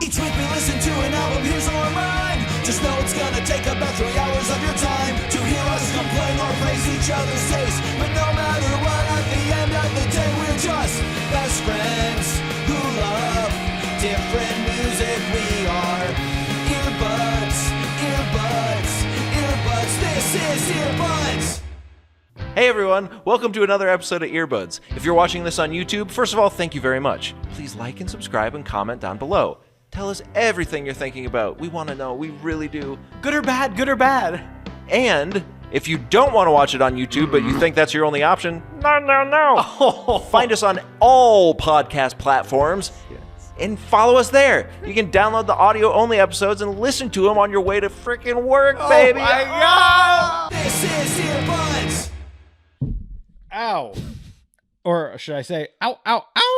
Each week we listen to an album, here's our mind. Just know it's gonna take about 3 hours of your time to hear us complain or praise each other's taste. But no matter what, at the end of the day, we're just best friends who love different music. We are earbuds, earbuds, earbuds. This is Earbuds. Hey everyone, welcome to another episode of Earbuds. If you're watching this on YouTube, first of all, thank you very much. Please like and subscribe and comment down below. Tell us everything you're thinking about. We want to know, we really do. Good or bad, good or bad. And if you don't want to watch it on YouTube, but you think that's your only option, no. Find us on all podcast platforms and follow us there. You can download the audio-only episodes and listen to them on your way to freaking work, baby. Oh my God! This is Earbuds. Ow. Or should I say, ow, ow, ow.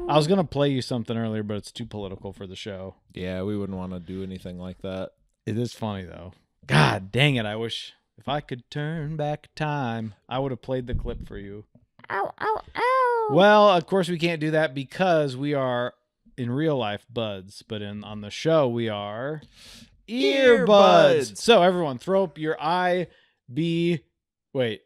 I was going to play you something earlier, but it's too political for the show. Yeah, we wouldn't want to do anything like that. It is funny, though. God dang it. I wish if I could turn back time, I would have played the clip for you. Ow, ow, ow. Well, of course, we can't do that because we are in real life buds, but on the show, we are earbuds. So, everyone, throw up your Wait.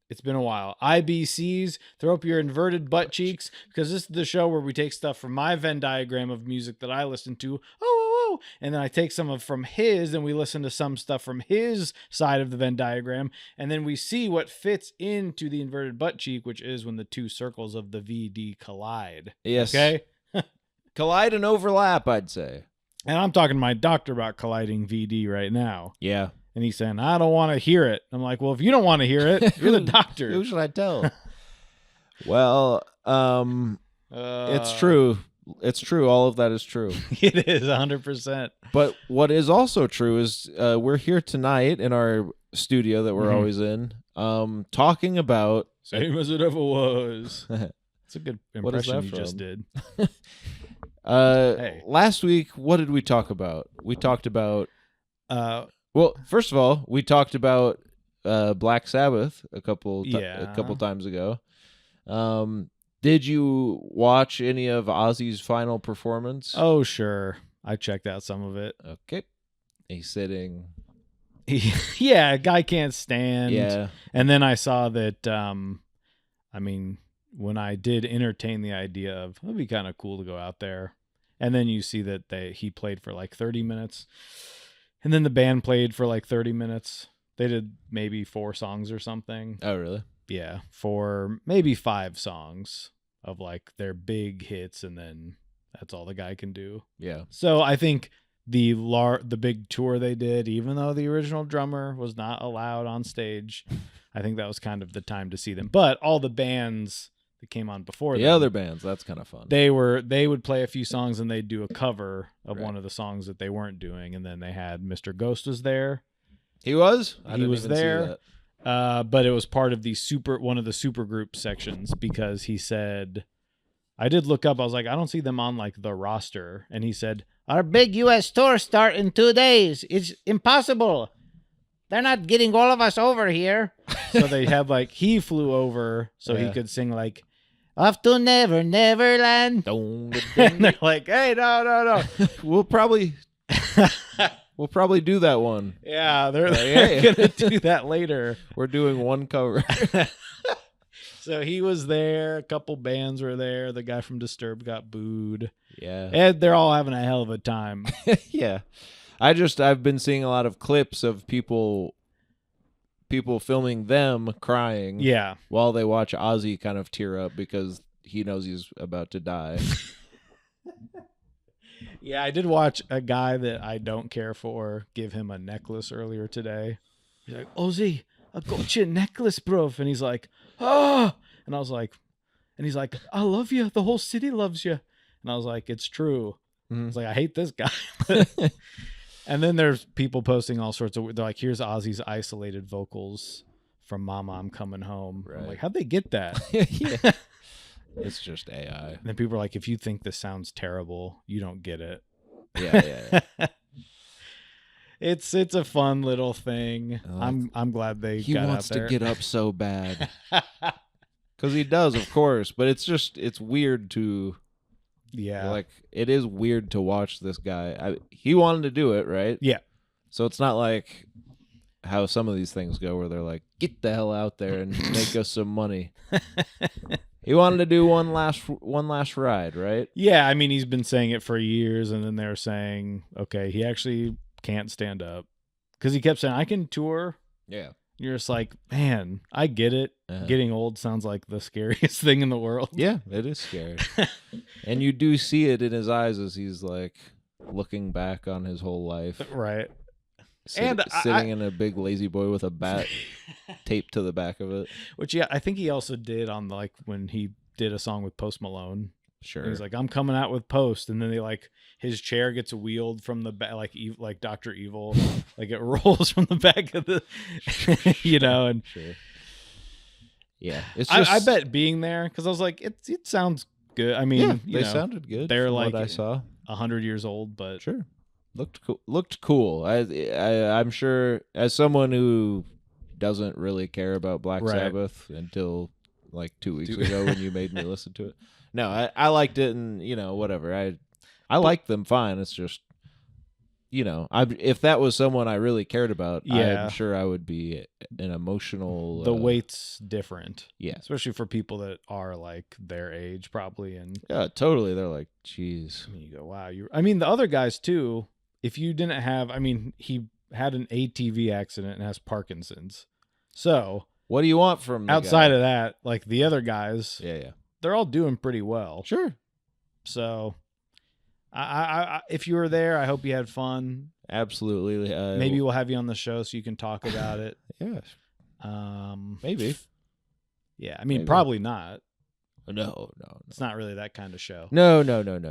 It's been a while. IBCs, throw up your inverted butt cheeks, because this is the show where we take stuff from my Venn diagram of music that I listen to. Oh, and then I take some from his, and we listen to some stuff from his side of the Venn diagram, and then we see what fits into the inverted butt cheek, which is when the two circles of the VD collide. Yes. Okay? Collide and overlap, I'd say. And I'm talking to my doctor about colliding VD right now. Yeah. And he's saying, I don't want to hear it. I'm like, well, if you don't want to hear it, you're the doctor. Who should I tell? Well, it's true. It's true. All of that is true. It is 100%. But what is also true is we're here tonight in our studio that we're always in, talking about... Same as it ever was. That's a good impression you just did. Hey. Last week, what did we talk about? We talked about... Well, first of all, we talked about Black Sabbath a couple times ago. Did you watch any of Ozzy's final performance? Oh, sure. I checked out some of it. Okay. He's sitting. Yeah, guy can't stand. Yeah. And then I saw that, when I did entertain the idea of, it'd be kind of cool to go out there. And then you see that he played for like 30 minutes. And then the band played for like 30 minutes. They did maybe 4 songs or something. Oh, really? Yeah, 4, maybe 5 songs of like their big hits, and then that's all the guy can do. Yeah. So I think the big tour they did, even though the original drummer was not allowed on stage, I think that was kind of the time to see them. But all the bands that came on before the other bands, that's kind of fun. They would play a few songs and they'd do a cover of one of the songs that they weren't doing, and then they had Mr. Ghost was there. He was? He was there. But it was part of one of the super group sections, because he said, I did look up, I was like, I don't see them on like the roster, and he said, our big US tour start in 2 days. It's impossible. They're not getting all of us over here. So they had he flew over so he could sing like, off to Never Neverland. And they're like, hey, no. We'll probably do that one. Yeah, they're going to do that later. We're doing one cover. So he was there. A couple bands were there. The guy from Disturbed got booed. Yeah. And they're all having a hell of a time. Yeah. I've been seeing a lot of clips of people filming them crying while they watch Ozzy kind of tear up because he knows he's about to die. Yeah, I did watch a guy that I don't care for give him a necklace earlier today. He's like, Ozzy, I got you a necklace, bro. And he's like, oh. And I was like, I love you. The whole city loves you. And I was like, it's true. I was like, I hate this guy. And then there's people posting all sorts of, they're like, here's Ozzy's isolated vocals from Mama, I'm Coming Home. Right. I'm like, how'd they get that? Yeah. It's just AI. And then people are like, if you think this sounds terrible, you don't get it. Yeah. It's a fun little thing. I'm glad they got out there. He wants to get up so bad. Because he does, of course. But it's weird to Yeah. Like, it is weird to watch this guy. He wanted to do it, right? Yeah. So it's not like how some of these things go where they're like, get the hell out there and make us some money. He wanted to do one last ride, right? Yeah, I mean, he's been saying it for years, and then they're saying, okay, he actually can't stand up. Because he kept saying, I can tour. Yeah. You're just like, man, I get it. Uh-huh. Getting old sounds like the scariest thing in the world. Yeah, it is scary. And you do see it in his eyes as he's like looking back on his whole life. Right. Sitting in a big lazy boy with a bat taped to the back of it. Which, yeah, I think he also did on like when he did a song with Post Malone. Sure. And he's like, I'm coming out with Post, and then they like his chair gets wheeled from the back, like Dr. Evil, like it rolls from the back of the, and sure. Yeah, it's just, I bet being there, because I was like, it sounds good. I mean, they sounded good. They're from like what I saw 100 years old, but sure, looked cool. I'm sure, as someone who doesn't really care about Black Sabbath until like 2 weeks ago when you made me listen to it. No, I liked it, and whatever. I like them fine. It's just, if that was someone I really cared about, I'm sure I would be an emotional. The weight's different, yeah, especially for people that are like their age, probably, and yeah, totally. They're like, geez. And you go, wow. I mean, the other guys too. If you didn't have, I mean, he had an ATV accident and has Parkinson's. So what do you want from the outside guy? of that? Like the other guys, yeah. They're all doing pretty well. Sure. So, I if you were there, I hope you had fun. Absolutely. Maybe we'll have you on the show so you can talk about it. Yeah. Maybe. Yeah. I mean, Maybe. probably not. No. It's not really that kind of show. No.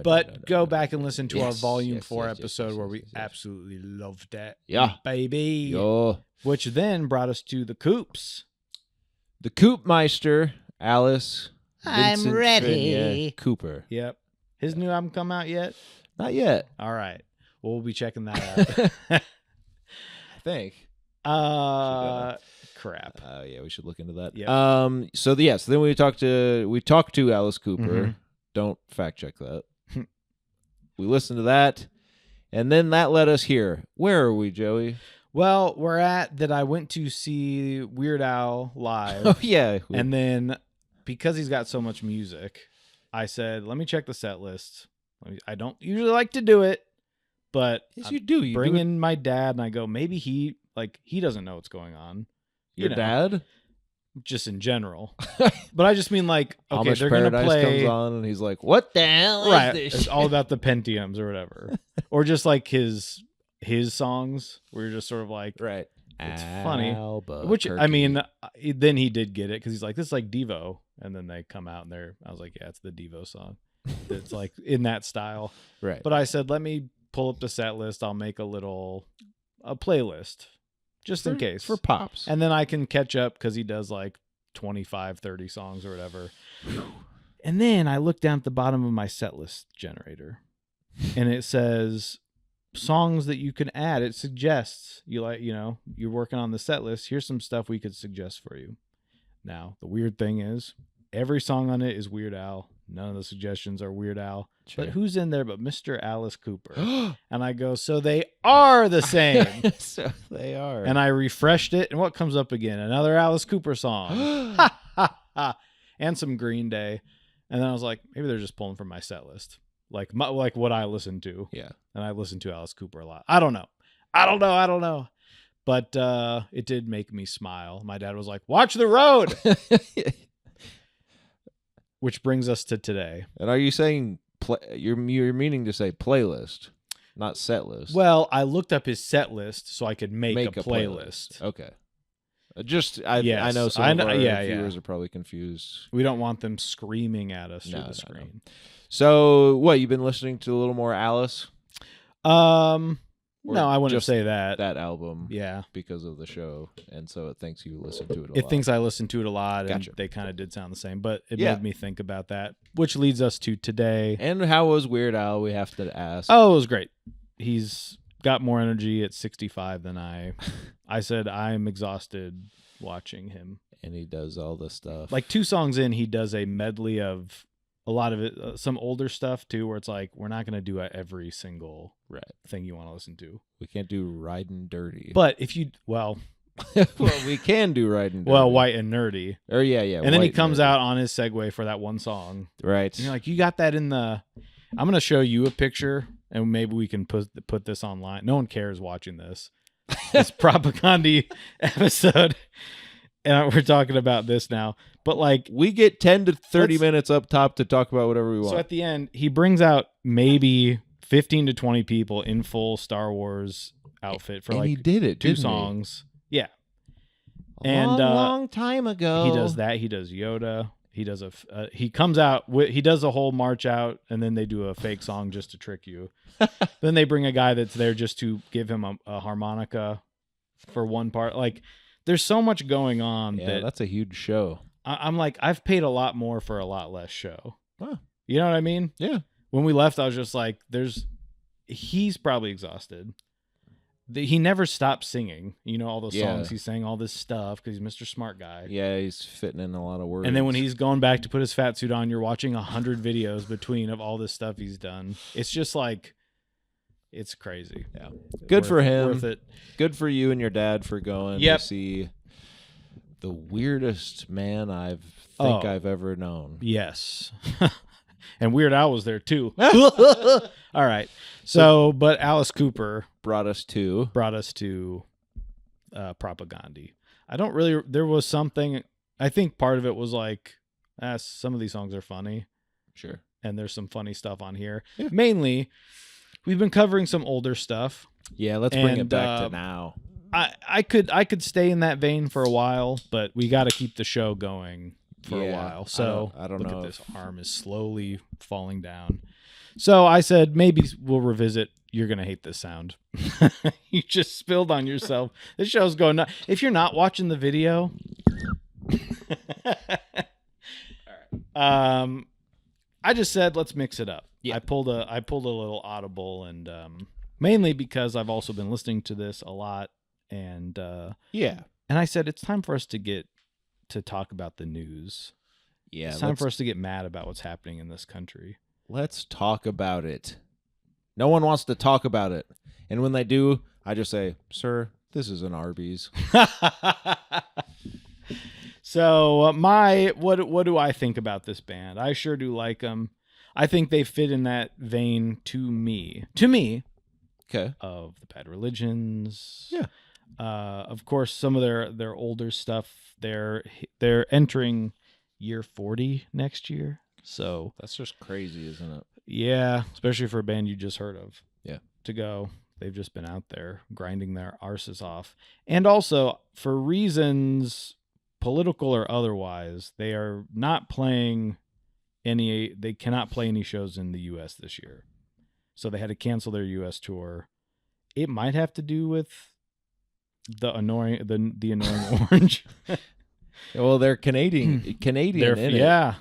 But go back and listen to our Volume 4 yes, episode where we yes. absolutely loved that. Yeah. Baby. Yo. Which then brought us to the Coops. The Coopmeister, Alice. I'm Vincent ready. Trinier Cooper. Yep. His new album come out yet? Not yet. All right. Well, we'll be checking that out. I think. Crap. Yeah, we should look into that. Yep. So then we talked to Alice Cooper. Mm-hmm. Don't fact check that. We listened to that, and then that led us here. Where are we, Joey? Well, we're at that I went to see Weird Al live. Oh yeah. And then because he's got so much music, I said, let me check the set list. I don't usually like to do it, but yes, you do. You bring do it. in my dad, and I go, maybe he doesn't know what's going on. Your dad? Just in general. But I just mean like, okay, Amish they're going to Paradise play. comes on, and he's like, what the hell Right. is this? It's all about the Pentiums or whatever. Or just like his songs where you're just sort of like, right. It's funny. Albuquerque. which I mean, then he did get it because he's like, this is like Devo. And then they come out and I was like, yeah, it's the Devo song. It's like in that style. Right. But I said, let me pull up the set list. I'll make a playlist just in case. For pops. And then I can catch up because he does like 25, 30 songs or whatever. And then I look down at the bottom of my set list generator and it says songs that you can add. It suggests you're working on the set list. Here's some stuff we could suggest for you. Now, the weird thing is every song on it is Weird Al. None of the suggestions are Weird Al. Sure. But who's in there but Mr. Alice Cooper? And I go, so they are the same. So they are. And I refreshed it, and what comes up again? Another Alice Cooper song. And some Green Day. And then I was like, maybe they're just pulling from my set list. Like what I listen to. Yeah. And I listen to Alice Cooper a lot. I don't know. But it did make me smile. My dad was like, watch the road. Which brings us to today. And are you saying you're meaning to say playlist, not set list? Well, I looked up his set list so I could make a playlist. Okay. I Yes. know some of our yeah. viewers are probably confused. We don't want them screaming at us through the No. screen. So, what, you've been listening to a little more Alice? Or No, I wouldn't just say that. That album, Yeah. because of the show, and so it thinks you listen to it a lot. It thinks I listen to it a lot, and Gotcha. they kind of did sound the same, but it Yeah. made me think about that, which leads us to today. And how was Weird Al? We have to ask. Oh, it was great. He's got more energy at 65 than I. I said I'm exhausted watching him. And he does all this stuff. Like 2 songs in, he does a medley of a lot of it, some older stuff too, where it's like we're not gonna do every single thing you want to listen to. We can't do Riding Dirty. But if you well, we can do Riding Dirty. well, White and Nerdy. Or yeah. And then he comes out on his segue for that one song. Right. And you're like, you got that in the. I'm gonna show you a picture, and maybe we can put this online. No one cares watching this. This Propagandhi episode, and we're talking about this now. But like, we get 10 to 30 minutes up top to talk about whatever we want. So at the end, he brings out maybe 15 to 20 people in full Star Wars outfit for and like he did it, 2 songs. Yeah. Long time ago. He does that. He does Yoda. He does he comes out he does a whole march out, and then they do a fake song just to trick you. Then they bring a guy that's there just to give him a harmonica for one part. Like, there's so much going on. Yeah, that's a huge show. I'm like, I've paid a lot more for a lot less show. Huh. You know what I mean? Yeah. When we left, I was just like, he's probably exhausted. He never stopped singing. You know, all those songs he sang, all this stuff, because he's Mr. Smart Guy. Yeah, he's fitting in a lot of words. And then when he's going back to put his fat suit on, you're watching 100 videos between of all this stuff he's done. It's just like, it's crazy. Yeah. Good for him. Worth it. Good for you and your dad for going to see the weirdest man I've ever known. Yes. And Weird Al was there too. All right. So, but Alice Cooper brought us to Propagandhi. I don't really, there was something, I think part of it was like, some of these songs are funny. Sure. And there's some funny stuff on here. Yeah. Mainly, we've been covering some older stuff. Yeah, let's bring it back to now. I could stay in that vein for a while, but we got to keep the show going for a while. So I don't look know. At this arm is slowly falling down. So I said maybe we'll revisit. You're gonna hate this sound. You just spilled on yourself. This show's going nuts. If you're not watching the video, I just said let's mix it up. Yeah. I pulled a little audible, and mainly because I've also been listening to this a lot, and and I said it's time for us to talk about the news. Yeah, it's time for us to get mad about what's happening in this country. Let's talk about it. No one wants to talk about it, and when they do, I just say, "Sir, this is an Arby's." So what do I think about this band? I sure do like them. I think they fit in that vein to me. Okay. Of the Bad Religions. Yeah. Of course, some of their older stuff. They're entering year 40 next year. So that's just crazy, isn't it? Yeah, especially for a band you just heard of. Yeah. To go. They've just been out there grinding their arses off. And also, for reasons political or otherwise, they are not playing they cannot play any shows in the US this year. So they had to cancel their US tour. It might have to do with the annoying orange. Well, they're Canadian They're, in yeah. It.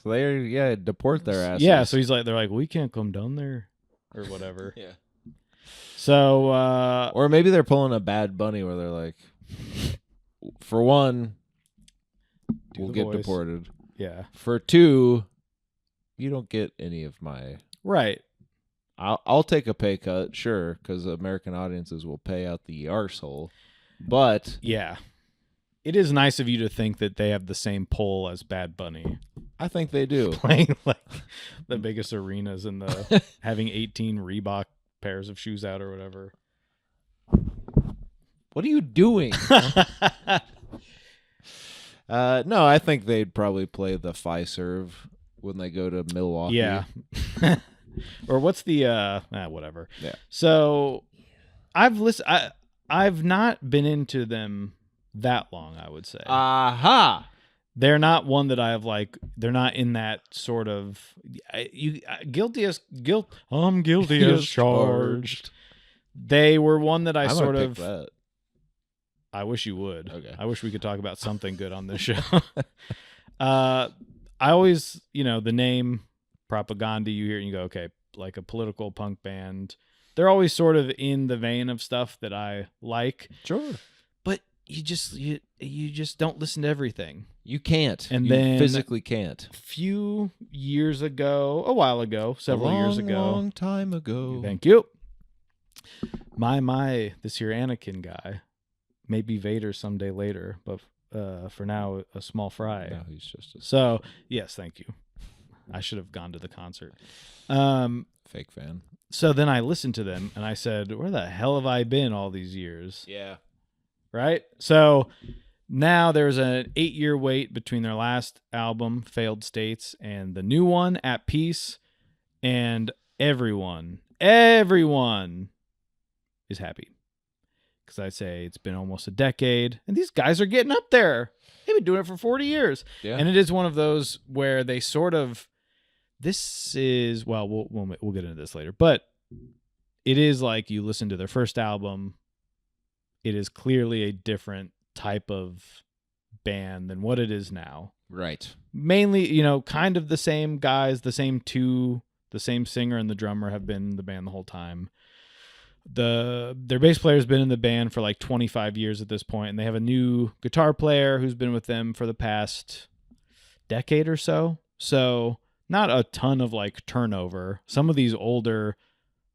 So they deport their asses. Yeah, so they're like, we can't come down there or whatever. Yeah. So or maybe they're pulling a Bad Bunny where they're like, for one, we'll get deported. Yeah. For two, you don't get any of my right. I'll take a pay cut, sure, because American audiences will pay out the arsehole. But yeah, it is nice of you to think that they have the same pull as Bad Bunny. I think they do. Playing like the biggest arenas and having 18 Reebok pairs of shoes out or whatever. What are you doing? No, I think they'd probably play the Fiserv when they go to Milwaukee. Yeah. Or what's the whatever. Yeah. So I've not been into them that long, I would say. Aha. They're not one that I have they're not in that sort of guilty as charged. They were one that I sort of that. I wish you would. Okay. I wish we could talk about something good on this show. I always, the name Propagandhi, you hear it and you go, okay, like a political punk band. They're always sort of in the vein of stuff that I like. Sure. But you just don't listen to everything. You can't. And you then physically can't. A while ago, several years ago, long time ago. Thank you. This here Anakin guy, maybe Vader someday later, but for now, a small fry. No, he's just a So yes, thank you. I should have gone to the concert. fake fan. So then I listened to them and I said, where the hell have I been all these years? Yeah. Right? So now there's an 8-year wait between their last album, Failed States, and the new one, At Peace. And everyone is happy. Because I say it's been almost a decade and these guys are getting up there. They've been doing it for 40 years. Yeah. And it is one of those where they sort of, this is, well, we'll get into this later, but it is like you listen to their first album. It is clearly a different type of band than what it is now. Right. Mainly, kind of the same guys, the same singer and the drummer have been in the band the whole time. Their bass player has been in the band for like 25 years at this point, and they have a new guitar player who's been with them for the past decade or so. So not a ton of like turnover. Some of these older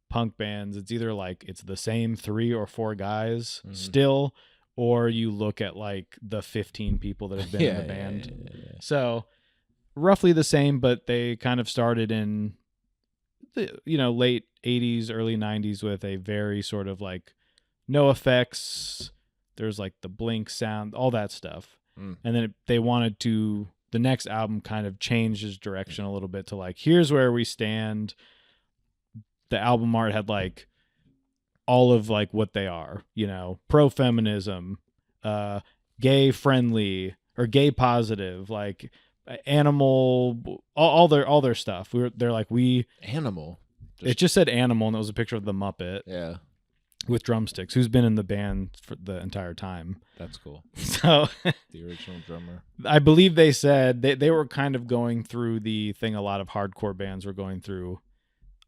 punk bands, it's either like it's the same 3 or 4 guys still, or you look at like the 15 people that have been in the band. Yeah. So roughly the same, but they kind of started in the late 80s, early 90s with a very sort of like no effects. There's like the Blink sound, all that stuff. And then they wanted to, the next album kind of changed his direction a little bit to like, here's where we stand. The album art had like all of like what they are, pro-feminism, gay friendly or gay positive, like animal, all their stuff. They're like, Animal. It just said animal, and it was a picture of the Muppet. Yeah. With drumsticks, who's been in the band for the entire time. That's cool. So the original drummer. I believe they said they were kind of going through the thing a lot of hardcore bands were going through,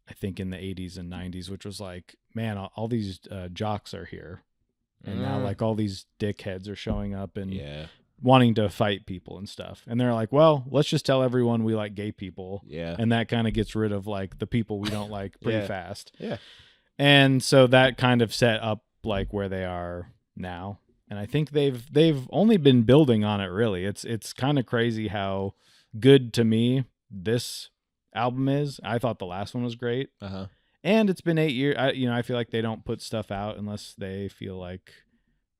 I think in the 80s and 90s, which was like, man, all these jocks are here. And now like all these dickheads are showing up and wanting to fight people and stuff. And they're like, well, let's just tell everyone we like gay people. Yeah. And that kind of gets rid of like the people we don't like pretty fast. Yeah. And so that kind of set up like where they are now. And I think they've only been building on it, really. It's kind of crazy how good to me this album is. I thought the last one was great. Uh-huh. And it's been 8 years. I feel like they don't put stuff out unless they feel like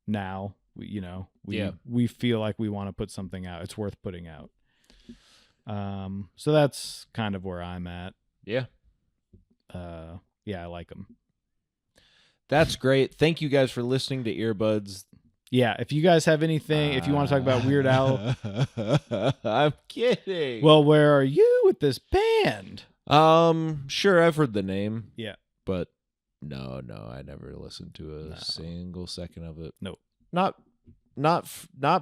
now, we feel like we want to put something out. It's worth putting out. So that's kind of where I'm at. Yeah. I like them. That's great. Thank you guys for listening to Earbuds. Yeah, if you guys have anything, if you want to talk about Weird Al. I'm kidding. Well, where are you with this band? Sure, I've heard the name. Yeah. But no, I never listened to a single second of it. Nope. Not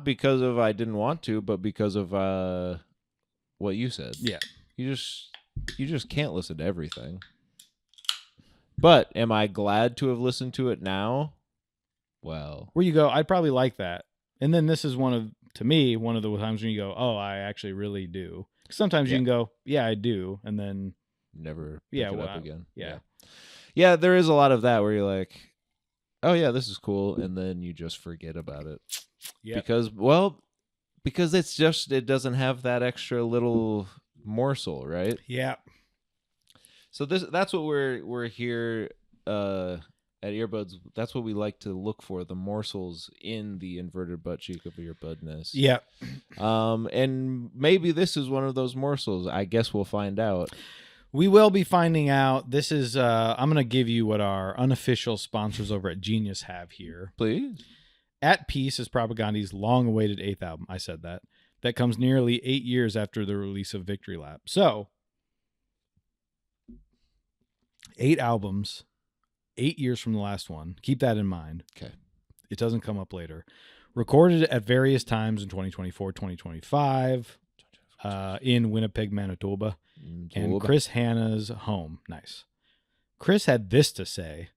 because of I didn't want to, but because of what you said. Yeah. You just can't listen to everything. But am I glad to have listened to it now? Well, where you go, I'd probably like that. And then this is one of the times when you go, oh, I actually really do. Sometimes you can go, yeah, I do, and then never pick it up again. Yeah, there is a lot of that where you're like, oh yeah, this is cool, and then you just forget about it. Yeah, because it doesn't have that extra little morsel, right? Yeah. So that's what we're here at Earbuds. That's what we like to look for, the morsels in the inverted butt cheek of earbudness. Yeah. And maybe this is one of those morsels. I guess we'll find out. We will be finding out. This is I'm going to give you what our unofficial sponsors over at Genius have here. Please. At Peace is Propagandhi's long-awaited 8th album. I said that. That comes nearly 8 years after the release of Victory Lap. So 8 albums, 8 years from the last one. Keep that in mind. Okay. It doesn't come up later. Recorded at various times in 2024, 2025, in Winnipeg, Manitoba, and Chris Hanna's home. Nice. Chris had this to say.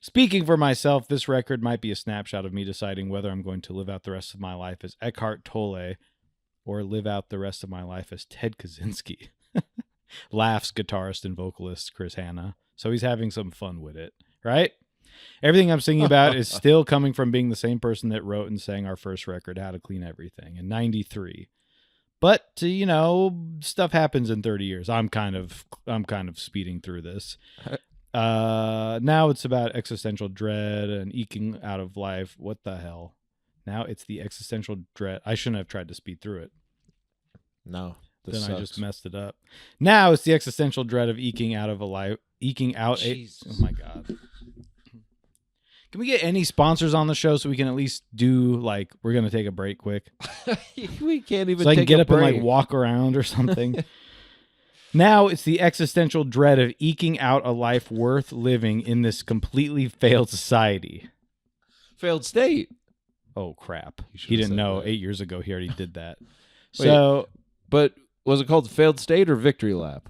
Speaking for myself, this record might be a snapshot of me deciding whether I'm going to live out the rest of my life as Eckhart Tolle or live out the rest of my life as Ted Kaczynski. Laughs guitarist and vocalist Chris Hanna. So he's having some fun with it, right? Everything I'm singing about is still coming from being the same person that wrote and sang our first record, How to Clean Everything, in 93. But, stuff happens in 30 years. I'm kind of speeding through this. Now it's about existential dread and eking out of life. What the hell? Now it's the existential dread. I shouldn't have tried to speed through it. No. Then sucks. I just messed it up. Now it's the existential dread of eking out a life. Oh my God. Can we get any sponsors on the show so we can at least do we're going to take a break quick? We can't even so I can take get a up break. and walk around or something. Now it's the existential dread of eking out a life worth living in this completely failed society. Failed state. Oh, crap. He He didn't said know that. 8 years ago he already did that. Wait. So, But was it called failed state or victory lap?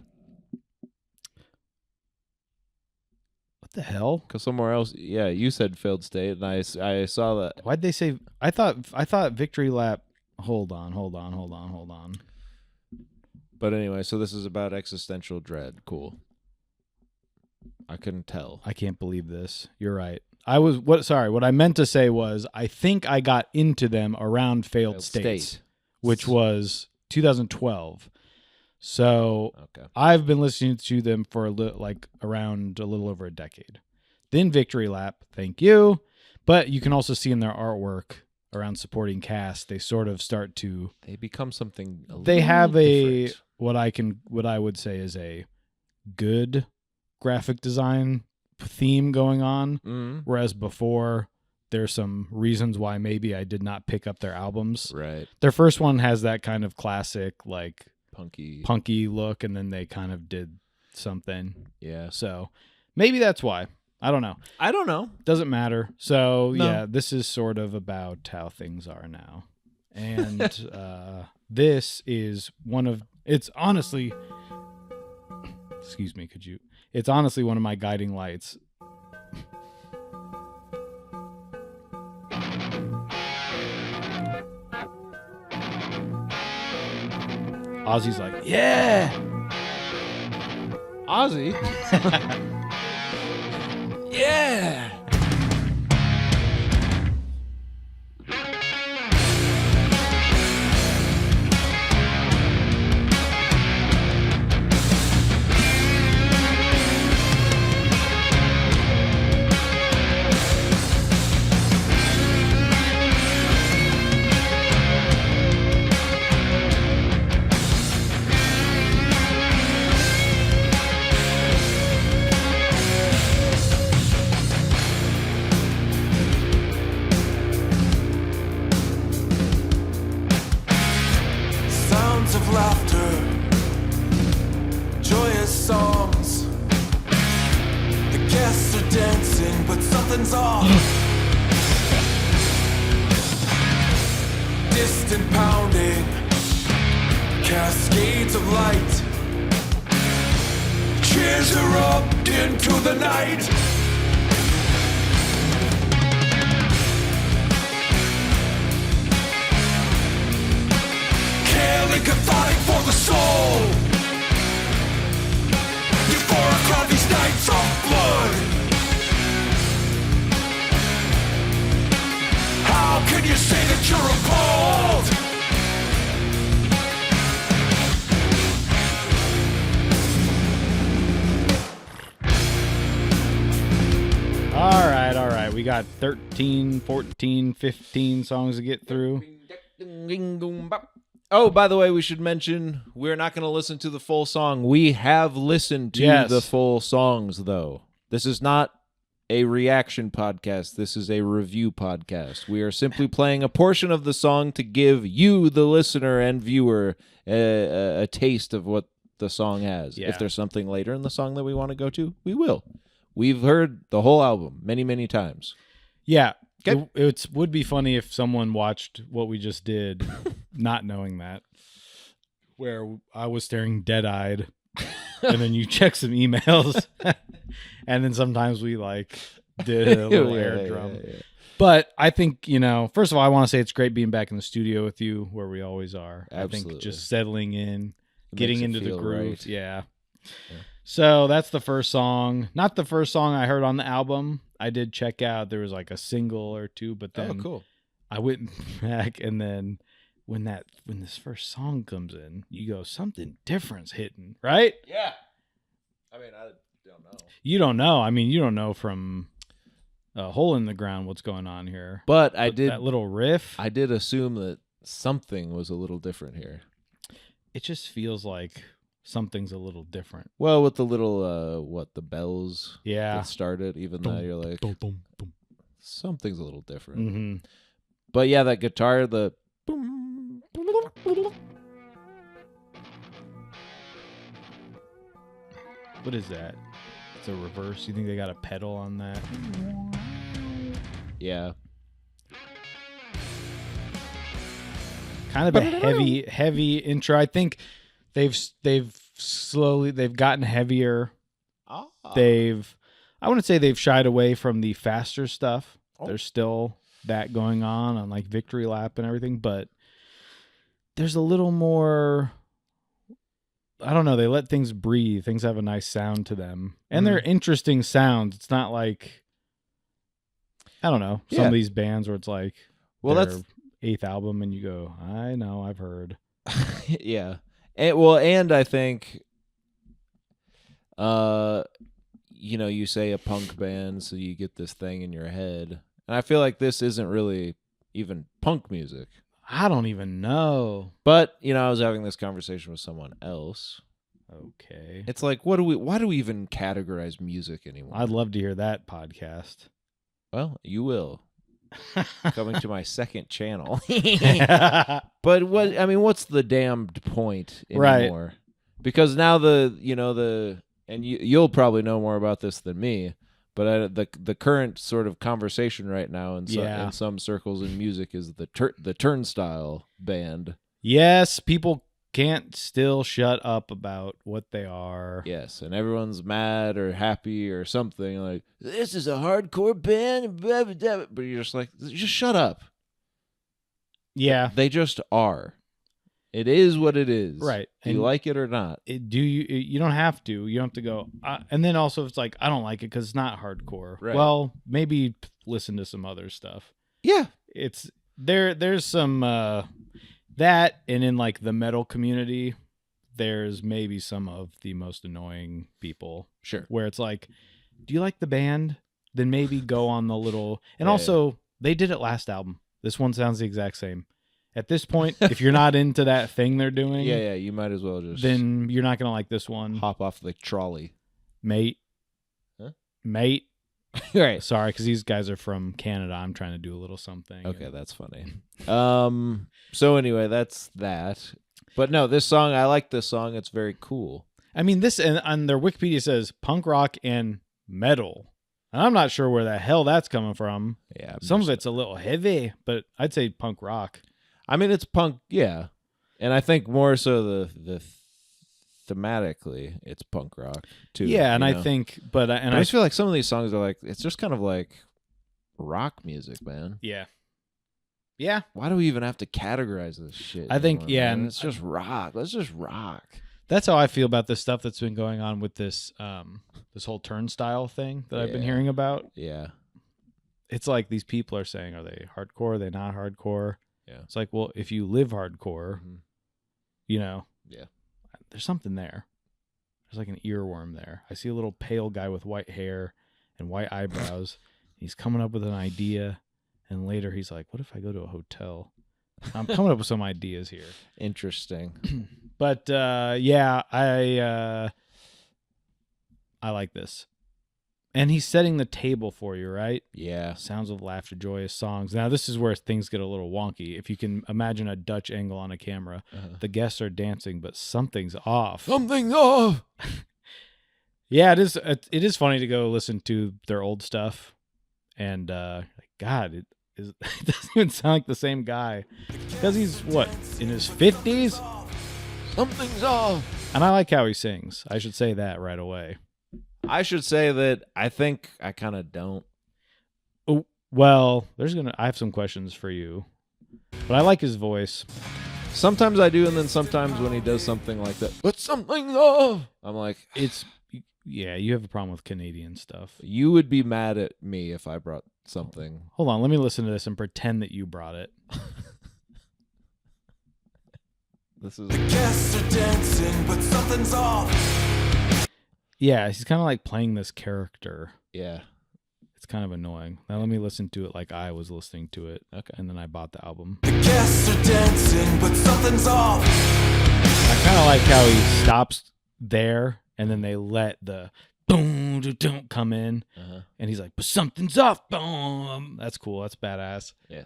what the hell? Because somewhere else, yeah, you said failed state, and I saw that. Why'd they say? I thought victory lap. Hold on. But anyway, so this is about existential dread. Cool. I couldn't tell. I can't believe this. You're right. What I meant to say was I think I got into them around failed states, state. which was 2012. So Okay. I've been listening to them for around a little over a decade. Then Victory Lap, thank you. But you can also see in their artwork around supporting cast, they sort of start to. They become something. They have different. what I would say is a good graphic design theme going on, Mhm. whereas before there's some reasons why maybe I did not pick up their albums. Right. Their first one has that kind of classic Punky. look, and then they kind of did something. Yeah. So maybe that's why. I don't know. I don't know. Doesn't matter. So No. yeah, this is sort of about how things are now. And this is it's honestly, excuse me, it's honestly one of my guiding lights. Ozzy's like, yeah. Ozzy. Yeah. Sounds of laughter, joyous songs. The guests are dancing, but something's off. Distant pounding, cascades of light. Cheers erupt into the night. Chaotic cathartic for the soul. Euphoric on these nights of blood. How can you say that you're appalled? All right. We got 13, 14, 15 songs to get through. Oh, by the way, we should mention we're not going to listen to the full song. We have listened to Yes. the full songs, though. This is not a reaction podcast. This is a review podcast. We are simply playing a portion of the song to give you, the listener and viewer, a taste of what the song has. Yeah. If there's something later in the song that we want to go to, we will. We've heard the whole album many, many times. Yeah. Okay. It would be funny if someone watched what we just did, not knowing that, where I was staring dead-eyed, and then you check some emails, and then sometimes we did a little air drum. But I think, first of all, I want to say it's great being back in the studio with you where we always are. Absolutely. I think just settling in, getting into the groove. Right. Yeah. So that's the first song. Not the first song I heard on the album. I did check out. There was like a single or two, but then cool. I went back, and then when this first song comes in, you go, something different's hitting, right? Yeah. I mean, I don't know. You don't know. I mean, you don't know from a hole in the ground what's going on here. But I did that little riff. I did assume that something was a little different here. It just feels like something's a little different. Well, with the little the bells that started, even though you're like something's a little different. Mm-hmm. But yeah, that guitar, the what is that? It's a reverse. You think they got a pedal on that? Yeah. Kind of a heavy intro. I think they've gotten heavier. I wouldn't say they've shied away from the faster stuff. There's still that going on like Victory Lap and everything, but there's a little more, I don't know, they let things breathe. Things have a nice sound to them. And they're interesting sounds. It's not like, I don't know, some of these bands where it's like, that's 8th album and you go, I know, I've heard. Yeah. And I think, you say a punk band, so you get this thing in your head. And I feel like this isn't really even punk music. I don't even know. But, I was having this conversation with someone else. Okay. It's like, why do we even categorize music anymore? I'd love to hear that podcast. Well, you will. Coming to my second channel. But what's the damned point anymore? Right. Because now and you'll probably know more about this than me, but the current sort of conversation right now in some circles in music is the turnstile band. Yes, people can't still shut up about what they are. Yes, and everyone's mad or happy or something like, this is a hardcore band, blah, blah, blah. But you're just like, just shut up. Yeah. They just are. It is what it is. Right. Do you like it or not? You don't have to. You don't have to go. And then also it's like, I don't like it because it's not hardcore. Right. Well, maybe listen to some other stuff. Yeah. It's there's some that, and in like the metal community, there's maybe some of the most annoying people. Sure. Where it's like, do you like the band? Then maybe go on the little. And also, they did it last album. This one sounds the exact same. At this point, if you're not into that thing they're doing, you might as well just. Then you're not gonna like this one. Hop off the trolley, mate. Huh? Mate. Right. Sorry, because these guys are from Canada. I'm trying to do a little something. Okay, that's funny. So anyway, that's that. But no, this song, I like this song. It's very cool. I mean, this and on their Wikipedia says punk rock and metal. And I'm not sure where the hell that's coming from. Yeah, some of it's a little heavy, but I'd say punk rock. I mean, it's punk, yeah, and I think more so the thematically, it's punk rock too. Yeah, and I think, but I just feel like some of these songs are like, it's just kind of like rock music, man. Yeah. Why do we even have to categorize this shit? I think, man? and it's just rock. Let's just rock. That's how I feel about this stuff that's been going on with this this whole turnstile thing that I've been hearing about. Yeah, it's like these people are saying, are they hardcore? Are they not hardcore? Yeah. It's like, well, if you live hardcore, yeah, there's something there. There's like an earworm there. I see a little pale guy with white hair and white eyebrows. He's coming up with an idea, and later he's like, what if I go to a hotel? I'm coming up with some ideas here. Interesting. But I like this. And he's setting the table for you, right? Yeah. Sounds of laughter, joyous songs. Now, this is where things get a little wonky. If you can imagine a Dutch angle on a camera, the guests are dancing, but something's off. Something's off. Yeah, it is funny to go listen to their old stuff. And, God, it doesn't even sound like the same guy. Because he's, in his 50s? Something's off. And I like how he sings. I should say that right away. I should say that I think I kind of don't. Well, I have some questions for you, but I like his voice. Sometimes I do, and then sometimes when he does something like that, but something off, I'm like, yeah, you have a problem with Canadian stuff. You would be mad at me if I brought something. Hold on, let me listen to this and pretend that you brought it. This is. The guests are dancing, but something's off. Yeah, he's kind of like playing this character. Yeah. It's kind of annoying. Now let me listen to it like I was listening to it. Okay. And then I bought the album. The guests are dancing, but something's off. I kind of like how he stops there and then they let the boom come in. And he's like, but something's off. Boom. That's cool. That's badass. Yeah.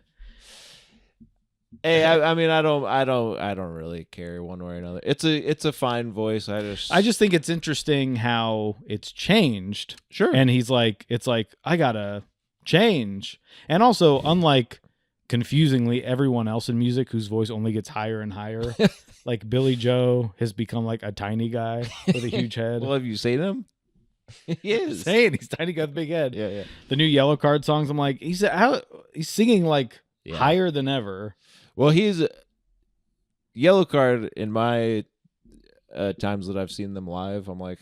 Hey, I mean, I don't really care one way or another. It's a fine voice. I just think it's interesting how it's changed. Sure. And he's like, it's like, I gotta change. And also, unlike confusingly everyone else in music whose voice only gets higher and higher, like Billy Joe has become like a tiny guy with a huge head. Well, have you seen him? He is. He's tiny, got a big head. Yeah, yeah. The new Yellow Card songs, I'm like, he's singing like higher than ever. Well, he's Yellow Card in my times that I've seen them live. I'm like,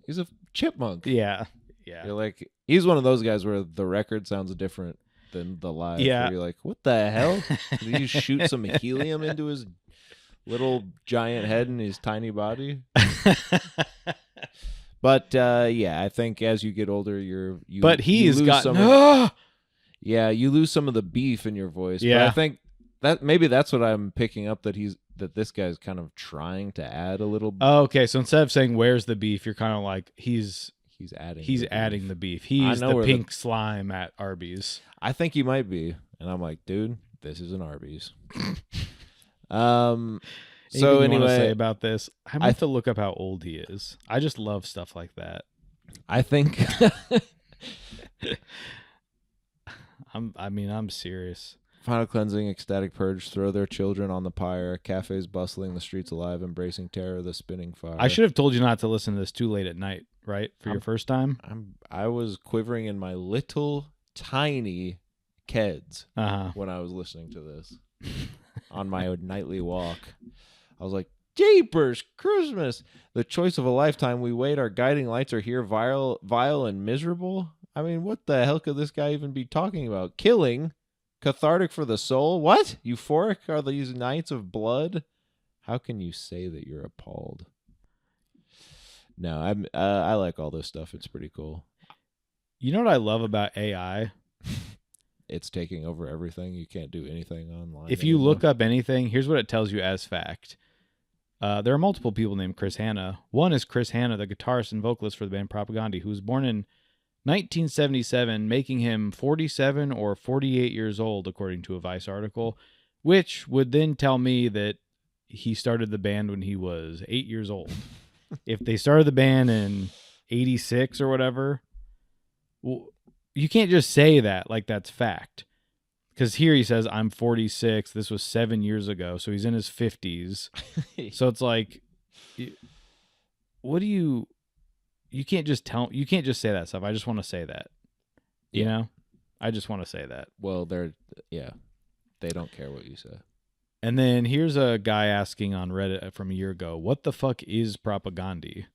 he's a chipmunk. Yeah, yeah. You're like, he's one of those guys where the record sounds different than the live. Yeah. You're like, what the hell? Did you shoot some helium into his little giant head and his tiny body? But yeah, I think as you get older, you lose you lose some of the beef in your voice. Yeah, but I think that maybe that's what I'm picking up, that this guy's kind of trying to add a little. Oh, okay. So instead of saying "Where's the beef," you're kind of like he's adding the beef. He's the pink slime at Arby's. I think he might be, and I'm like, dude, this is an Arby's. So Anything you want to say anyway, about this, I have to look up how old he is. I just love stuff like that. I think I'm serious. Final cleansing, ecstatic purge, throw their children on the pyre, cafes bustling, the streets alive, embracing terror, the spinning fire. I should have told you not to listen to this too late at night, right? For your first time? I was quivering in my little tiny keds Uh-huh. when I was listening to this on my nightly walk. I was like, Jeepers, Christmas! The choice of a lifetime, we wait, our guiding lights are here, vile and miserable. I mean, what the hell could this guy even be talking about? Killing? Cathartic for the soul? What? Euphoric are these nights of blood? How can you say that you're appalled? No, I like all this stuff. It's pretty cool. You know what I love about AI? It's taking over everything. You can't do anything online. If you look up anything, here's what it tells you as fact. There are multiple people named Chris Hanna. One is Chris Hanna, the guitarist and vocalist for the band Propagandhi, who was born in 1977, making him 47 or 48 years old, according to a Vice article, which would then tell me that he started the band when he was 8 years old. If they started the band in 86 or whatever, well, you can't just say that like that's fact. Because here he says, I'm 46. This was 7 years ago. So he's in his 50s. So it's like, what do you can't just say that stuff. I just want to say that. You know? I just want to say that. Well, they don't care what you say. And then here's a guy asking on Reddit from a year ago, what the fuck is Propagandhi?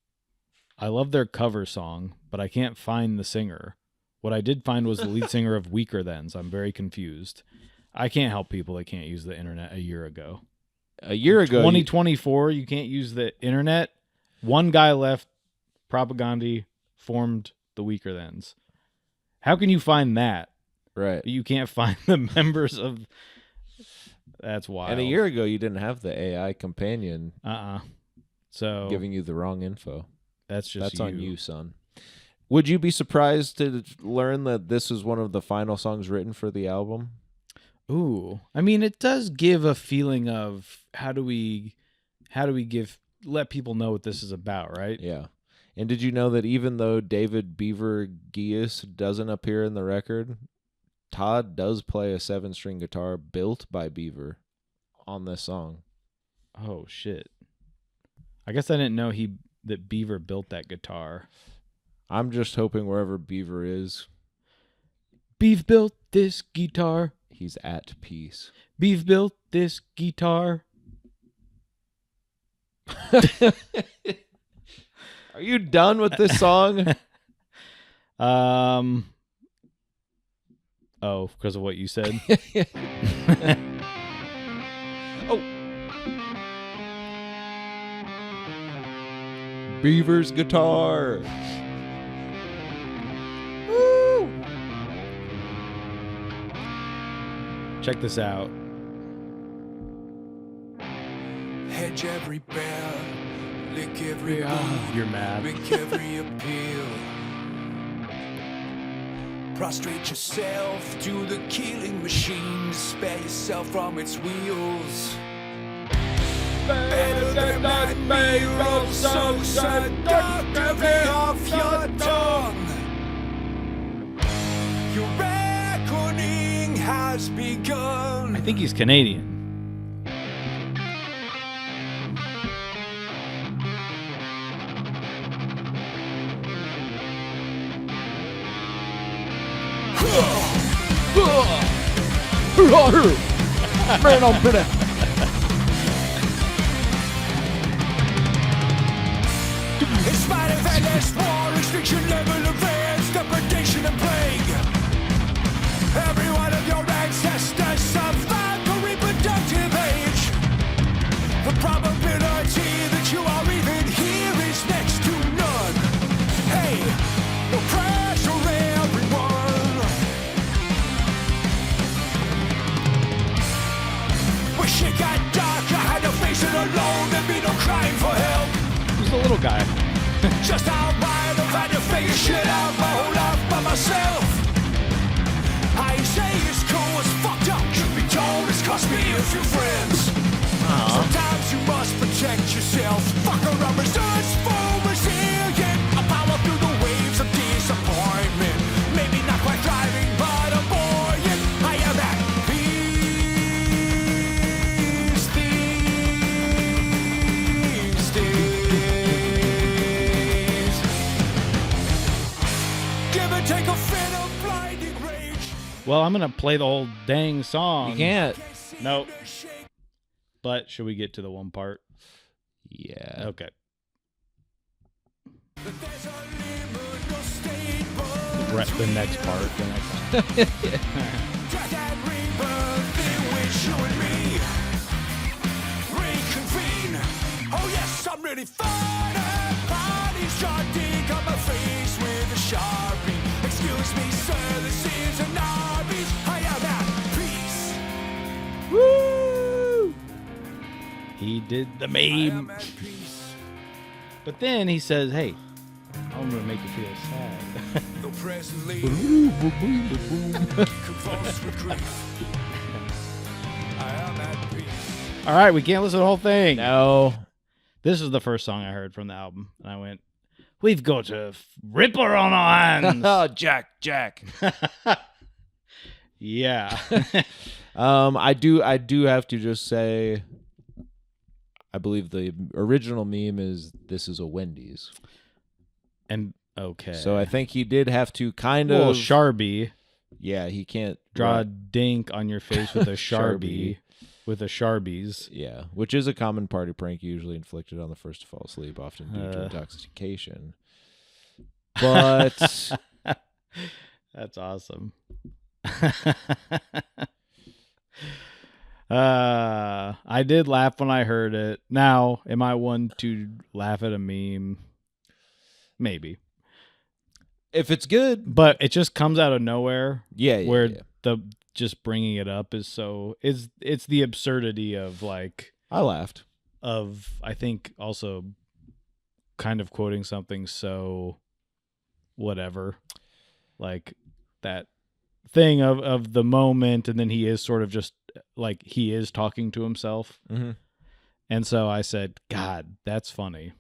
I love their cover song, but I can't find the singer. What I did find was the lead singer of Weaker Thans. I'm very confused. I can't help people that can't use the internet a year ago. A year ago, 2024, you can't use the internet. One guy left, Propagandhi formed the Weaker Thans. How can you find that? Right. But you can't find the members of... That's wild. And a year ago, you didn't have the AI companion So giving you the wrong info. That's on you, son. Would you be surprised to learn that this is one of the final songs written for the album? Ooh, I mean, it does give a feeling of how do we let people know what this is about, right? Yeah. And did you know that even though David Beaver Gies doesn't appear in the record, Todd does play a 7-string guitar built by Beaver on this song? Oh shit! I guess I didn't know that Beaver built that guitar. I'm just hoping wherever Beaver is, Beef built this guitar. He's at peace. Beef built this guitar. Are you done with this song? Oh, because of what you said. Oh. Beaver's guitar. Woo! Check this out. Hedge every bear, lick every bone, You're mad. make every appeal. Prostrate yourself to the killing machine, spare yourself from its wheels. Better than that mirror, so seductively off your tongue. Your reckoning has begun. I think he's Canadian. Man on pretty. In spite of endless war, extinction level events, depredation and plague, every one of your ancestors survived the reproductive age. The probability that you are even here is next to none. Hey, no pressure, everyone. Wish it got dark, I had to face it alone. There'd be no crying for help. Who's the little guy? Just how wide I've had to figure shit out my whole life by myself. I say it's cool, it's fucked up. Should be told it's cost me a few friends. Sometimes you must protect yourself. Fuck around, resourceful, resilient. I power through the waves of disappointment. Maybe not quite thriving, but I'm buoyant. I am at peace these days. Give and take a fit of blinding rage. Well, I'm going to play the whole dang song. You can't. Nope. But should we get to the one part? Yeah. Okay. There's a liminal state, but The next part. The next one. death and rebirth in which you and me reconvene. Oh yes, I'm really fine. Bodies charting on my face with a Sharpie. Excuse me, sir, this is an Arby's. I am at peace. Woo! He did the I meme. am at peace. But then he says, hey, I'm going to make you feel sad. Though presently convulsed with grief. I am at peace. All right, we can't listen to the whole thing. No. This is the first song I heard from the album. And I went, we've got a ripper on our hands. Oh, Jack. Yeah. I do have to just say, I believe the original meme is "This is a Wendy's." And okay. So I think he did have to kind well, of Sharpie. Yeah, he can't Draw a right. dink on your face with a Sharpie. Sharpie. With a Sharpies. Yeah, which is a common party prank usually inflicted on the first to fall asleep, often due to intoxication. But that's awesome. I did laugh when I heard it. Now, am I one to laugh at a meme? Maybe. if it's good, But it just comes out of nowhere. yeah, where yeah. the just bringing it up is so it's the absurdity of like I laughed. of I think also kind of quoting something so whatever, like that thing of the moment, and then he is sort of just like he is talking to himself. Mm-hmm. And so I said, God, that's funny.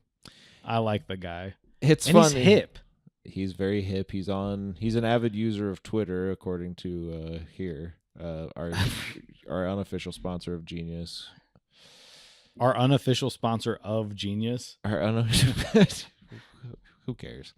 I like the guy. It's and funny. he's hip. He's very hip. He's an avid user of Twitter, according to our unofficial sponsor of Genius. Our unofficial sponsor of Genius. Our unofficial who cares?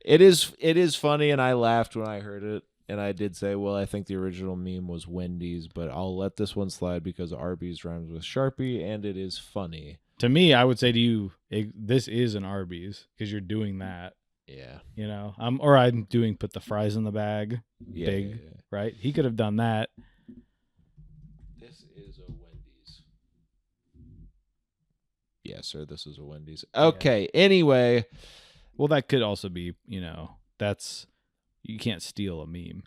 It is funny, and I laughed when I heard it. And I did say, well, I think the original meme was Wendy's, but I'll let this one slide because Arby's rhymes with Sharpie, and it is funny. To me, I would say to you, this is an Arby's because you're doing that. Yeah. You know, I'm doing put the fries in the bag. Yeah, big, yeah. right? He could have done that. This is a Wendy's. Yes, sir, this is a Wendy's. Okay, anyway. Well, that could also be, you can't steal a meme.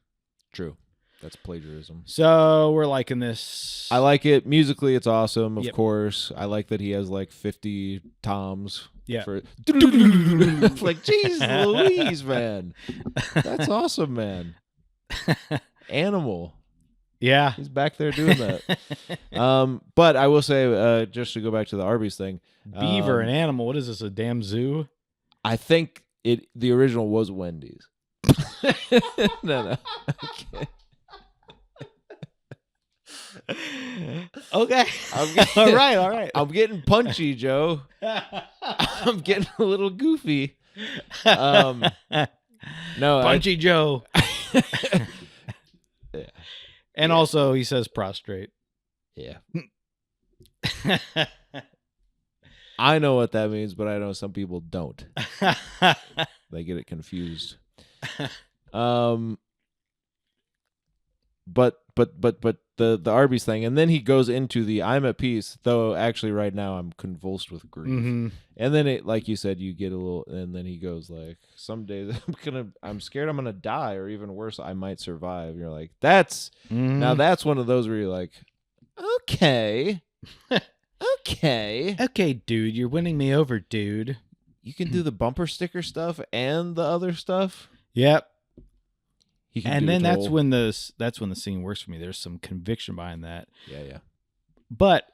True. That's plagiarism. So we're liking this. I like it. Musically, it's awesome, of Yep. course. I like that he has like 50 toms. Yeah. For like, jeez Louise, man. That's awesome, man. Animal. Yeah. He's back there doing that. But I will say, just to go back to the Arby's thing. Beaver, an animal. What is this, a damn zoo? I think the original was Wendy's. No. Okay. Okay. All right. I'm getting punchy, Joe. I'm getting a little goofy. No, Punchy Joe. Yeah. And also, he says prostrate. Yeah. I know what that means, but I know some people don't. They get it confused. But the Arby's thing, and then he goes into the I'm at peace, though actually right now I'm convulsed with grief. Mm-hmm. And then it, like you said, you get a little, and then he goes like, some days I'm scared I'm gonna die, or even worse, I might survive. You're like, now that's one of those where you're like, okay. Okay, dude, you're winning me over, dude. You can do the bumper sticker stuff and the other stuff. Yep. He can And do then it that's all. when the scene works for me. There's some conviction behind that. Yeah. But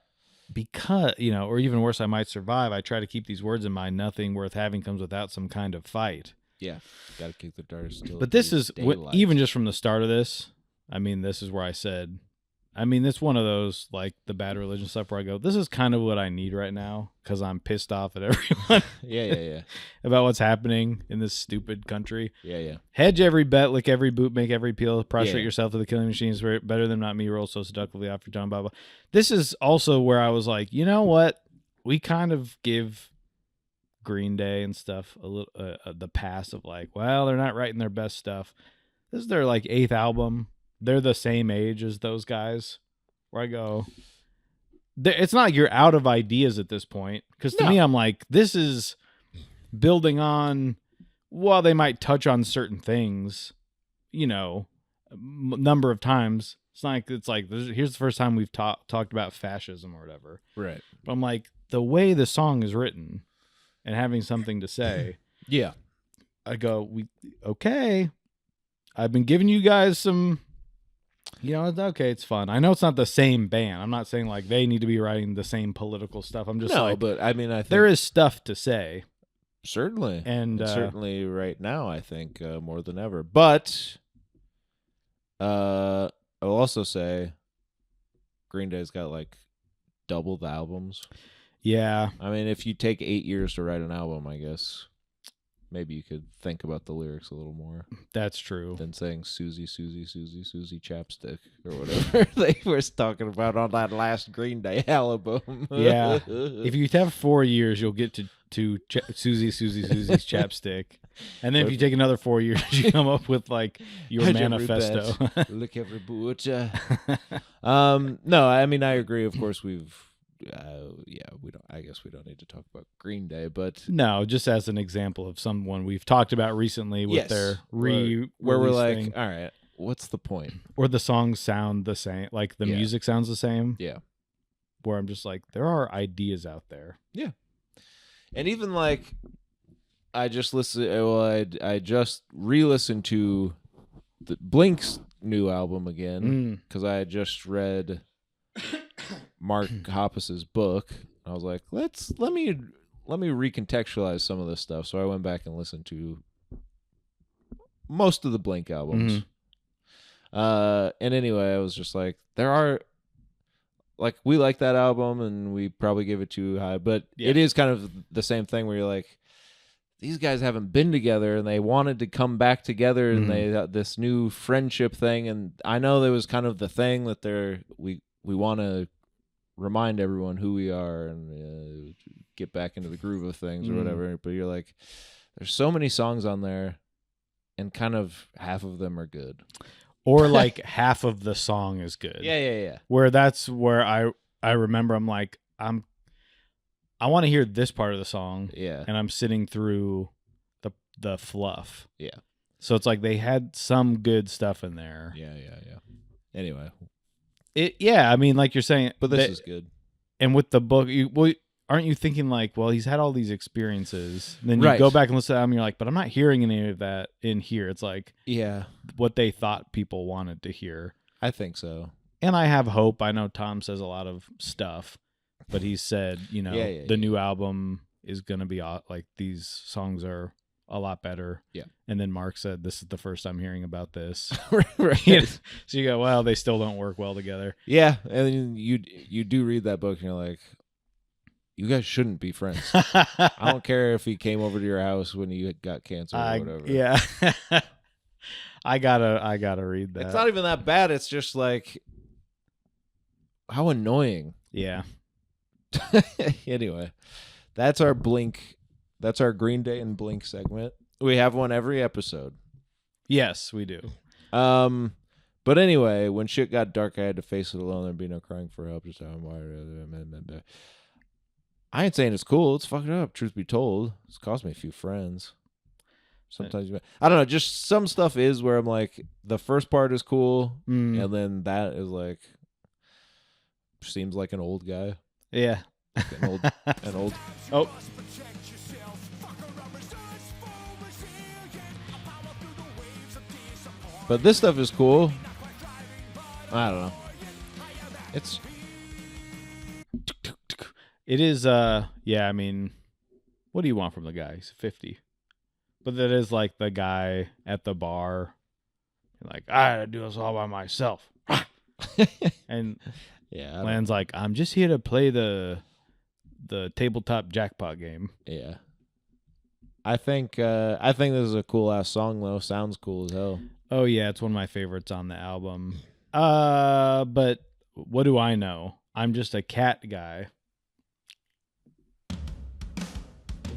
because, or even worse, I might survive, I try to keep these words in mind. Nothing worth having comes without some kind of fight. Yeah. Got to keep the dark still. But this is, even just from the start of this, this is where I said, it's one of those, like the Bad Religion stuff where I go, this is kind of what I need right now because I'm pissed off at everyone. Yeah. about what's happening in this stupid country. Yeah. Hedge every bet, lick every boot, make every peel, prostrate Yeah. yourself to the killing machines, better than not me, roll so seductively off your tongue, blah, blah. This is also where I was like, you know what? We kind of give Green Day and stuff a little the pass of like, well, they're not writing their best stuff. This is their like 8th album. They're the same age as those guys. Where I go, it's not like you're out of ideas at this point. Because to me, I'm like, this is building on. While they might touch on certain things, number of times. It's like here's the first time we've talked about fascism or whatever. Right. But I'm like, the way the song is written and having something to say. Yeah. I go, okay. I've been giving you guys some, okay, it's fun. I know it's not the same band. I'm not saying like they need to be writing the same political stuff. I'm just but I think there is stuff to say. Certainly. And certainly right now, I think more than ever. But I'll also say Green Day's got like double the albums. Yeah. If you take 8 years to write an album, I guess maybe you could think about the lyrics a little more. That's true. Than saying Susie, Susie, Susie, Susie Chapstick or whatever they were talking about on that last Green Day album. Yeah. If you have 4 years, you'll get to Susie, Susie, Susie's Chapstick. And then if you take another 4 years, you come up with like your manifesto. Look every boot. No, I agree. Of course, I guess we don't need to talk about Green Day, but no, just as an example of someone we've talked about recently with their where we're like, thing. all right, what's the point? Or the songs sound the same, like the music sounds the same. Yeah. Where I'm just like, there are ideas out there. Yeah. And even like, I just re-listened to the Blink's new album again because I had just read Mark Hoppus's book. I was like, let me recontextualize some of this stuff. So I went back and listened to most of the Blink albums. And anyway, I was just like, there are like, we like that album and we probably give it too high, but it is kind of the same thing where you're like, these guys haven't been together, and they wanted to come back together, and they had this new friendship thing. And I know there was kind of the thing that we want to remind everyone who we are and get back into the groove of things or whatever. But you're like, there's so many songs on there, and kind of half of them are good. Or like half of the song is good. Yeah. Where that's where I remember I'm like, I want to hear this part of the song. Yeah. And I'm sitting through the fluff. Yeah. So it's like they had some good stuff in there. Yeah. Anyway. I mean, like you're saying. But this is good. And with the book, aren't you thinking like, well, he's had all these experiences. And then you go back and listen to them, and you're like, but I'm not hearing any of that in here. It's like what they thought people wanted to hear. I think so. And I have hope. I know Tom says a lot of stuff. But he said, the new album is going to be like these songs are a lot better. Yeah. And then Mark said, this is the first I'm hearing about this. Right. So you go, well, they still don't work well together. Yeah. And then you do read that book and you're like, you guys shouldn't be friends. I don't care if he came over to your house when you got cancer or whatever. Yeah. I gotta read that. It's not even that bad. It's just like, how annoying. Yeah. Anyway, that's our Blink. That's our Green Day and Blink segment. We have one every episode. Yes, we do. But anyway, when shit got dark, I had to face it alone. There'd be no crying for help. Just I ain't saying it's cool. It's fucked up. Truth be told, it's cost me a few friends. Sometimes I don't know. Just some stuff is where I'm like, the first part is cool, and then that is like, seems like an old guy. Yeah. An old. Oh. But this stuff is cool. I don't know. It is, I mean, what do you want from the guy? He's 50. But that is like the guy at the bar. Like, I had to do this all by myself. And Land's like, I'm just here to play the tabletop jackpot game. Yeah. I think this is a cool ass song though. Sounds cool as hell. Oh yeah, it's one of my favorites on the album. But what do I know? I'm just a cat guy.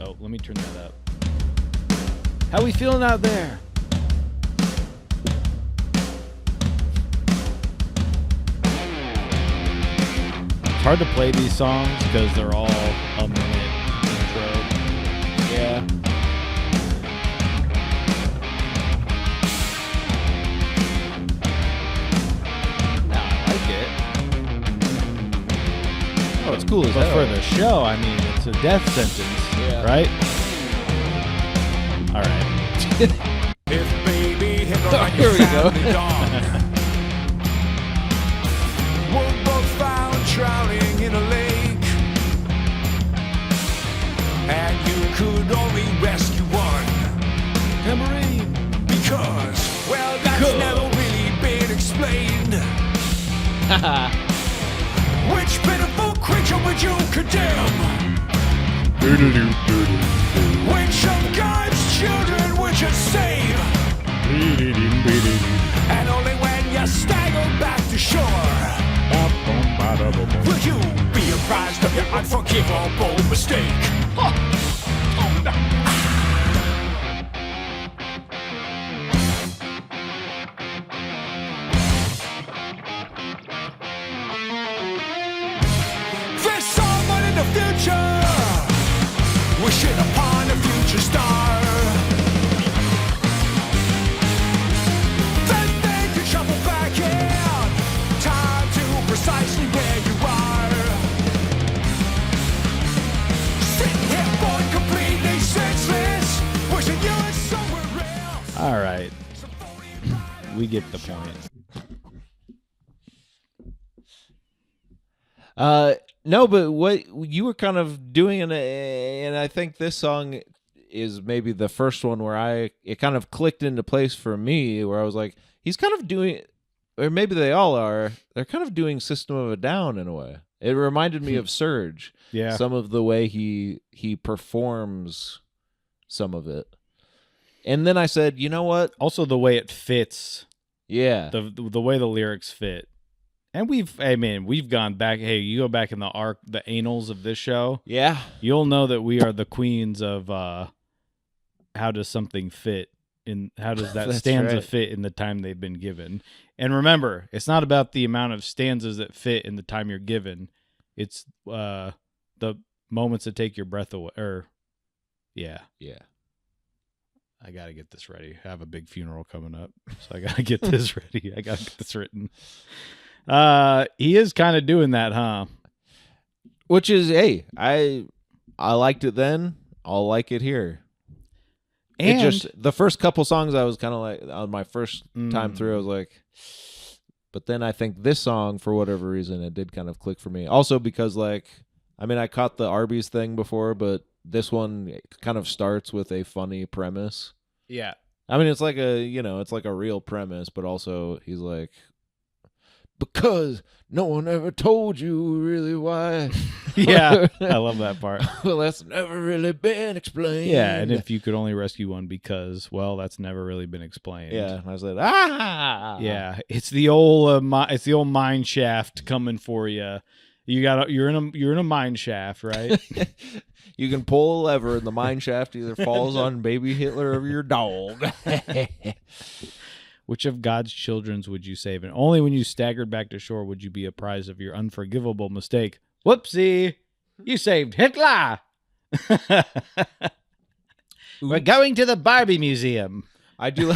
Oh, let me turn that up. How we feeling out there? It's hard to play these songs because they're all a minute intro. Yeah. Oh, it's cool as hell. But for the show, I mean, it's a death sentence, right? All right. If baby hit the Here we go. We're both found drowning in a lake, and you could only rescue one. Tambourine. Because, well, that's never really been explained. Which pitiful creature would you condemn? Which of God's children would you save? And only when you stagger back to shore will you be apprised of your unforgivable mistake. There's someone in the future wishing upon a future star. Then they can travel back in time to precisely where you are. Sitting here born completely senseless, wishing you were somewhere else. All right. We get the point. No, but what you were kind of doing, and I think this song is maybe the first one where it kind of clicked into place for me, where I was like, he's kind of doing, or maybe they all are, they're kind of doing System of a Down in a way. It reminded me of Surge. Yeah. Some of the way he performs some of it. And then I said, you know what? Also, the way it fits. Yeah. The way the lyrics fit. And we've gone back. Hey, you go back in the annals of this show. Yeah. You'll know that we are the queens of how does something fit in, how does that stanza fit in the time they've been given. And remember, it's not about the amount of stanzas that fit in the time you're given. It's the moments that take your breath away. Yeah. I got to get this ready. I have a big funeral coming up, so I got to get this ready. I got to get this written. He is kind of doing that, huh? Which is, hey, I liked it then. I'll like it here. And it just, the first couple songs I was kind of like, on my first time through, I was like, but then I think this song, for whatever reason, it did kind of click for me. Also because, like, I mean, I caught the Arby's thing before, but this one kind of starts with a funny premise. Yeah. I mean, it's like it's like a real premise, but also he's like, because no one ever told you really why. Yeah, I love that part. Well, that's never really been explained. Yeah, and if you could only rescue one because, well, that's never really been explained. Yeah, I said, ah. Yeah, it's the old mine shaft coming for you. You're in a mine shaft, right? You can pull a lever, and the mine shaft either falls on baby Hitler or your dog. Which of God's children would you save? And only when you staggered back to shore would you be apprised of your unforgivable mistake. Whoopsie! You saved Hitler! We're going to the Barbie Museum. I do.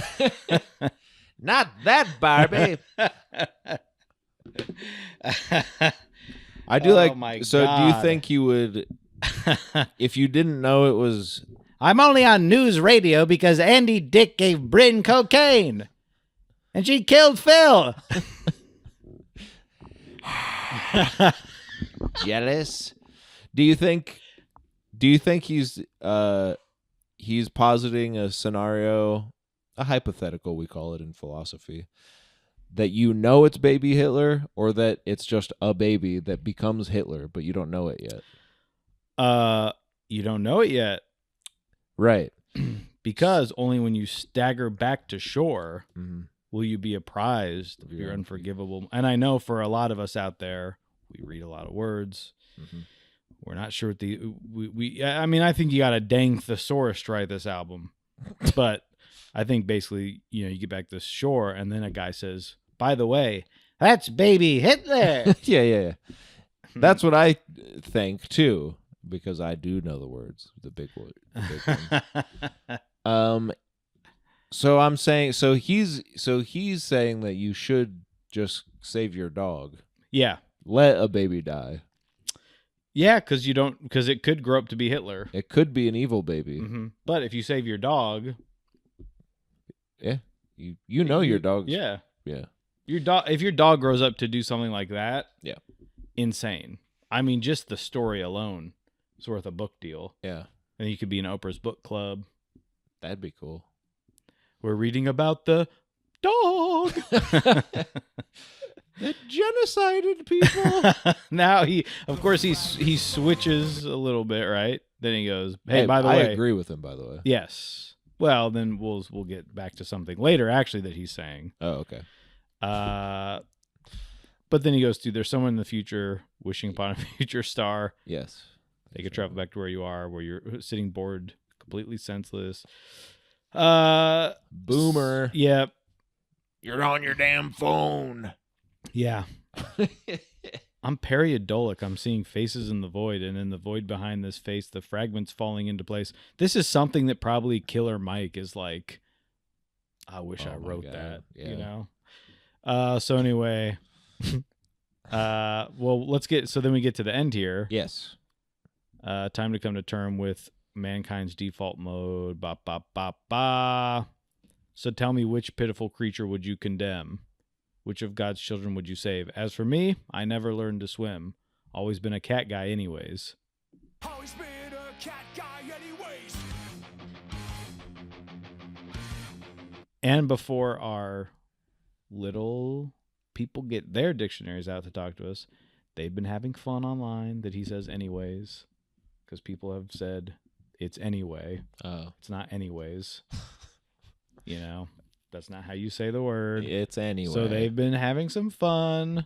Not that Barbie. I do So God. do you think you would, if you didn't know it was... I'm only on news radio because Andy Dick gave Bryn cocaine. And she killed Phil. Jealous? Do you think he's positing a scenario, a hypothetical, we call it in philosophy, that you know it's baby Hitler, or that it's just a baby that becomes Hitler, but you don't know it yet? You don't know it yet. Right. Because only when you stagger back to shore will you be apprised of your unforgivable. And I know for a lot of us out there, we read a lot of words. We're not sure what I mean, I think you got a dang thesaurus to write this album. But I think basically, you get back to shore and then a guy says, by the way, that's baby Hitler. Yeah. That's what I think too, because I do know the words, the big one. So I'm saying, he's saying that you should just save your dog. Yeah. Let a baby die. Yeah, because it could grow up to be Hitler. It could be an evil baby. But if you save your dog, yeah, you know your dog. Yeah. If your dog grows up to do something like that, yeah, insane. I mean, just the story alone is worth a book deal. Yeah, and you could be in Oprah's book club. That'd be cool. We're reading about the dog. That genocided people. Now he switches a little bit, right? Then he goes, "Hey, by the way," I agree with him. By the way, yes. Well, then we'll get back to something later, actually, that he's saying. Oh, okay. But then he goes through. There's someone in the future wishing upon a future star. Yes, they could travel back to where you are, where you're sitting bored, completely senseless. Boomer. Yep. You're on your damn phone. Yeah. I'm periodolic. I'm seeing faces in the void, and in the void behind this face, the fragments falling into place. This is something that probably Killer Mike is like, I wish I wrote that, yeah. So anyway, well, then we get to the end here. Yes. Time to come to term with mankind's default mode. Ba, ba, ba, ba. So tell me, which pitiful creature would you condemn? Which of God's children would you save? As for me, I never learned to swim. Always been a cat guy anyways. Always been a cat guy anyways. And before our little people get their dictionaries out to talk to us, they've been having fun online that he says anyways. Because people have said it's anyway. Oh. It's not anyways. You know, that's not how you say the word. It's anyway. So they've been having some fun.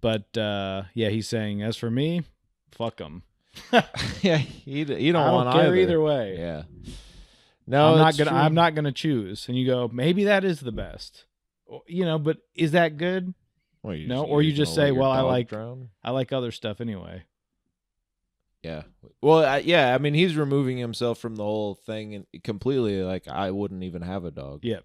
But, yeah, he's saying, as for me, fuck them. Yeah, you don't I want don't care either. either way. Yeah. No, I'm not gonna choose. And you go, maybe that is the best. You know, but is that good? Well, Or you just say, well, I like other stuff anyway. Yeah. Well, yeah. I mean, he's removing himself from the whole thing and completely. Like, I wouldn't even have a dog. Yep.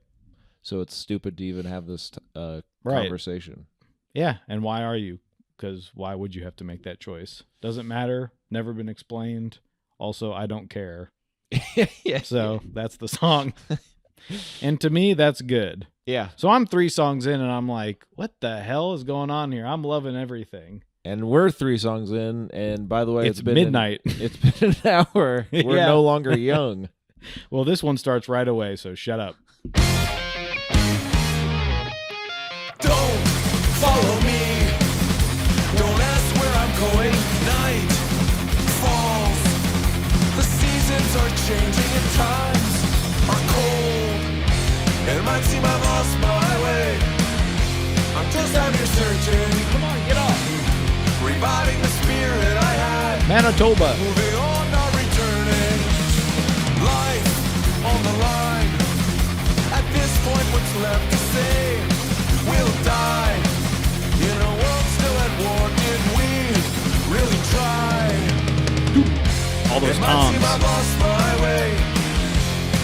So it's stupid to even have this Right. conversation. Yeah, and why are you? Because why would you have to make that choice? Doesn't matter. Never been explained. Also, I don't care. Yeah. So that's the song. And to me, that's good. Yeah. So I'm 3 songs in, and I'm like, what the hell is going on here? I'm loving everything. And we're 3 songs in, and by the way, It's been midnight. It's been an hour. We're Yeah. no longer young. Well, this one starts right away, so shut up. Don't follow me. Don't ask where I'm going. Night falls. The seasons are changing and times are cold. It might seem I've lost my way. I'm just out here searching. Come on, get off. Reviving the spirit I had. Manitoba. Moving on, not returning. Life on the line. At this point, what's left to say? We'll die in a world still at war. Did we really try? All those It might seem toms. I've lost my way.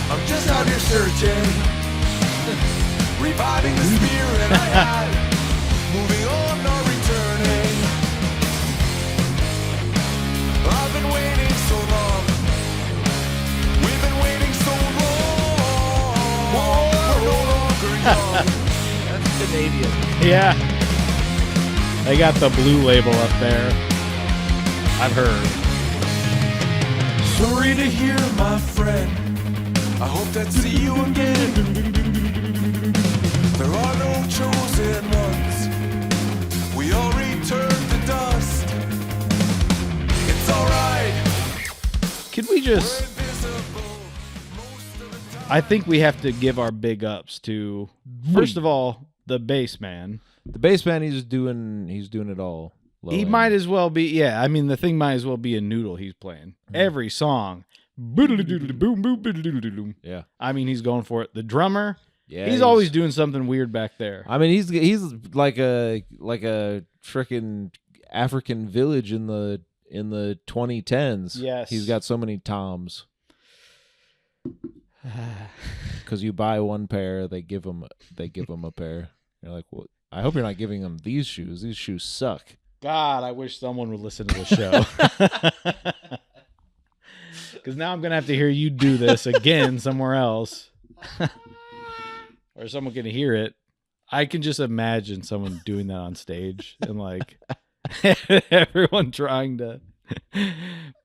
I'm just out here searching. Reviving the spirit I had. Moving on, not returning. I've been waiting so long. We've been waiting so long. We're no longer young. That's Canadian. Yeah. They got the blue label up there. I've heard. Sorry to hear, my friend. I hope that see you again. There are no chosen ones. We all return to dust. It's alright. Can we just... Invisible most of the time. I think we have to give our big ups to, first of all, the bass man. The bass man, he's doing it all. Low He end. might as well be, yeah, I mean, the thing might as well be a noodle he's playing. Every song. Boom, boom, boom. Yeah. I mean, he's going for it. The drummer, Yeah. he's always doing something weird back there. I mean, he's like a frickin' African village in the 2010s. Yes. He's got so many toms. Because you buy one pair, they give him a pair. You're like, well, I hope you're not giving him these shoes. These shoes suck. God, I wish someone would listen to the show. Because now I'm going to have to hear you do this again somewhere else. Or someone can hear it. I can just imagine someone doing that on stage and like everyone trying to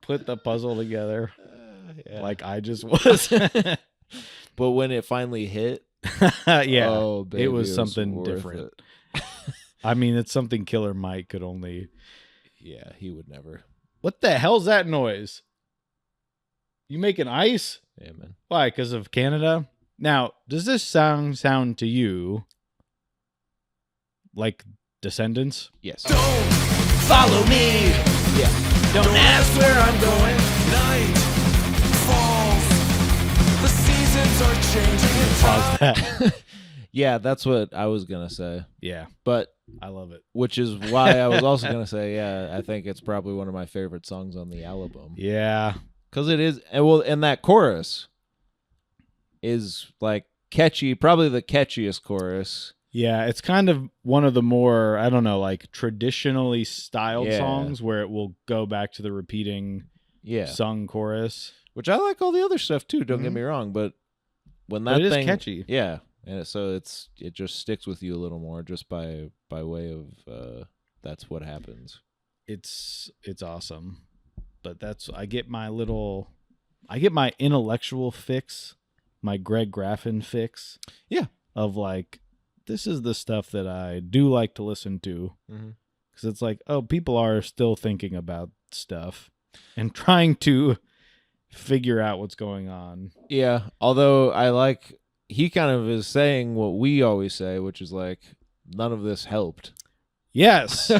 put the puzzle together Yeah. like I just was. But when it finally hit, Yeah, oh, baby, it was something worth different. it. I mean, it's something Killer Mike could only... Yeah, he would never. What the hell's that noise? You making ice? Yeah, man. Why? Because of Canada? Now, does this sound to you like Descendants? Yes. Don't follow me. Yeah. Don't ask where I'm going. Night falls. The seasons are changing in Pause time. that. Yeah, that's what I was gonna say. Yeah, But I love it. which is why I was also gonna say, yeah, I think it's probably one of my favorite songs on the album. Yeah. Because it is, and that chorus is like catchy, probably the catchiest chorus. Yeah, it's kind of one of the more, I don't know, like traditionally styled Yeah. songs where it will go back to the repeating Yeah, sung chorus. which I like all the other stuff too. Don't Mhm. get me wrong, but when But that it is thing, catchy. yeah, and so it just sticks with you a little more just by way of that's what happens. It's awesome. But I get my intellectual fix, my Greg Graffin fix. Yeah. Of like, this is the stuff that I do like to listen to. Mhm. Because it's like, oh, people are still thinking about stuff and trying to figure out what's going on. Yeah, although he kind of is saying what we always say, which is like, none of this helped. Yes.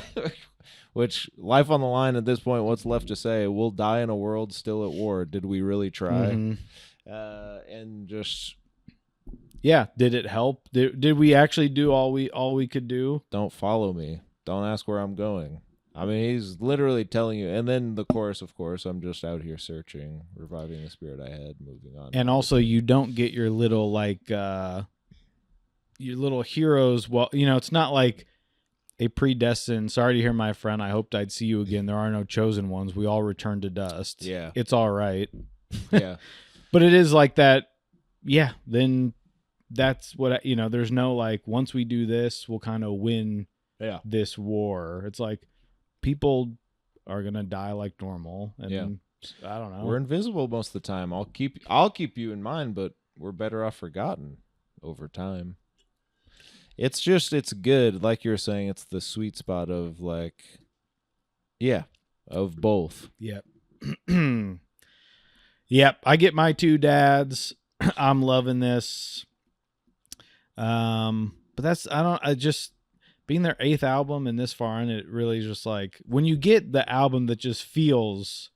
Which, life on the line at this point, what's left to say? We'll die in a world still at war. Did we really try? And just... Yeah, did it help? Did we actually do all we could do? Don't follow me. Don't ask where I'm going. I mean, he's literally telling you. And then the chorus, of course, I'm just out here searching, reviving the spirit I had, moving on. And also, you don't get your little, like, your little heroes. Well, it's not like a predestined, sorry to hear my friend, I hoped I'd see you again. There are no chosen ones. We all return to dust. Yeah. It's all right. Yeah. But it is like that. Yeah, then that's what, there's no, like, once we do this, we'll kind of win this war. It's like, people are gonna die like normal, and I don't know. We're invisible most of the time. I'll keep you in mind, but we're better off forgotten over time. It's good, like you were saying. It's the sweet spot of like, of both. Yep. Yep. I get my two dads. I'm loving this. But I just. Being their 8th album and this far in, it really is just like, when you get the album that just feels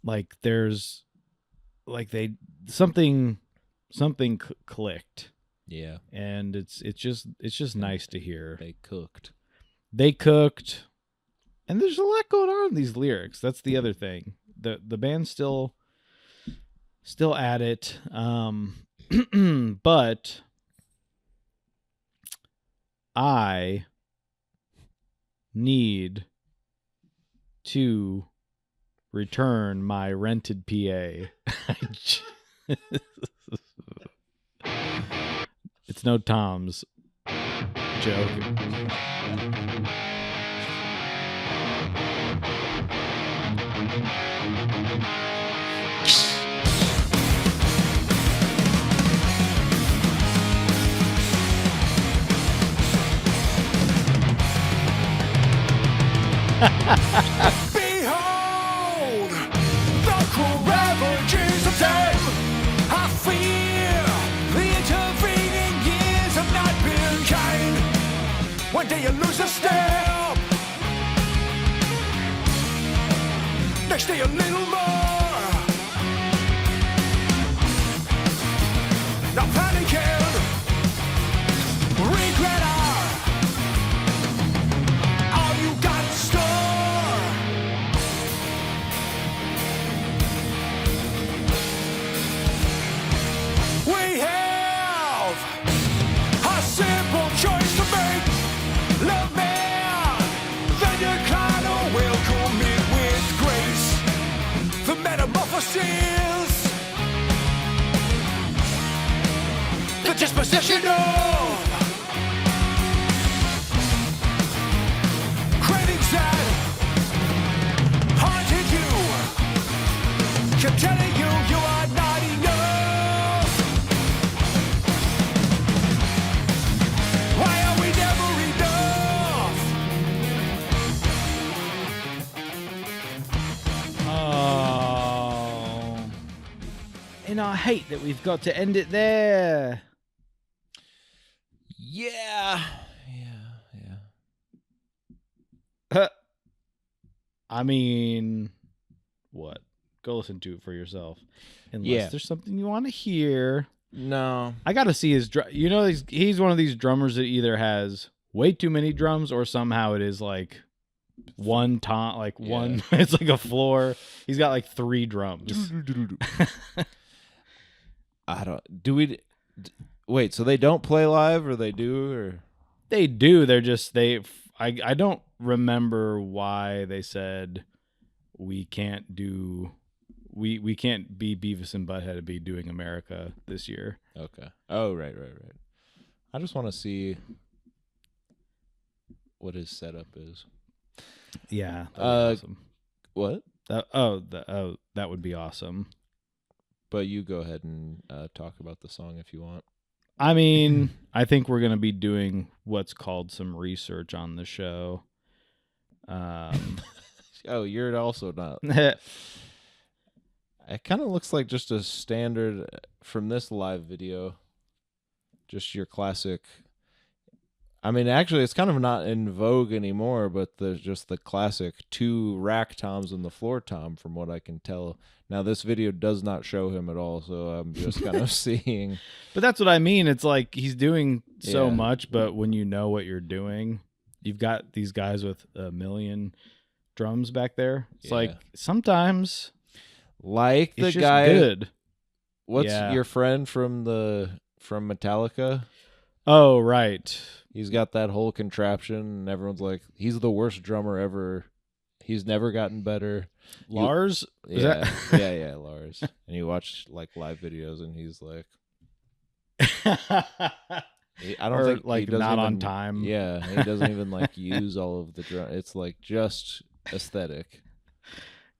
like there's like something clicked. Yeah. And it's just nice to hear. They cooked. And there's a lot going on in these lyrics. That's the other thing. The band's still at it. But I need to return my rented PA. It's no Tom's joke. Behold the cruel ravages of time. I fear the intervening years have not been kind. One day you lose a step, next day a little more. Now panicking, regret all you got in store. We have a simple choice to make. Love man, the decline or welcome it with grace. The metamorphosis, the disposition of cravings that haunted you, kept telling you you are not enough. Why are we never enough? Oh. And I hate that we've got to end it there. Yeah. I mean, what? Go listen to it for yourself. Unless there's something you want to hear. No. I got to see his he's one of these drummers that either has way too many drums or somehow it is like one tom, like one, it's like a floor. He's got like 3 drums. Wait, so they don't play live or they do, or? They do. They're just, I don't remember why they said we can't do, we can't be Beavis and Butthead and be doing America this year. Okay. Oh, right. I just want to see what his setup is. Yeah. Awesome. What? That would be awesome. But you go ahead and talk about the song if you want. I mean, I think we're going to be doing what's called some research on the show. Oh, you're also not. It kind of looks like just a standard from this live video. Just your classic. I mean, actually, it's kind of not in vogue anymore, but there's just the classic 2 rack toms and the floor tom, from what I can tell. Now, this video does not show him at all, so I'm just kind of seeing. But that's what I mean. It's like he's doing so much, but when you know what you're doing, you've got these guys with a million drums back there. It's like sometimes, like the it's just guy. Good. What's your friend from Metallica? Oh, right. He's got that whole contraption, and everyone's like, he's the worst drummer ever. He's never gotten better. Lars? Yeah, yeah, Lars. And you watch like live videos, and he's like, I don't think like he not even, on time. Yeah, he doesn't even like use all of the drum. It's like just aesthetic.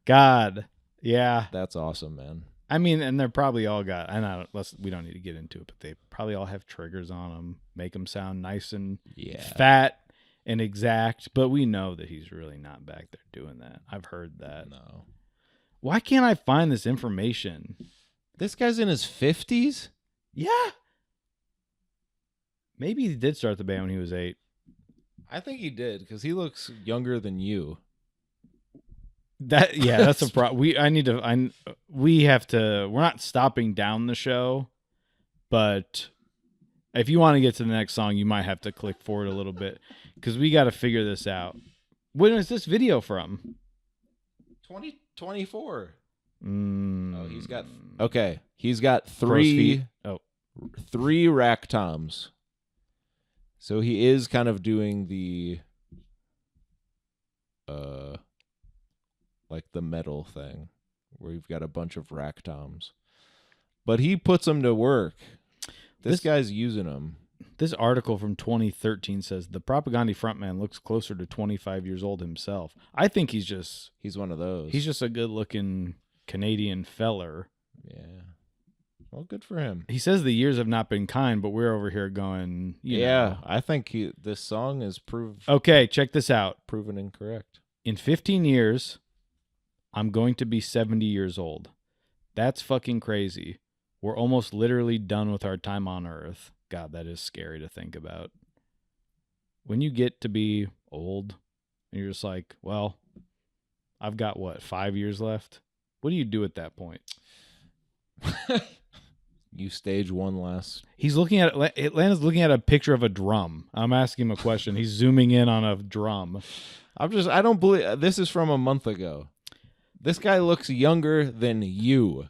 God, yeah, that's awesome, man. I mean, and they're probably all got. We don't need to get into it, but they probably all have triggers on them, make them sound nice and fat and exact. But we know that he's really not back there doing that. I've heard that. No. Why can't I find this information? This guy's in his 50s? Yeah. Maybe he did start the band when he was 8. I think he did, because he looks younger than you. That's a problem. We have to. We're not stopping down the show, but if you want to get to the next song, you might have to click forward a little bit because we got to figure this out. When is this video from? 2024. Oh, He's got 3 rack toms. So he is kind of doing the like the metal thing where you've got a bunch of rack toms. But he puts them to work. This guy's using them. This article from 2013 says the Propagandhi frontman looks closer to 25 years old himself. I think he's one of those. He's just a good-looking Canadian feller. Yeah. Well, good for him. He says the years have not been kind, but we're over here going, you know. I think this song is Okay, check this out. Proven incorrect. In 15 years, I'm going to be 70 years old. That's fucking crazy. We're almost literally done with our time on Earth. God, that is scary to think about. When you get to be old, and you're just like, well, I've got, 5 years left? What do you do at that point? You stage one last. He's looking at Atlanta's looking at a picture of a drum. I'm asking him a question. He's zooming in on a drum. I don't believe this is from a month ago. This guy looks younger than you.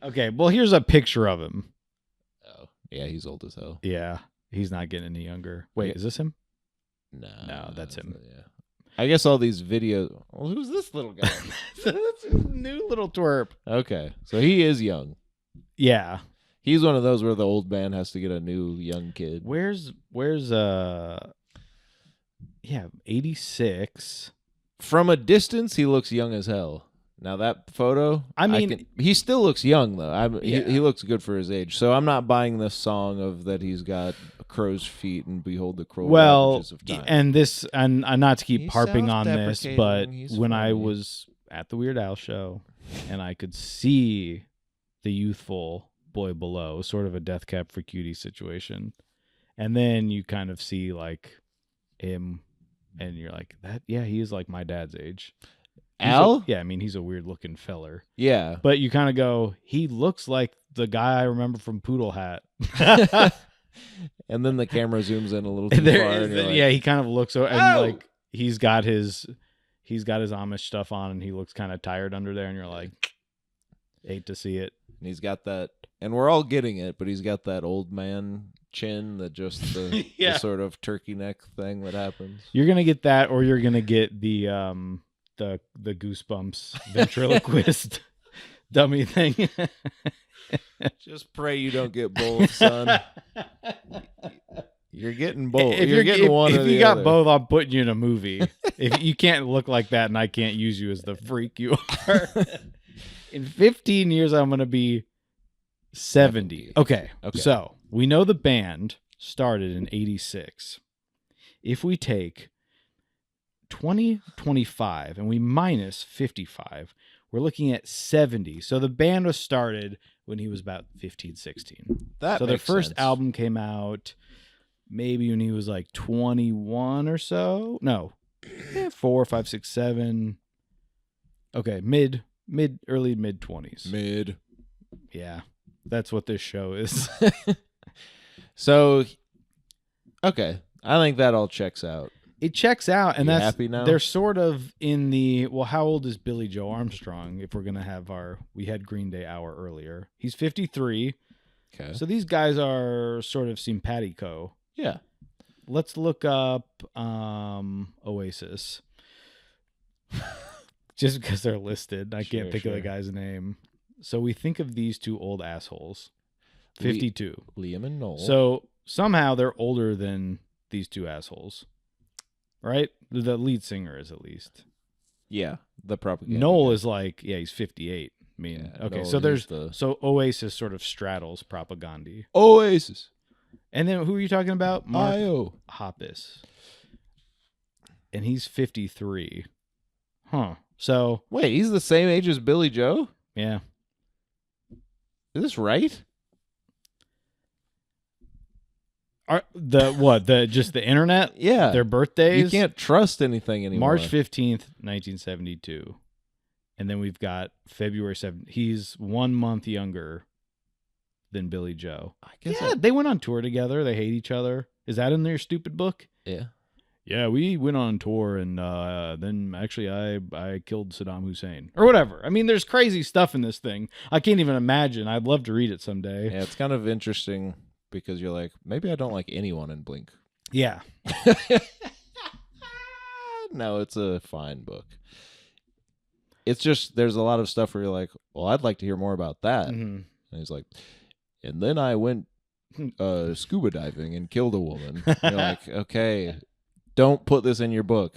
Okay, well, here's a picture of him. Oh, yeah, he's old as hell. Yeah, he's not getting any younger. Wait, is this him? No, that's him. Yeah. I guess all these videos. Well, who's this little guy? That's a new little twerp. Okay, so he is young. Yeah, he's one of those where the old man has to get a new young kid. Where's 86. From a distance, he looks young as hell. Now that photo, he still looks young though. He looks good for his age. So I'm not buying this song of that he's got crow's feet and behold the cruel ravages of time. And not to keep harping on this, but when I was at the Weird Al show and I could see the youthful boy below, sort of a Death Cab for Cutie situation, and then you kind of see like him, and you're like, he is like my dad's age. Al? He's a weird looking feller. Yeah. But you kind of go, he looks like the guy I remember from Poodle Hat. And then the camera zooms in a little too far. And he kind of looks and like he's got his Amish stuff on and he looks kind of tired under there and you're like, hate to see it. And he's got that, and we're all getting it, but he's got that old man chin, the sort of turkey neck thing that happens. You're going to get that, or you're going to get the Goosebumps ventriloquist dummy thing. Just pray you don't get both, son. You're getting both. If you're getting one or the other. If you got both, I'm putting you in a movie. If you can't look like that and I can't use you as the freak you are. In 15 years, I'm going to be 70. Okay. So we know the band started in 86. If we take 2025 and we minus 55, we're looking at 70. So the band was started when he was about 15, 16. So their first album came out maybe when he was like 21 or so. No, 4, 5, 6, 7. Okay, early mid 20s. Yeah, that's what this show is. So, okay, I think that all checks out. It checks out, and You that's happy now? They're sort of in the how old is Billy Joe Armstrong? If we're gonna have we had Green Day hour earlier. He's 53. Okay, So these guys are sort of simpatico. yeah. Let's look up Oasis. Just because they're listed, I can't think of the guy's name. So we think of these two old assholes. 52. Liam and Noel. So somehow they're older than these two assholes. Right? The lead singer is, at least. Yeah, the Propagandhi. Noel is like, he's 58. I mean, Yeah, okay, Noel so there's is so Oasis sort of straddles Propagandhi. Oasis. And then who are you talking about? Mark Io. Hoppus. And he's 53. Huh. So, Wait, he's the same age as Billy Joe? yeah. Is this right? Just the internet? Yeah. Their birthdays? You can't trust anything anymore. March 15th, 1972. And then we've got February 7th. He's 1 month younger than Billy Joe. I guess Yeah, they went on tour together. They hate each other. Is that in their stupid book? yeah. Yeah, we went on tour, and then actually I killed Saddam Hussein. Or whatever. I mean, there's crazy stuff in this thing. I can't even imagine. I'd love to read it someday. Yeah, it's kind of interesting because you're like, maybe I don't like anyone in Blink. Yeah. No, it's a fine book. It's just, there's a lot of stuff where you're like, well, I'd like to hear more about that. Mhm. And he's like, and then I went scuba diving and killed a woman. You're like, okay, don't put this in your book.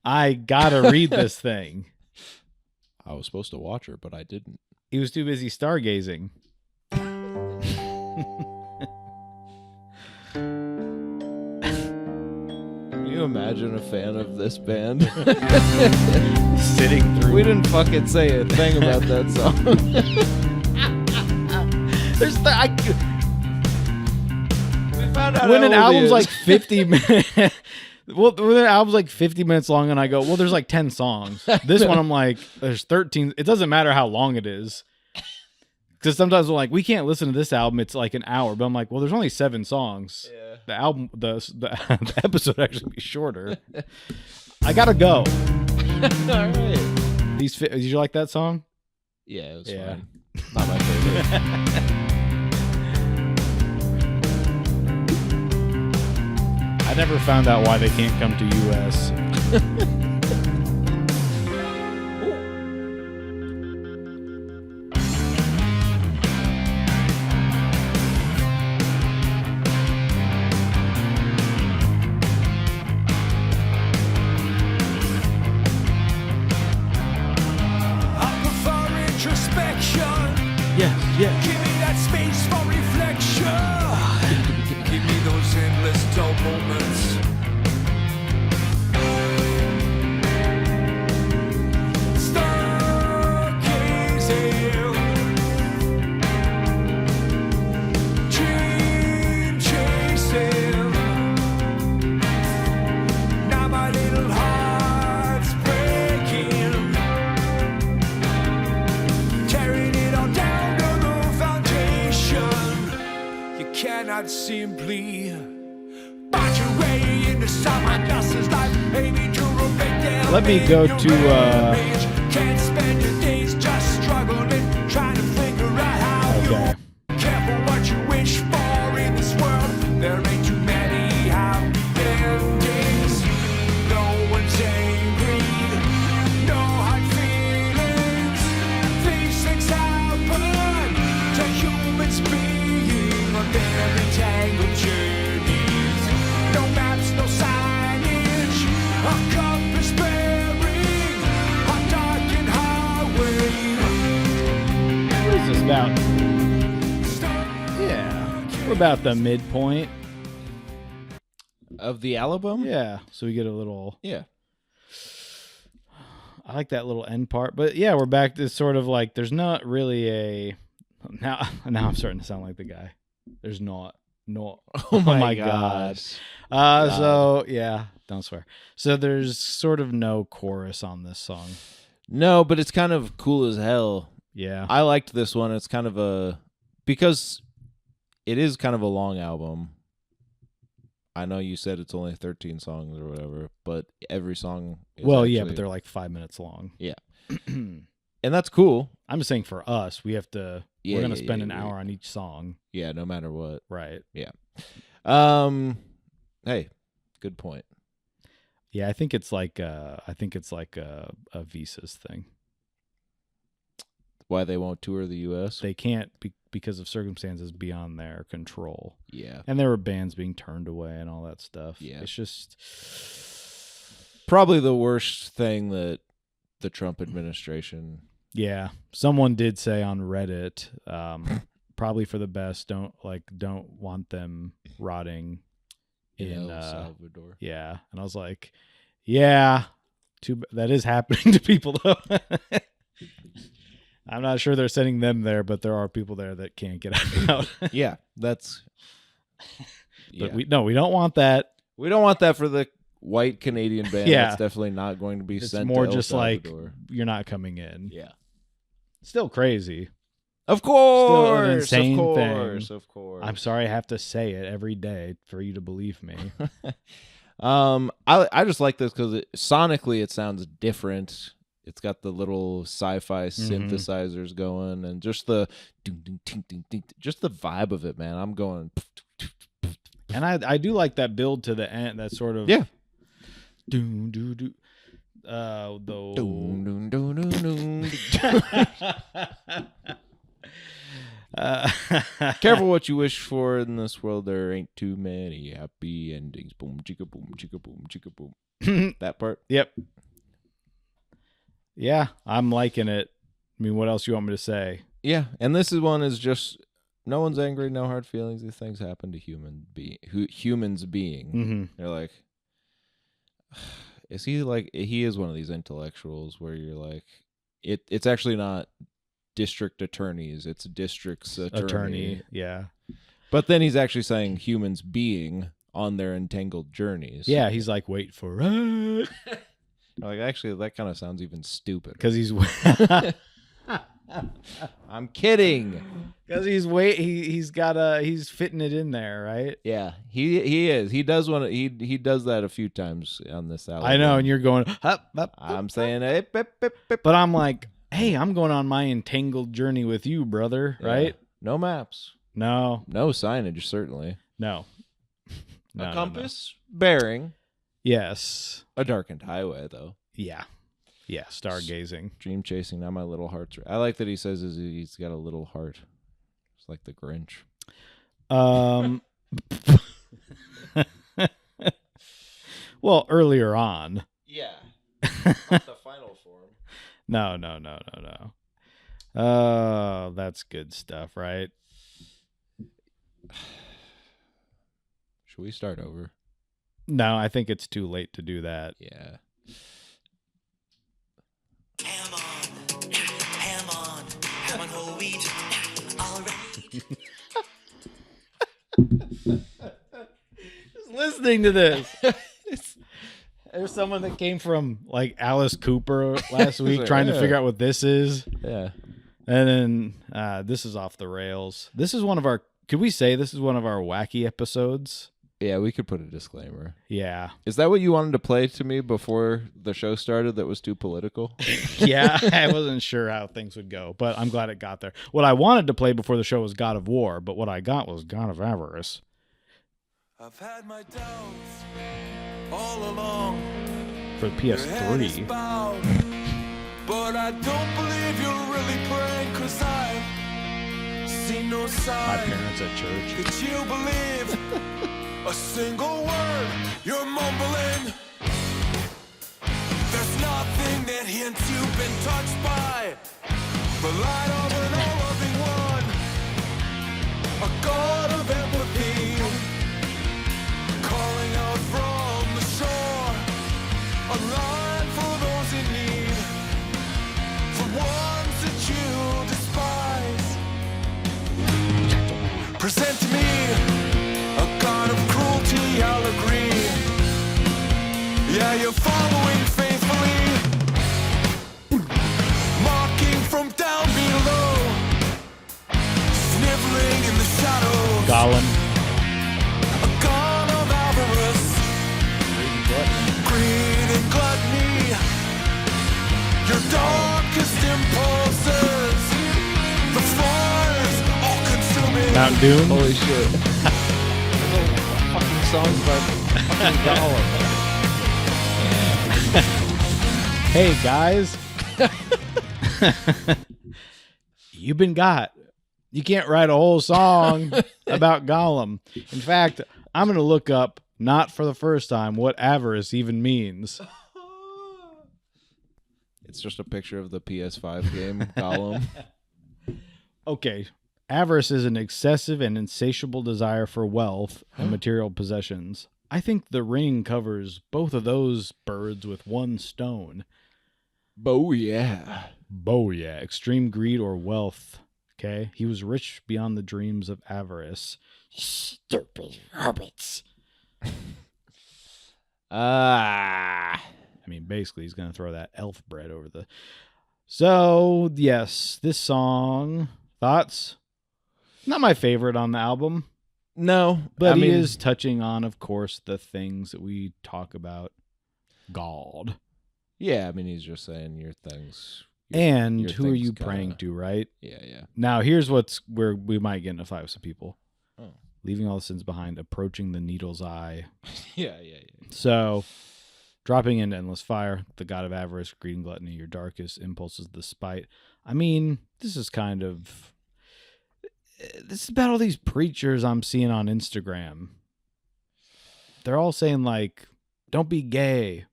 I gotta read this thing. I was supposed to watch her, but I didn't. He was too busy stargazing. Can you imagine a fan of this band? Sitting through. We didn't fucking say a thing about that song. We found out When how an old he album's is. like 50 minutes. Well, when an album's like 50 minutes long, and I go, well, there's like 10 songs. This one, I'm like, there's 13. It doesn't matter how long it is. Because sometimes we're like, we can't listen to this album. It's like an hour. But I'm like, well, there's only 7 songs. Yeah. The album, the episode actually be shorter. I gotta go. All right. Did you like that song? Yeah, it was Yeah. fine. Not my favorite. I never found out why they can't come to U.S. I prefer introspection. Yes, yes. Give me that space for reflection. Give me those endless dull moments. Stargazing. Dream chasing. Now my little heart's breaking. Tearing it all down to the foundation. You cannot simply bite your way into someone else's life. Aiming to make them Let me go to, Can't spend your days just struggling, trying to figure out how Okay. you careful what you wish for in this world. There ain't too many happy endings. No one's angry, no hard feelings. These things happen to humans being on their entangled journeys. No maps, no signage, a compass bearing a darkened highway. What is this about? Yeah. We're about the midpoint. Of the album? Yeah. So we get a little. Yeah. I like that little end part. But yeah, we're back to sort of like there's not really a now I'm starting to sound like the guy. There's not. Oh my god. So yeah, don't swear. So there's sort of no chorus on this song. No, but it's kind of cool as hell. Yeah. I liked this one. It's kind of because it is kind of a long album. I know you said it's only 13 songs or whatever, but every song is but they're like 5 minutes long. Yeah. And that's cool. I'm just saying for us, we have to we're going to spend an hour on each song. Yeah, no matter what. Right. Yeah. Hey, good point. Yeah, I think it's like a Visas thing. Why they won't tour the U.S.? They can't because of circumstances beyond their control. Yeah. And there were bands being turned away and all that stuff. Yeah. It's just probably the worst thing that the Trump administration. Yeah. Someone did say on Reddit, probably for the best, don't want them rotting in El Salvador. Yeah. And I was like, yeah, that is happening to people though. I'm not sure they're sending them there, but there are people there that can't get out. Yeah, that's. But we don't want that. We don't want that for the white Canadian band. Yeah. That's definitely not going to be It's sent. more to El just Salvador. like you're not coming in. Yeah. Still crazy. Of course. Still an insane of course. thing. Of course. I'm sorry I have to say it every day for you to believe me. I just like this because sonically it sounds different. It's got the little sci-fi synthesizers going, and just the just the vibe of it, man. I'm going. And I do like that build to the end. That sort of Doom doo doo. Though. Doom, doom, doom, doom, doom. Careful what you wish for in this world. There ain't too many happy endings. Boom, chicka, boom, chicka, boom, chicka, boom. That part. Yep. Yeah, I'm liking it. I mean, what else you want me to say? Yeah, and this is just no one's angry, no hard feelings. These things happen to humans being. Mm-hmm. They're like, is he like? He is one of these intellectuals where you're like, it's actually not district attorneys, it's district's attorney. Yeah. But then he's actually saying humans being on their entangled journeys. Yeah, he's like, wait for it. Like, actually, that kind of sounds even stupid. Because he's I'm kidding. Because he's he's fitting it in there, right? Yeah, he is. He does he does that a few times on this album. I know, and you're going up. I'm saying but I'm like, hey, I'm going on my entangled journey with you, brother, right? No maps. No signage, certainly. No. A compass, bearing. Yes. A darkened highway, though. Yeah. Yeah, stargazing. Dream chasing, now my little heart's... I like that he says he's got a little heart. It's like the Grinch. Well, earlier on. Yeah. Not the final form. No. Oh, that's good stuff, right? Should we start over? No, I think it's too late to do that. Yeah. Ham on whole wheat, all right. Just listening to this. There's someone that came from like Alice Cooper last week trying to figure out what this is. Yeah. And then this is off the rails. This is could we say this is one of our wacky episodes? Yeah, we could put a disclaimer. Yeah. Is that what you wanted to play to me before the show started that was too political? Yeah, I wasn't sure how things would go, but I'm glad it got there. What I wanted to play before the show was God of War, but what I got was God of Avarice. I've had my doubts all along. For the PS3. Bowed, but I don't believe you're really praying, 'cause I've seen no My sign parents at church. that you believe a single word you're mumbling. There's nothing that hints you've been touched by the light of an all-loving one, a god of empathy, calling out from the shore, a line for those in need. Present to me a god of cruelty, I'll agree. Yeah, you're following faithfully, mocking from down below, sniveling in the shadows. Gollum. A god of avarice, greed and gluttony, your darkest impulses, the fires all consuming. Mount Doom. Holy shit. Fucking songs about fucking Gollum. Hey guys, you've been got. You can't write a whole song about Gollum. In fact, I'm going to look up, not for the first time, what avarice even means. It's just a picture of the PS5 game, Gollum. Okay. Avarice is an excessive and insatiable desire for wealth and material possessions. I think the ring covers both of those birds with one stone. Oh, yeah. Oh, yeah. Extreme greed or wealth. Okay? He was rich beyond the dreams of avarice. Stupid hobbits. I mean, basically, he's going to throw that elf bread over the... So, yes, this song, thoughts? Not my favorite on the album. No. But he is touching on, of course, the things that we talk about. God. Yeah, I mean, he's just saying your things. And your who are things you kinda- praying to, right? Yeah, yeah. Now, here's where we might get in a fight with some people. Oh. Leaving all the sins behind, approaching the needle's eye. Yeah, yeah, yeah. So, dropping into endless fire, the god of avarice, greed and gluttony, your darkest impulses, despite. I mean, this is about all these preachers I'm seeing on Instagram. They're all saying, like, don't be gay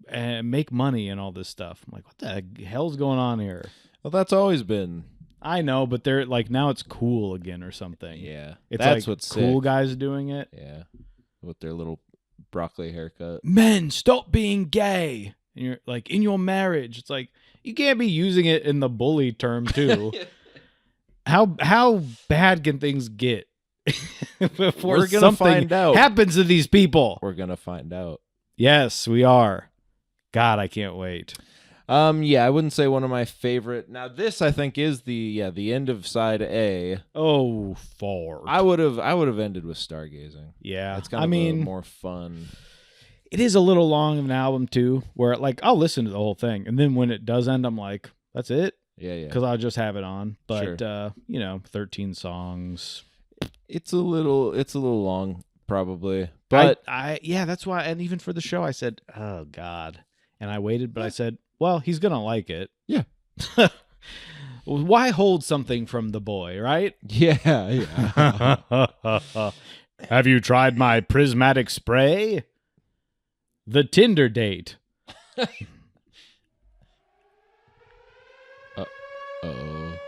and make money and all this stuff. I'm like, what the hell's going on here? Well, that's always been. I know, but they're like, now it's cool again or something. Yeah. It's that's like what's cool sick. guys doing it. Yeah. With their little broccoli haircut. Men, stop being gay. And you're like, in your marriage. It's like, you can't be using it in the bully term too. How bad can things get before We're gonna something find out. happens to these people? We're going to find out. Yes, we are. God, I can't wait. Yeah, I wouldn't say one of my favorite. Now, this I think is the end of side A. Oh, far. I would have ended with Stargazing. Yeah, It's kind of a more fun. It is a little long of an album too, where like I'll listen to the whole thing, and then when it does end, I'm like, that's it, Yeah, yeah. because I'll just have it on. But Sure. 13 songs. It's a little long, probably. But That's why. And even for the show, I said, oh God, and I waited, but I said, well, he's gonna like it. Yeah. Why hold something from the boy, right? yeah. Have you tried my prismatic spray? The Tinder date. Oh.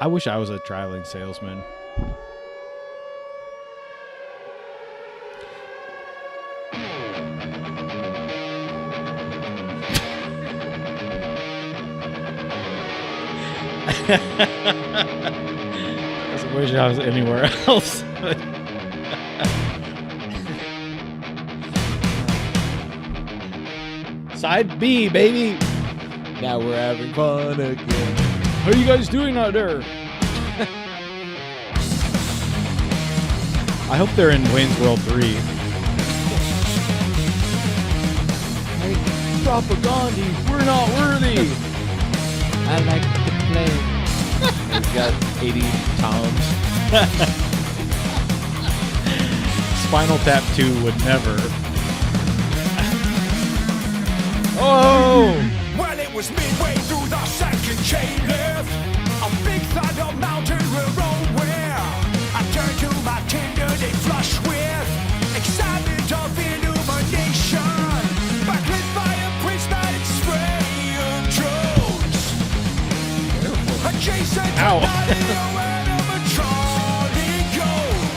I wish I was a traveling salesman. I wish I was anywhere else. Side B, baby. Now we're having fun again. How are you guys doing out there? I hope they're in Wayne's World 3. Hey, Propagandhi, we're not worthy. I like to play. He's got 80 toms. Spinal Tap 2 would never. Oh! Well, it was midway through the second chain lift. A big thunder mountain we're aware. I turned to my Tinder, they flush with excitement of illumination. Backlit by a prismatic spray of drones. Adjacent Ow. to animatronic gold.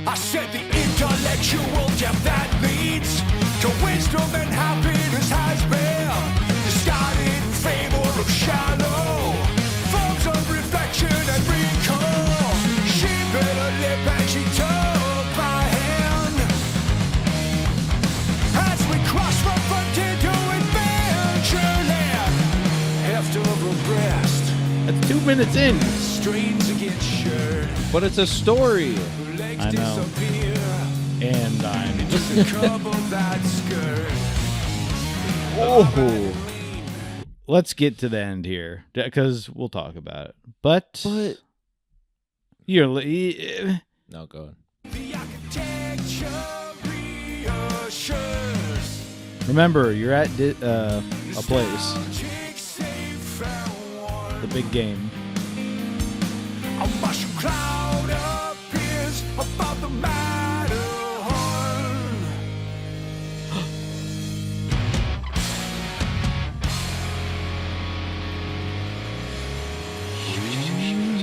I said the intellectual depth that leads to wisdom and happiness has been discarded in favor 2 minutes in. Stranger get shirt. But it's a story. Legs I know. disappear. And I'm Just cover that skirt. Oh. Let's get to the end here because we'll talk about it. But you're No, go on. The architecture reassures. remember you're at a place, the big game. A mushroom cloud appears above the Matterhorn.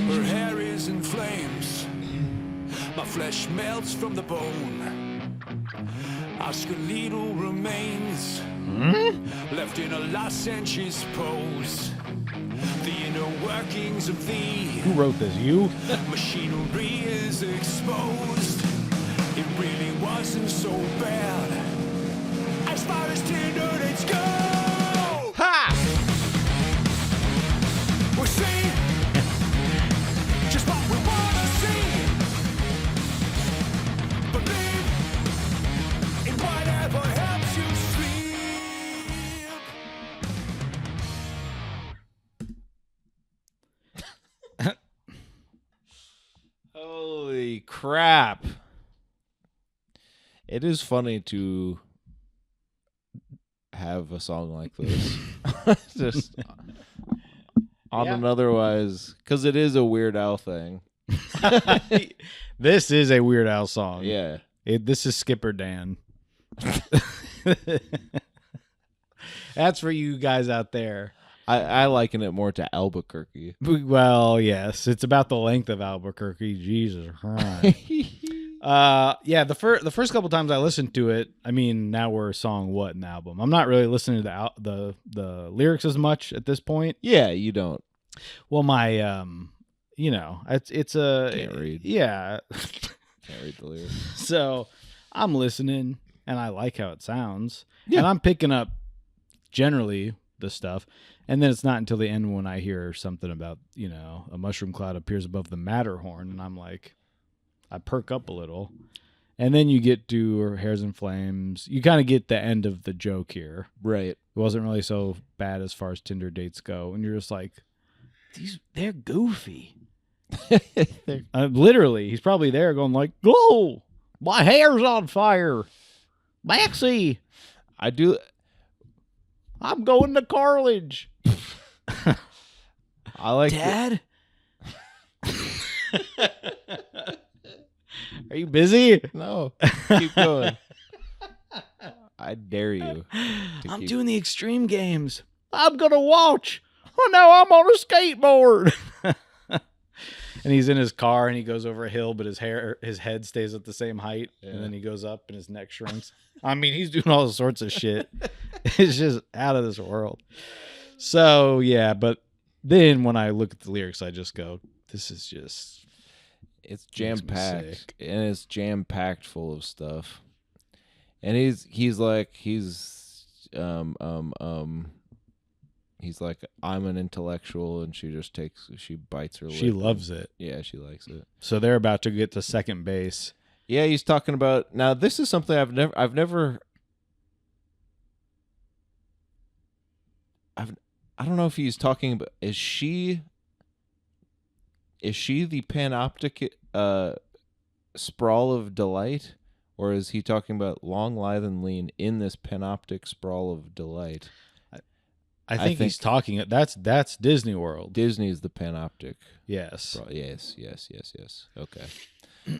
Her hair is in flames. My flesh melts from the bone. Our skeletal remains left in a licentious pose. The inner workings of thee. Who wrote this? You? Machinery is exposed. It really wasn't so bad. As far as Tinder dates go. Ha! We see just what we wanna see. Believe in whatever helps you sleep. Holy crap. It is funny to have a song like this. Just on an otherwise, because it is a Weird Al thing. This is a Weird Al song. Yeah. This is Skipper Dan. That's for you guys out there. I liken it more to Albuquerque. Well, yes, it's about the length of Albuquerque. Jesus Christ. Yeah, the first couple times I listened to it, I mean, now we're song what an album. I'm not really listening to the lyrics as much at this point. Yeah, you don't. Well, my it's a Can't read. Yeah. Can't read the lyrics. So I'm listening and I like how it sounds. Yeah. And I'm picking up generally the stuff. And then it's not until the end when I hear something about, a mushroom cloud appears above the Matterhorn. And I'm like, I perk up a little. And then you get to her Hairs in Flames. You kind of get the end of the joke here. Right. It wasn't really so bad as far as Tinder dates go. And you're just like, they're goofy. Literally, he's probably there going like, "Go, my hair's on fire, Maxie. I'm going to college." I like Dad. Are you busy? No. Keep going. I dare you. I'm doing the extreme games. I'm gonna watch. Oh no, I'm on a skateboard. And he's in his car and he goes over a hill, but his head stays at the same height. Yeah. And then he goes up and his neck shrinks. I mean, he's doing all sorts of shit. It's just out of this world. So, yeah, but then when I look at the lyrics, I just go, this is just... It's jam-packed. And it's jam-packed full of stuff. And he's like, I'm an intellectual, and she bites her lip. She loves it. Yeah, she likes it. So they're about to get to second base. Yeah, he's talking about, now this is something I don't know if he's talking about, is she the panoptic sprawl of delight, or is he talking about long, lithe, and lean in this panoptic sprawl of delight? I think he's talking. That's Disney World. Disney's the panoptic. Yes. Yes. Okay. All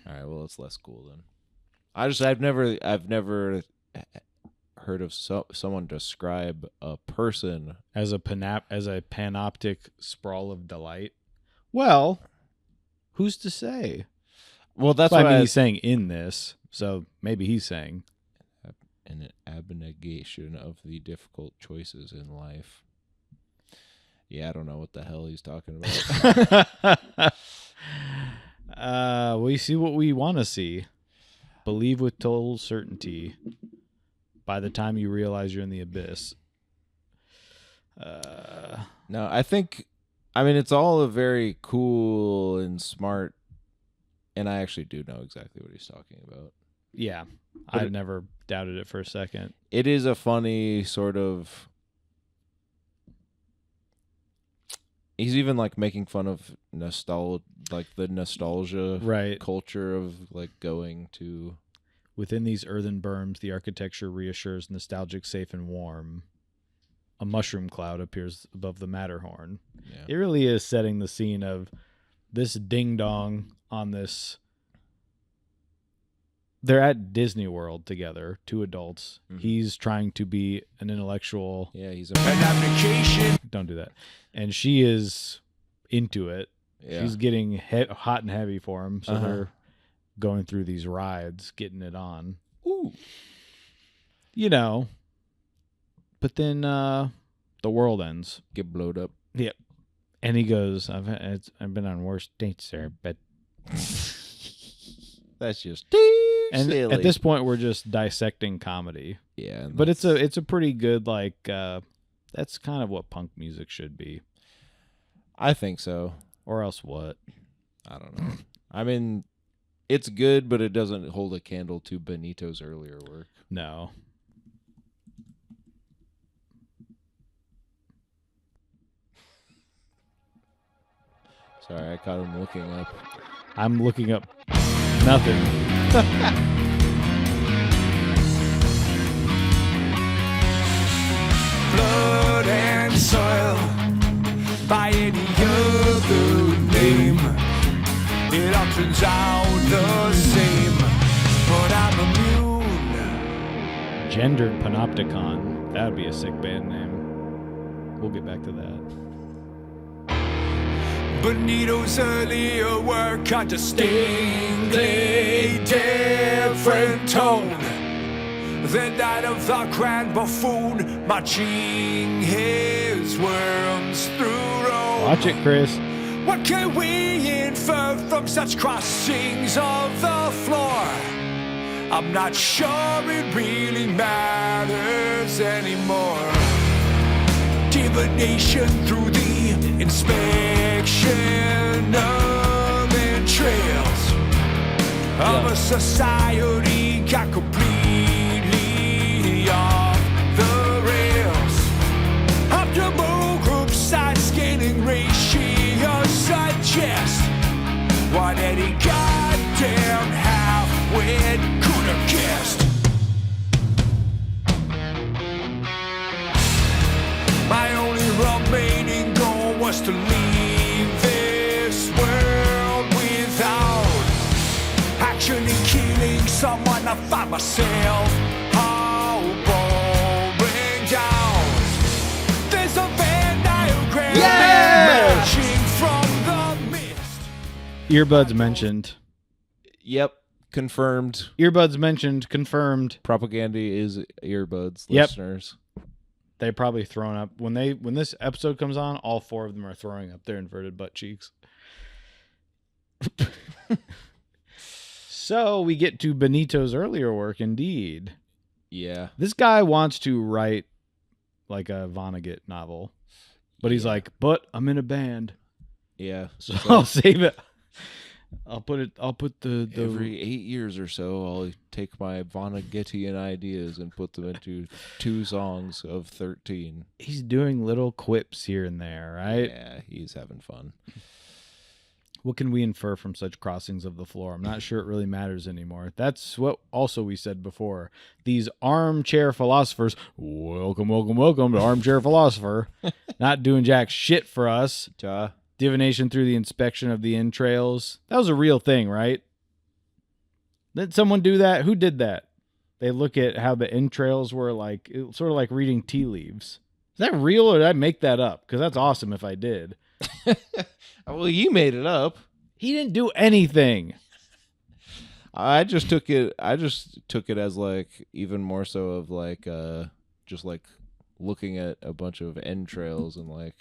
right. Well, it's less cool then. I've never heard of someone describe a person as a panoptic sprawl of delight. Well, who's to say? Well, that's what what he's saying in this. So maybe he's saying an abnegation of the difficult choices in life. Yeah, I don't know what the hell he's talking about. We see what we want to see. Believe with total certainty. By the time you realize you're in the abyss. No, I think I mean, it's all a very cool and smart, and I actually do know exactly what he's talking about. Yeah, I never doubted it for a second. It is a funny sort of... He's even like making fun of the nostalgia culture of like going to... Within these earthen berms, the architecture reassures nostalgic, safe, and warm. A mushroom cloud appears above the Matterhorn. Yeah. It really is setting the scene of this ding-dong on this... They're at Disney World together, 2 adults. Mm-hmm. He's trying to be an intellectual... Yeah, he's an application. Don't do that. And she is into it. Yeah. She's getting hot and heavy for him, so they're going through these rides, getting it on. Ooh. You know. But then the world ends. Get blowed up. Yep. And he goes, I've been on worse dates, sir, but... That's just and silly. At this point, we're just dissecting comedy. Yeah. But it's a pretty good, like... that's kind of what punk music should be. I think so. Or else what? I don't know. I mean... It's good, but it doesn't hold a candle to Benito's earlier work. No. Sorry, I caught him looking up. I'm looking up nothing. Blood and soil by any other name. It all turns out the same, but I'm immune. Gendered Panopticon. That would be a sick band name. We'll get back to that. Benito's earlier work had a distinctly different tone than that of the grand buffoon marching his worms through Rome. Watch it, Chris. What can we infer from such crossings of the floor? I'm not sure it really matters anymore. Divination through the inspection of entrails of a society got completely off the rails. Optimal group size scaling ratio suggest what any goddamn half-wit could have guessed. My only remaining goal was to leave this world without actually killing someone. I find myself all boring down. There's a Venn diagram emerging from the mist. Earbuds mentioned. Yep. Confirmed. Earbuds mentioned. Confirmed. Propagandhi is earbuds, listeners. They probably thrown up when this episode comes on. All 4 of them are throwing up their inverted butt cheeks. So we get to Benito's earlier work. Indeed, yeah. This guy wants to write like a Vonnegut novel, but he's like, "But I'm in a band." Yeah, so I'll save it. I'll put the every 8 years or so, I'll take my Vonnegutian ideas and put them into 2 songs of 13. He's doing little quips here and there, right? Yeah, he's having fun. What can we infer from such crossings of the floor? I'm not sure it really matters anymore. That's what also we said before. These armchair philosophers, welcome to Armchair Philosopher, not doing jack shit for us. Divination through the inspection of the entrails. That was a real thing, right? Did someone do that? Who did that? They look at how the entrails were like, sort of like reading tea leaves. Is that real or did I make that up? Because that's awesome if I did. Well, you made it up. He didn't do anything. I just took it as like even more so of like just like looking at a bunch of entrails and like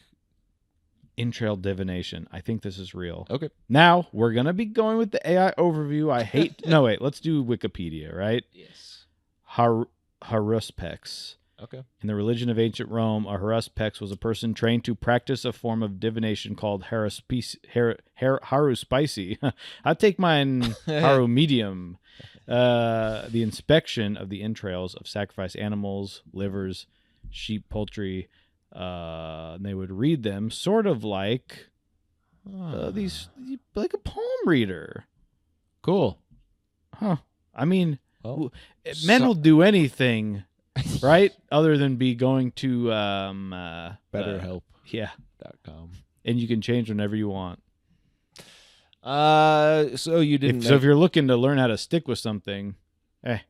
entrail divination. I think this is real. Okay. Now we're gonna be going with the AI overview. I hate. No wait. Let's do Wikipedia. Right. Yes. Haruspex. Okay. In the religion of ancient Rome, a haruspice was a person trained to practice a form of divination called haruspice. I take mine haru medium. The inspection of the entrails of sacrificed animals, livers, sheep, poultry. And they would read them sort of like like a palm reader. Cool. Huh. I mean, Well, men will do anything, right? Other than be going to BetterHelp.com. Yeah. And you can change whenever you want. So you didn't. So if you're looking to learn how to stick with something, And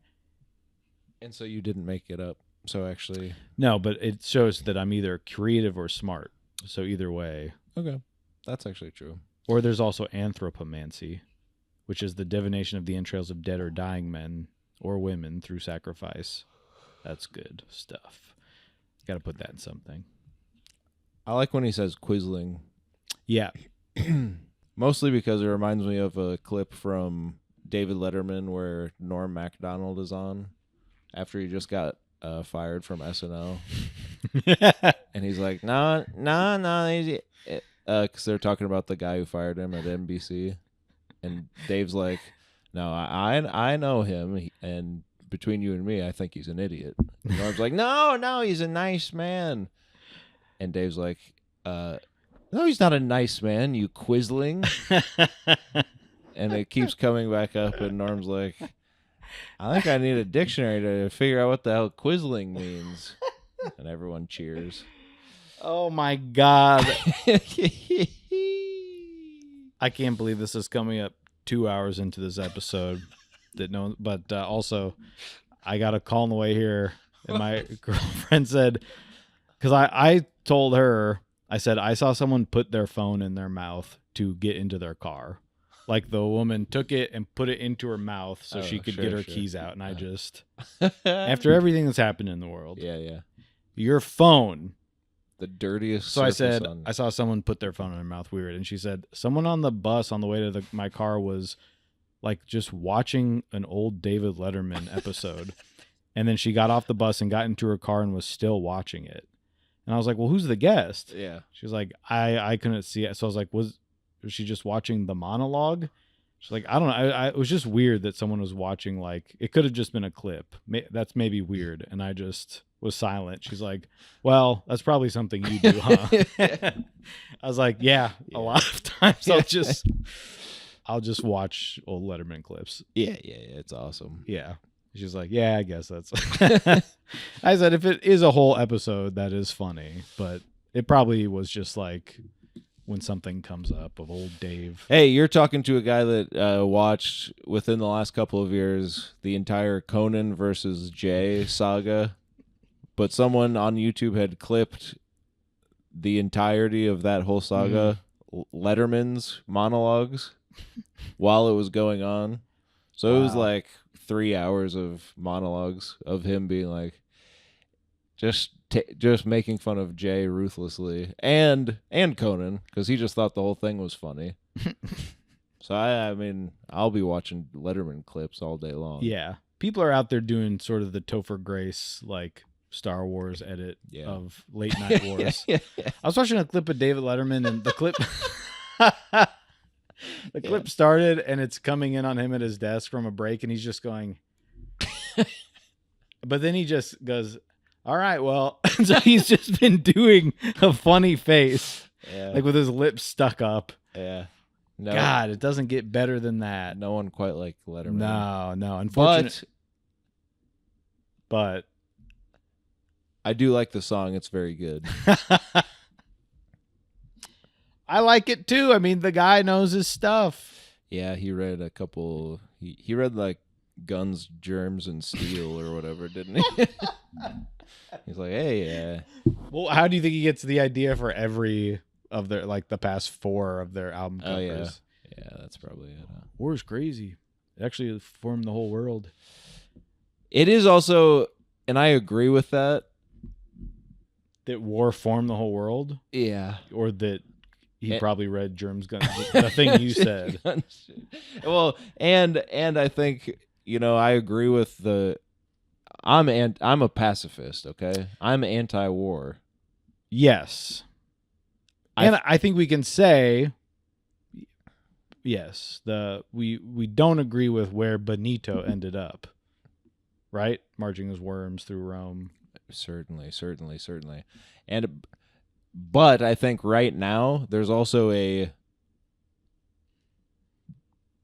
so you didn't make it up. So actually, no, but it shows that I'm either creative or smart. So either way. okay, that's actually true. Or there's also anthropomancy, which is the divination of the entrails of dead or dying men or women through sacrifice. That's good stuff. Got to put that in something. I like when he says Quisling. Yeah. Mostly because it reminds me of a clip from David Letterman where Norm Macdonald is on after he just got fired from SNL. And he's like, no, because they're talking about the guy who fired him at NBC. And Dave's like, no, I know him, and between you and me, I think he's an idiot. And Norm's like, no, he's a nice man. And Dave's like, no, he's not a nice man, you Quisling. And it keeps coming back up, and Norm's like, I think I need a dictionary to figure out what the hell Quisling means. And everyone cheers. Oh my God. I can't believe this is coming up 2 hours into this episode. But also, I got a call on the way here, and my girlfriend said, because I told her, I said, I saw someone put their phone in their mouth to get into their car. Like the woman took it and put it into her mouth so she could get her keys out. And I just, after everything that's happened in the world. Yeah. Your phone. The dirtiest. So I said, I saw someone put their phone in their mouth. Weird. And she said, someone on the bus on the way to my car was like just watching an old David Letterman episode. And then she got off the bus and got into her car and was still watching it. And I was like, well, who's the guest? Yeah. She was like, I couldn't see it. So I was like, was she just watching the monologue? She's like, I don't know. It was just weird that someone was watching, like, it could have just been a clip. That's maybe weird. And I just was silent. She's like, well, that's probably something you do, huh? I was like, yeah, a lot of times I'll just watch old Letterman clips. Yeah, it's awesome. Yeah. She's like, yeah, I guess that's. I said, if it is a whole episode, that is funny, but it probably was just like when something comes up of old Dave. Hey, you're talking to a guy that watched within the last couple of years the entire Conan versus Jay saga, but someone on YouTube had clipped the entirety of that whole saga, Letterman's monologues, while it was going on. So it was like 3 hours of monologues of him being like, just making fun of Jay ruthlessly and Conan, because he just thought the whole thing was funny. So I mean, I'll be watching Letterman clips all day long. Yeah, people are out there doing sort of the Topher Grace like Star Wars edit of late night wars. Yeah. I was watching a clip of David Letterman, and the clip. The clip started, and it's coming in on him at his desk from a break, and he's just going. But then he just goes, all right, well. So he's just been doing a funny face, like with his lips stuck up. Yeah. No, God, it doesn't get better than that. No one quite like Letterman. No, unfortunately. But I do like the song. It's very good. I like it too. I mean, the guy knows his stuff. Yeah, he read a couple. He read like Guns, Germs, and Steel or whatever, didn't he? He's like, hey, Well, how do you think he gets the idea for every of their, like the past 4 of their album covers? Yeah, that's probably it. War's crazy. It actually formed the whole world. It is also, and I agree with that. That war formed the whole world? Yeah. Or that he probably read Germs, Guns, the thing you said. Well, and I think, I agree with I'm a pacifist, okay? I'm anti-war. Yes. And I think we can say, yes, we don't agree with where Benito ended up, right? Marching his worms through Rome. Certainly. But I think right now there's also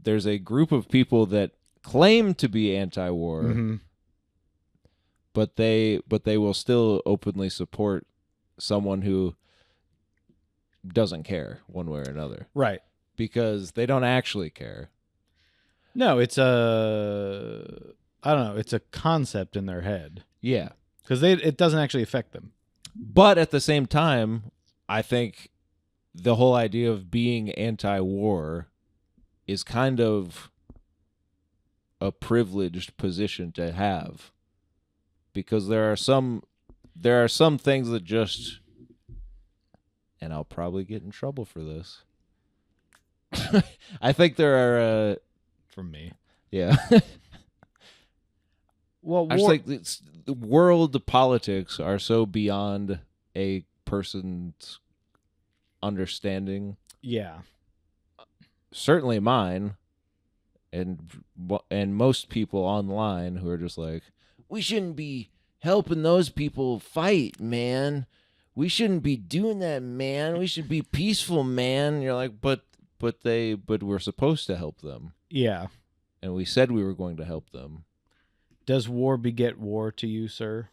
there's a group of people that claim to be anti-war, Mm-hmm. but they will still openly support someone who doesn't care one way or another. Right. Because they don't actually care. No, it's I don't know, it's a concept in their head. Yeah. Because it doesn't actually affect them. But at the same time, I think the whole idea of being anti-war is kind of a privileged position to have, because there are some things that just, and I'll probably get in trouble for this. I think there are From me. yeah. Well, I just think the world politics are so beyond a person's understanding. Yeah. Certainly mine, and most people online who are just like, we shouldn't be helping those people fight, man. We shouldn't be doing that, man. We should be peaceful, man. And you're like, but we're supposed to help them. Yeah. And we said we were going to help them. Does war beget war to you, sir?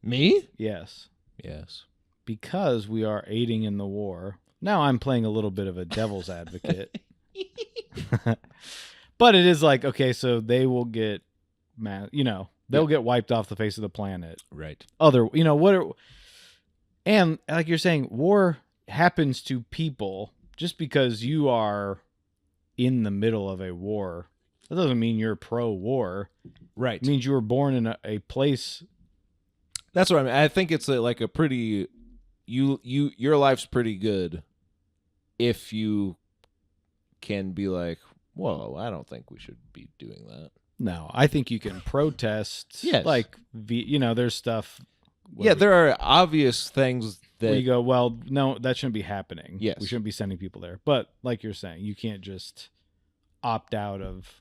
Me? Yes. Yes. Because we are aiding in the war. Now I'm playing a little bit of a devil's advocate. But it is like, okay, so they will get they'll get wiped off the face of the planet. Right. And like you're saying, war happens to people. Just because you are in the middle of a war, that doesn't mean you're pro-war. Right. It means you were born in a place. That's what I mean. I think it's like a pretty your life's pretty good if you can be like, whoa, I don't think we should be doing that. No, I think you can protest. Yes. Like, there's stuff. Yeah, there are obvious things that where you go, well, no, that shouldn't be happening. Yes. We shouldn't be sending people there. But like you're saying, you can't just opt out of.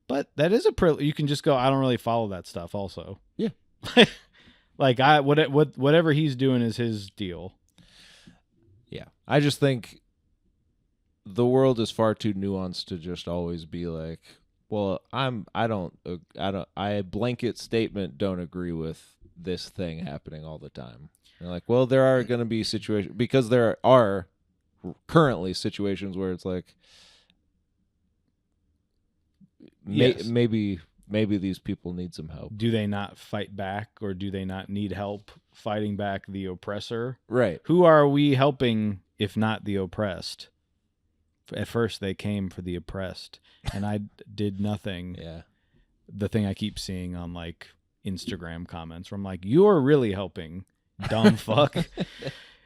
But that is a privilege. You can just go, I don't really follow that stuff also. Yeah. Like, whatever he's doing is his deal. Yeah. I just think the world is far too nuanced to just always be like, well, I blanket statement don't agree with this thing happening all the time. You're like, well, there are going to be situations, because there are currently situations where it's like, Yes. maybe these people need some help. Do they not fight back, or do they not need help fighting back the oppressor? Right. Who are we helping if not the oppressed? At first they came for the oppressed, and I did nothing. Yeah. The thing I keep seeing on like Instagram comments where I'm like, you're really helping, dumb fuck.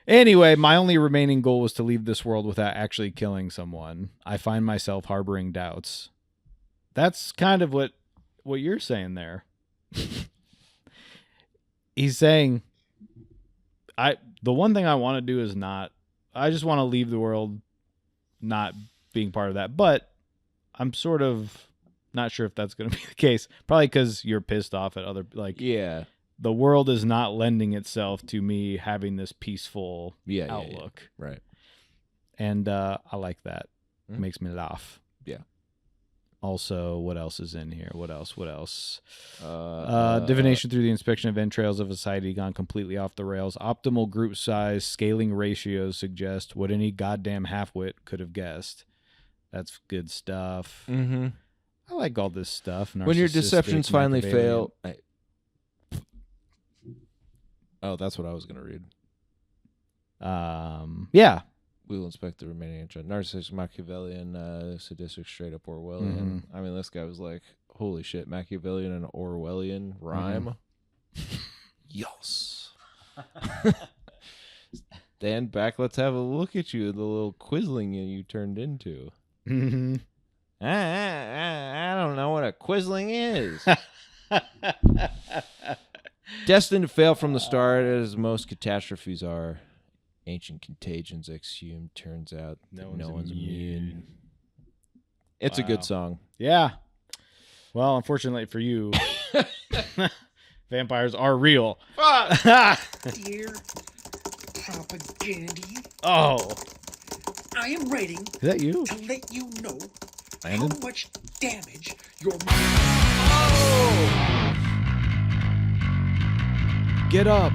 Anyway, my only remaining goal was to leave this world without actually killing someone. I find myself harboring doubts. That's kind of what you're saying there. He's saying, the one thing I want to do is I just want to leave the world not being part of that. But I'm sort of not sure if that's going to be the case. Probably because you're pissed off at other, like, Yeah. The world is not lending itself to me having this peaceful outlook. Yeah. Right. And I like that. Mhm. It makes me laugh. Yeah. Also, what else is in here? What else? Divination through the inspection of entrails of a society gone completely off the rails. Optimal group size, scaling ratios suggest what any goddamn halfwit could have guessed. That's good stuff. Mm-hmm. I like all this stuff. When your Narcissistic, deceptions finally Machiavellian. fail. Oh, that's what I was going to read. Yeah. We will inspect the remaining interest. Narcissistic, Machiavellian, sadistic, straight up Orwellian. I mean, this guy was like, holy shit, Machiavellian and Orwellian rhyme. Yes. Stand back, let's have a look at you, the little quisling you turned into. Mm-hmm. I don't know what a quisling is. Destined to fail from the start, as most catastrophes are. Ancient contagions exhumed. Turns out no one's immune. It's a good song. Yeah. Well, unfortunately for you, vampires are real. Dear Propagandhi, Oh, I am writing is that you? to let you know Landon? how much damage your Get up.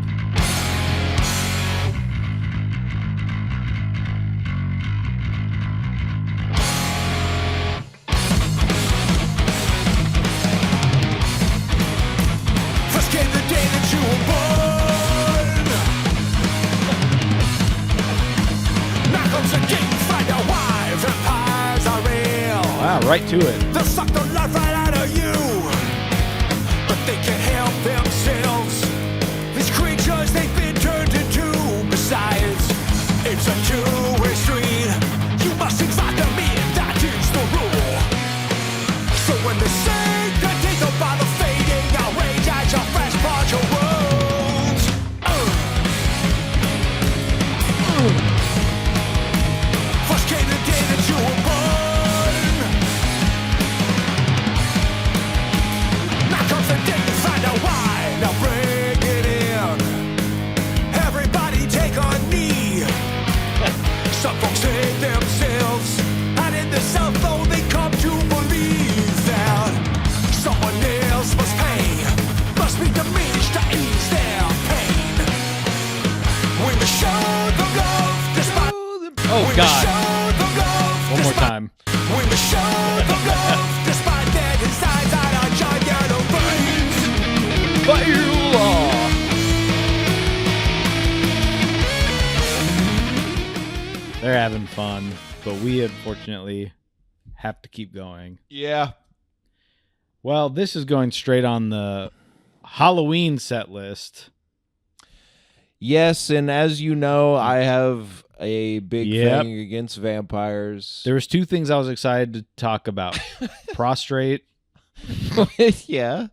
First came the day that you were born. Now comes the day you find out why vampires are real. Wow, right to it. They'll suck the life right out of you, but they can't help themselves. These creatures they've been turned into. Besides, it's a two-way street. You must invite them in, that is the rule. So when they say that they don't bother fading, I'll rage at your fresh bunch of wounds. First came the day that you were born. Now comes the day you find out why. Now bring it in. Everybody take a knee. Some folks hate themselves, and in the South though they come to believe that someone else must pay, must be diminished to ease their pain. When we show them love, despite Oh, when we God. show them love, One more despite- time. When we show them love, despite their designs on our gigantic brains. They're having fun, but we unfortunately have to keep going. Yeah. Well, this is going straight on the Halloween set list. Yes, and as you know, I have a big Yep. thing against vampires. There was two things I was excited to talk about. Prostrate Yeah.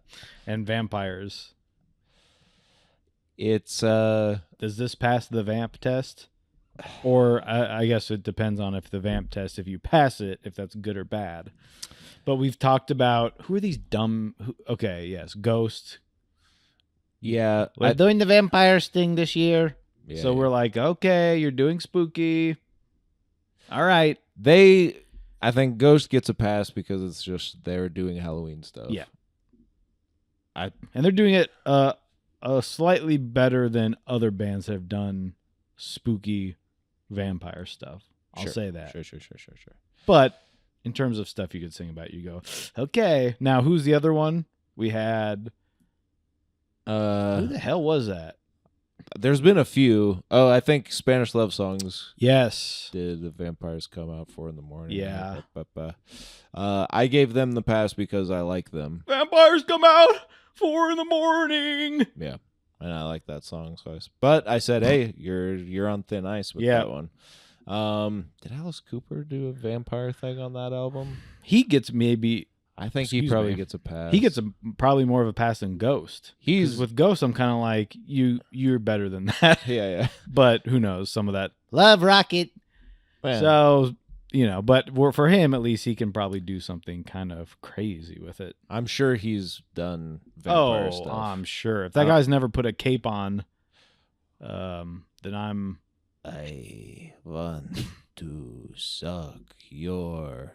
and vampires. It's Does this pass the vamp test? Or I guess it depends on if the vamp test, if you pass it, if that's good or bad. But we've talked about, who are these dumb... okay, yes, Ghost. yeah. We're doing the vampires thing this year. Yeah, So yeah. we're like, okay, you're doing spooky. All right. I think Ghost gets a pass because it's just they're doing Halloween stuff. Yeah. And they're doing it slightly better than other bands that have done spooky vampire stuff. I'll Sure. say that. Sure. But in terms of stuff you could sing about, you go, okay. Now, who's the other one? We had... who the hell was that? There's been a few. Oh, I think Spanish Love Songs Yes. did the vampires come out 4 in the morning. Yeah. I gave them the pass because I like them. Vampires come out 4 a.m. Yeah. And I like that song. But I said, hey, you're on thin ice with Yeah. that one. Did Alice Cooper do a vampire thing on that album? He gets maybe... I think he Excuse probably me. gets a pass. He gets probably more of a pass than Ghost. 'Cause He's with Ghost, I'm kind of like, you're better than that. yeah. But who knows? Some of that Love Rocket. Man. So, but for him, at least he can probably do something kind of crazy with it. I'm sure he's done vampire stuff. I'm sure. If that guy's never put a cape on, then I'm... I want to suck your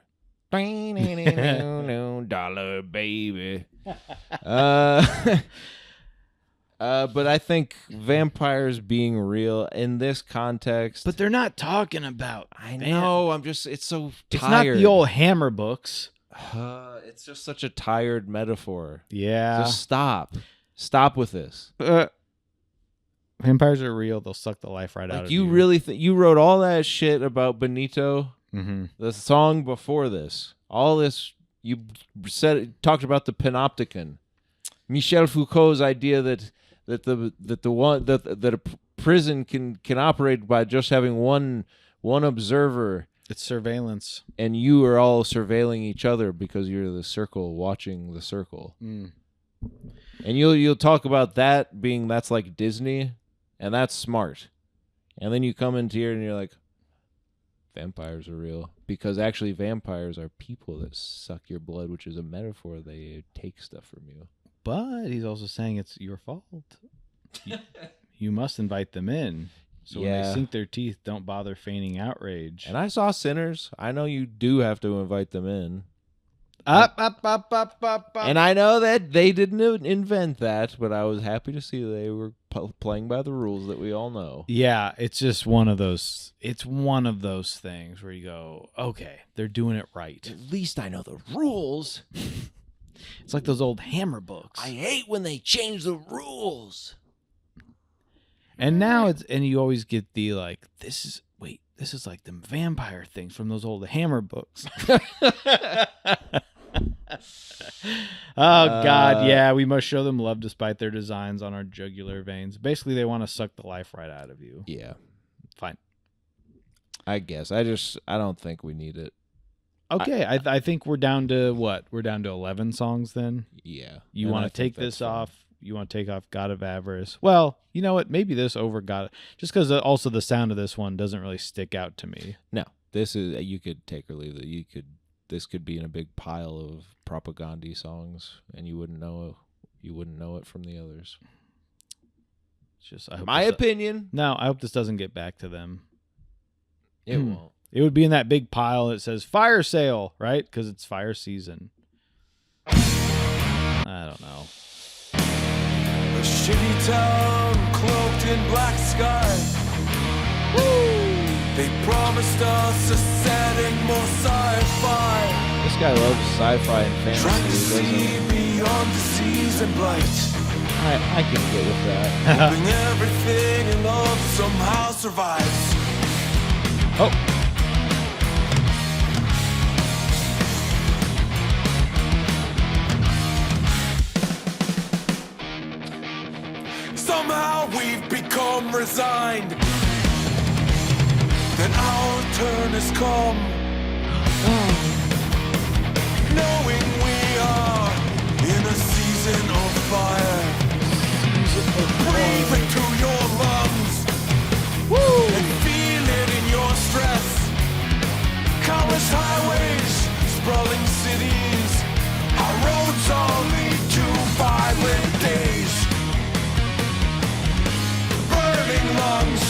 dollar, baby. But I think vampires being real in this context. But they're not talking about... I know. It's so It's tired. not the old Hammer books. It's just such a tired metaphor. Yeah. Just stop. Stop with this. Vampires are real. They'll suck the life right out Like of you really you wrote all that shit about Benito, Mm-hmm. the song before this. All this you talked about the panopticon. Michel Foucault's idea that a prison can operate by just having one observer, It's surveillance. and you are all surveilling each other because you're the circle watching the circle. And you'll talk about that's like Disney, and that's smart. And then you come into here and you're like, vampires are real. Because actually vampires are people that suck your blood, which is a metaphor. They take stuff from you. But he's also saying it's your fault. You must invite them in. So when they sink their teeth, don't bother feigning outrage. And I saw Sinners. I know you do have to invite them in. Up. And I know that they didn't invent that, but I was happy to see they were playing by the rules that we all know. Yeah, it's just one of those. It's one of those things where you go, okay, they're doing it right. At least I know the rules. It's like those old Hammer books. I hate when they change the rules. And now and you always get the like, this is like them vampire things from those old Hammer books. Oh, God, yeah, we must show them love despite their designs on our jugular veins. Basically, they want to suck the life right out of you. Yeah. Fine. I guess. I don't think we need it. Okay, I think we're down to what? We're down to 11 songs then? Yeah. You want to take this off? You want to take off God of Avarice? Well, you know what? Maybe this over God. Just because also the sound of this one doesn't really stick out to me. No. This is, you could take or leave it. This could be in a big pile of Propagandhi songs, and you wouldn't know it from the others. It's just my opinion. No, I hope this doesn't get back to them. It won't. It would be in that big pile that says fire sale, right? Because it's fire season. I don't know. A shitty town cloaked in black sky. Woo! They promised us a setting more sci-fi. This guy loves sci-fi and Trying to fantasy, doesn't see he? beyond disease and blight. I can get with that. Hoping everything in love somehow survives. Oh. Somehow we've become resigned. Then our turn has come. Knowing we are in a season of fire. Breathe into your lungs. And feel it in your stress. Countless highways, sprawling cities. Our roads all lead to violent days. Burning lungs.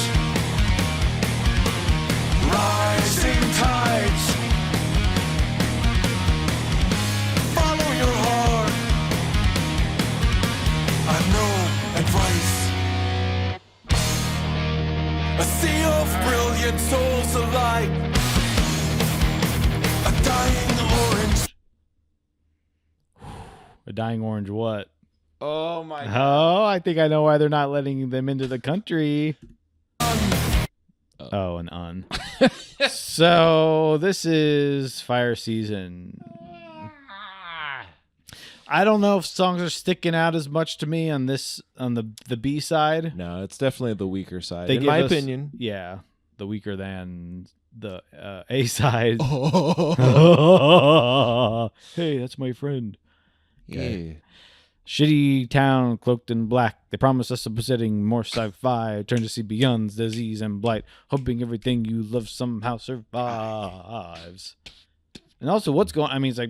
Rising tides. Follow your heart. I know advice. A sea of brilliant souls alight. A dying orange. A dying orange what? Oh my God. Oh, I think I know why they're not letting them into the country. Oh, an un. So this is fire season. I don't know if songs are sticking out as much to me on the B side. No, it's definitely the weaker side, They in give my us- opinion. Yeah, the weaker than the A side. Hey, that's my friend. Yeah. Shitty town cloaked in black. They promise us a setting more sci-fi. Turn to see beyond disease and blight, hoping everything you love somehow survives. And also, what's going? I mean, it's like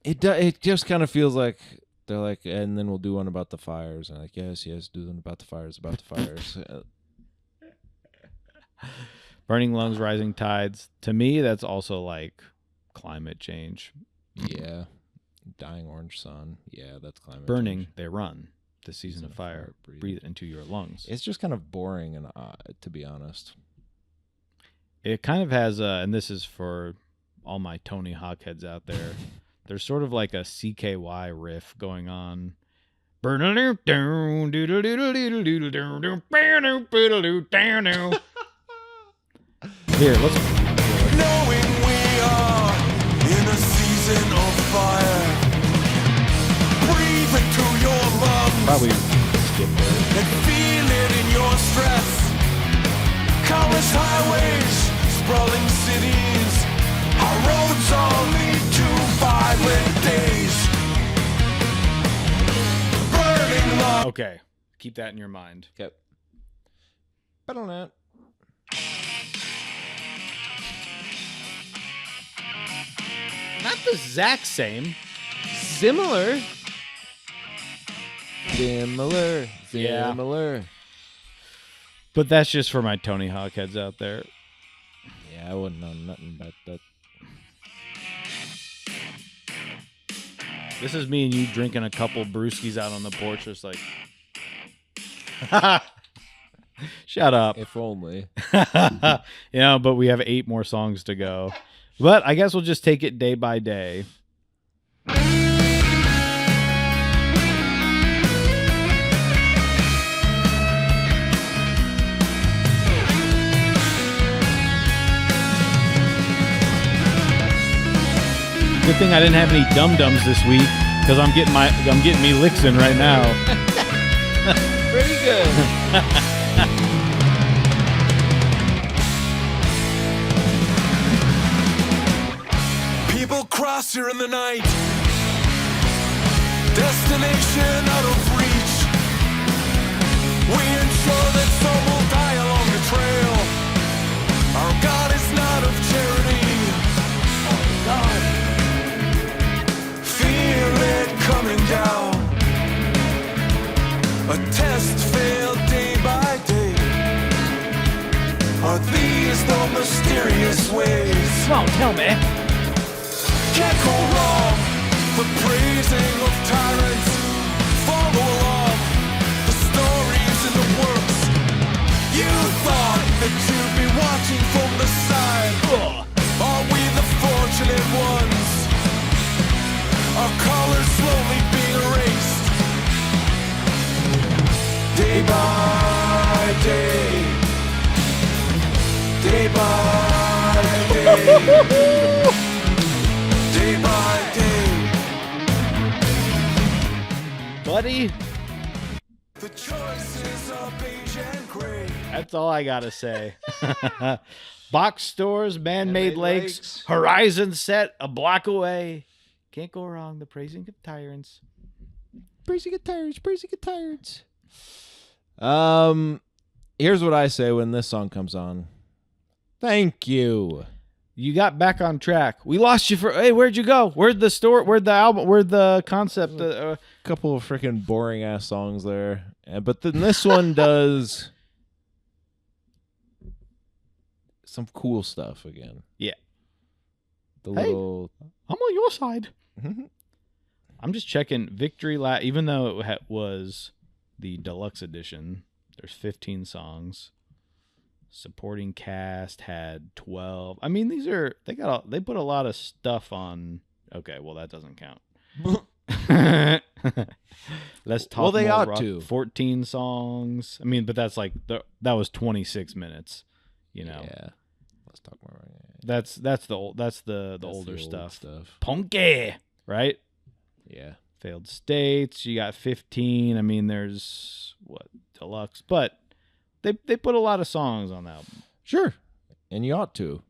It just kind of feels like they're like, and then we'll do one about the fires. And like, yes, do one about the fires, burning lungs, rising tides. To me, that's also like climate change. Yeah. Dying orange sun. Yeah, that's climate Burning, change. they run. The season of fire. Breathe it into your lungs. It's just kind of boring, and to be honest. It kind of has and this is for all my Tony Hawk heads out there. There's sort of like a CKY riff going on. Here, let's. Knowing we are in a season of fire. Breathe into your lungs. Probably skip there. And feel it in your stress. Countless highways, sprawling cities. Our roads all lead to violent days. Okay. Keep that in your mind. Yep. Not the exact same. similar. Yeah. But that's just for my Tony Hawk heads out there. Yeah, I wouldn't know nothing about that. This is me and you drinking a couple brewskis out on the porch, just like... Shut up. If only. Yeah, but we have 8 more songs to go. But I guess we'll just take it day by day. Good thing I didn't have any dum-dums this week, because I'm getting me licks in right now. Pretty good. People cross here in the night. Destination out of reach. We ensure that some will die along the trail. Our God is not of charity. Oh God. Feel it coming down. A test failed day by day. Are these the mysterious ways? Come on, tell me. Can't go wrong. The praising of tyrants. Follow along. The stories in the works. You thought that you'd be watching from the side. Are we the fortunate ones? Our colors slowly being erased. Day by day. Day by day. Day by day. Buddy, The choices of beige and gray. that's all I gotta say. Box stores, man-made Man-made lakes, lakes. horizon set a block away. Can't go wrong. The praising of tyrants. Praising guitars. Here's what I say when this song comes on. Thank you. You got back on track. We lost you for. Hey, where'd you go? Where'd the store? Where'd the album? Where'd the concept? Couple of freaking boring ass songs there, but then this one does some cool stuff again. Yeah. The Hey. little. I'm on your side. I'm just checking Victory Lap. Even though it was the deluxe edition, there's 15 songs. Supporting cast had 12. I mean, they put a lot of stuff on. Okay, well that doesn't count. Let's talk. Well, they more ought rock. to. 14 songs. I mean, but that's like that was 26 minutes. You know. Yeah. Let's talk more. That's the older old stuff. stuff. Punky, right? Yeah. Failed states. You got 15. I mean, there's deluxe, but they put a lot of songs on the album. Sure. And you ought to.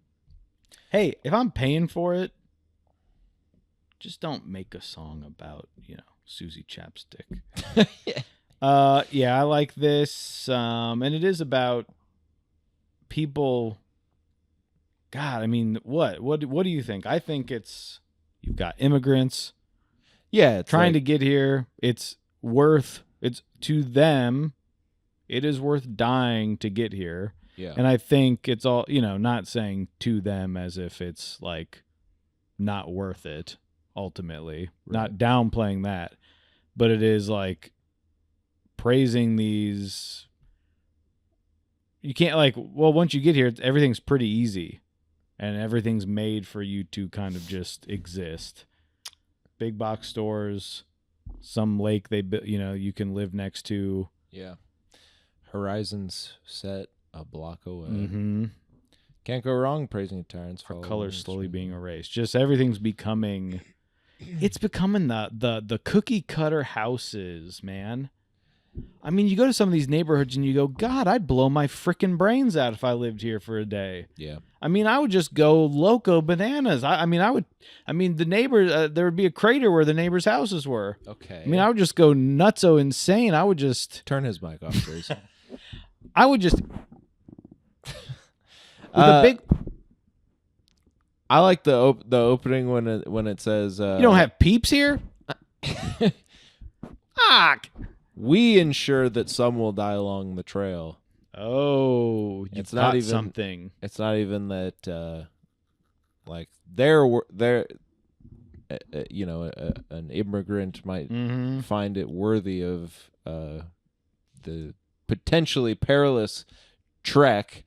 Hey, if I'm paying for it, just don't make a song about Susie Chapstick. Yeah, I like this, and it is about people. God, I mean, what do you think? I think you've got immigrants. Yeah, trying to get here. It's to them, it is worth dying to get here. Yeah. And I think it's all, not saying to them as if it's like not worth it ultimately, not downplaying that, but it is like praising these. You can't once you get here, everything's pretty easy and everything's made for you to kind of just exist. Big box stores, some lake you can live next to. Yeah. Horizons set a block away. Mm-hmm. Can't go wrong praising the tyrants. Our colors slowly being erased. Just everything's becoming. It's becoming the cookie cutter houses, man. I mean, you go to some of these neighborhoods and you go, God, I'd blow my freaking brains out if I lived here for a day. Yeah. I mean, I would just go loco bananas. I mean, the neighbor, there would be a crater where the neighbors' houses were. Okay. I mean, I would just go nutso insane. I would just turn his mic off, please. I would just. The big. I like the opening when it says You don't have peeps here? Fuck. We ensure that some will die along the trail. Oh, it's not even something. It's not even that like they're you know, an immigrant might find it worthy of the potentially perilous trek,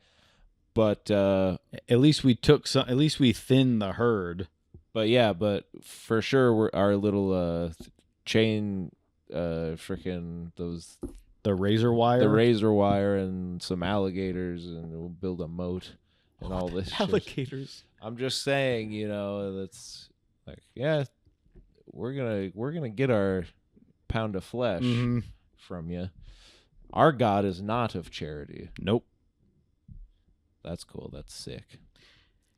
but at least we took some. At least we thinned the herd. But yeah, but for sure, our little chain, freaking those the razor wire, and some alligators, and we'll build a moat and all this alligators. Shit. I'm just saying, you know, that's like, yeah, we're gonna get our pound of flesh from you. Our God is not of charity. Nope. That's cool. That's sick.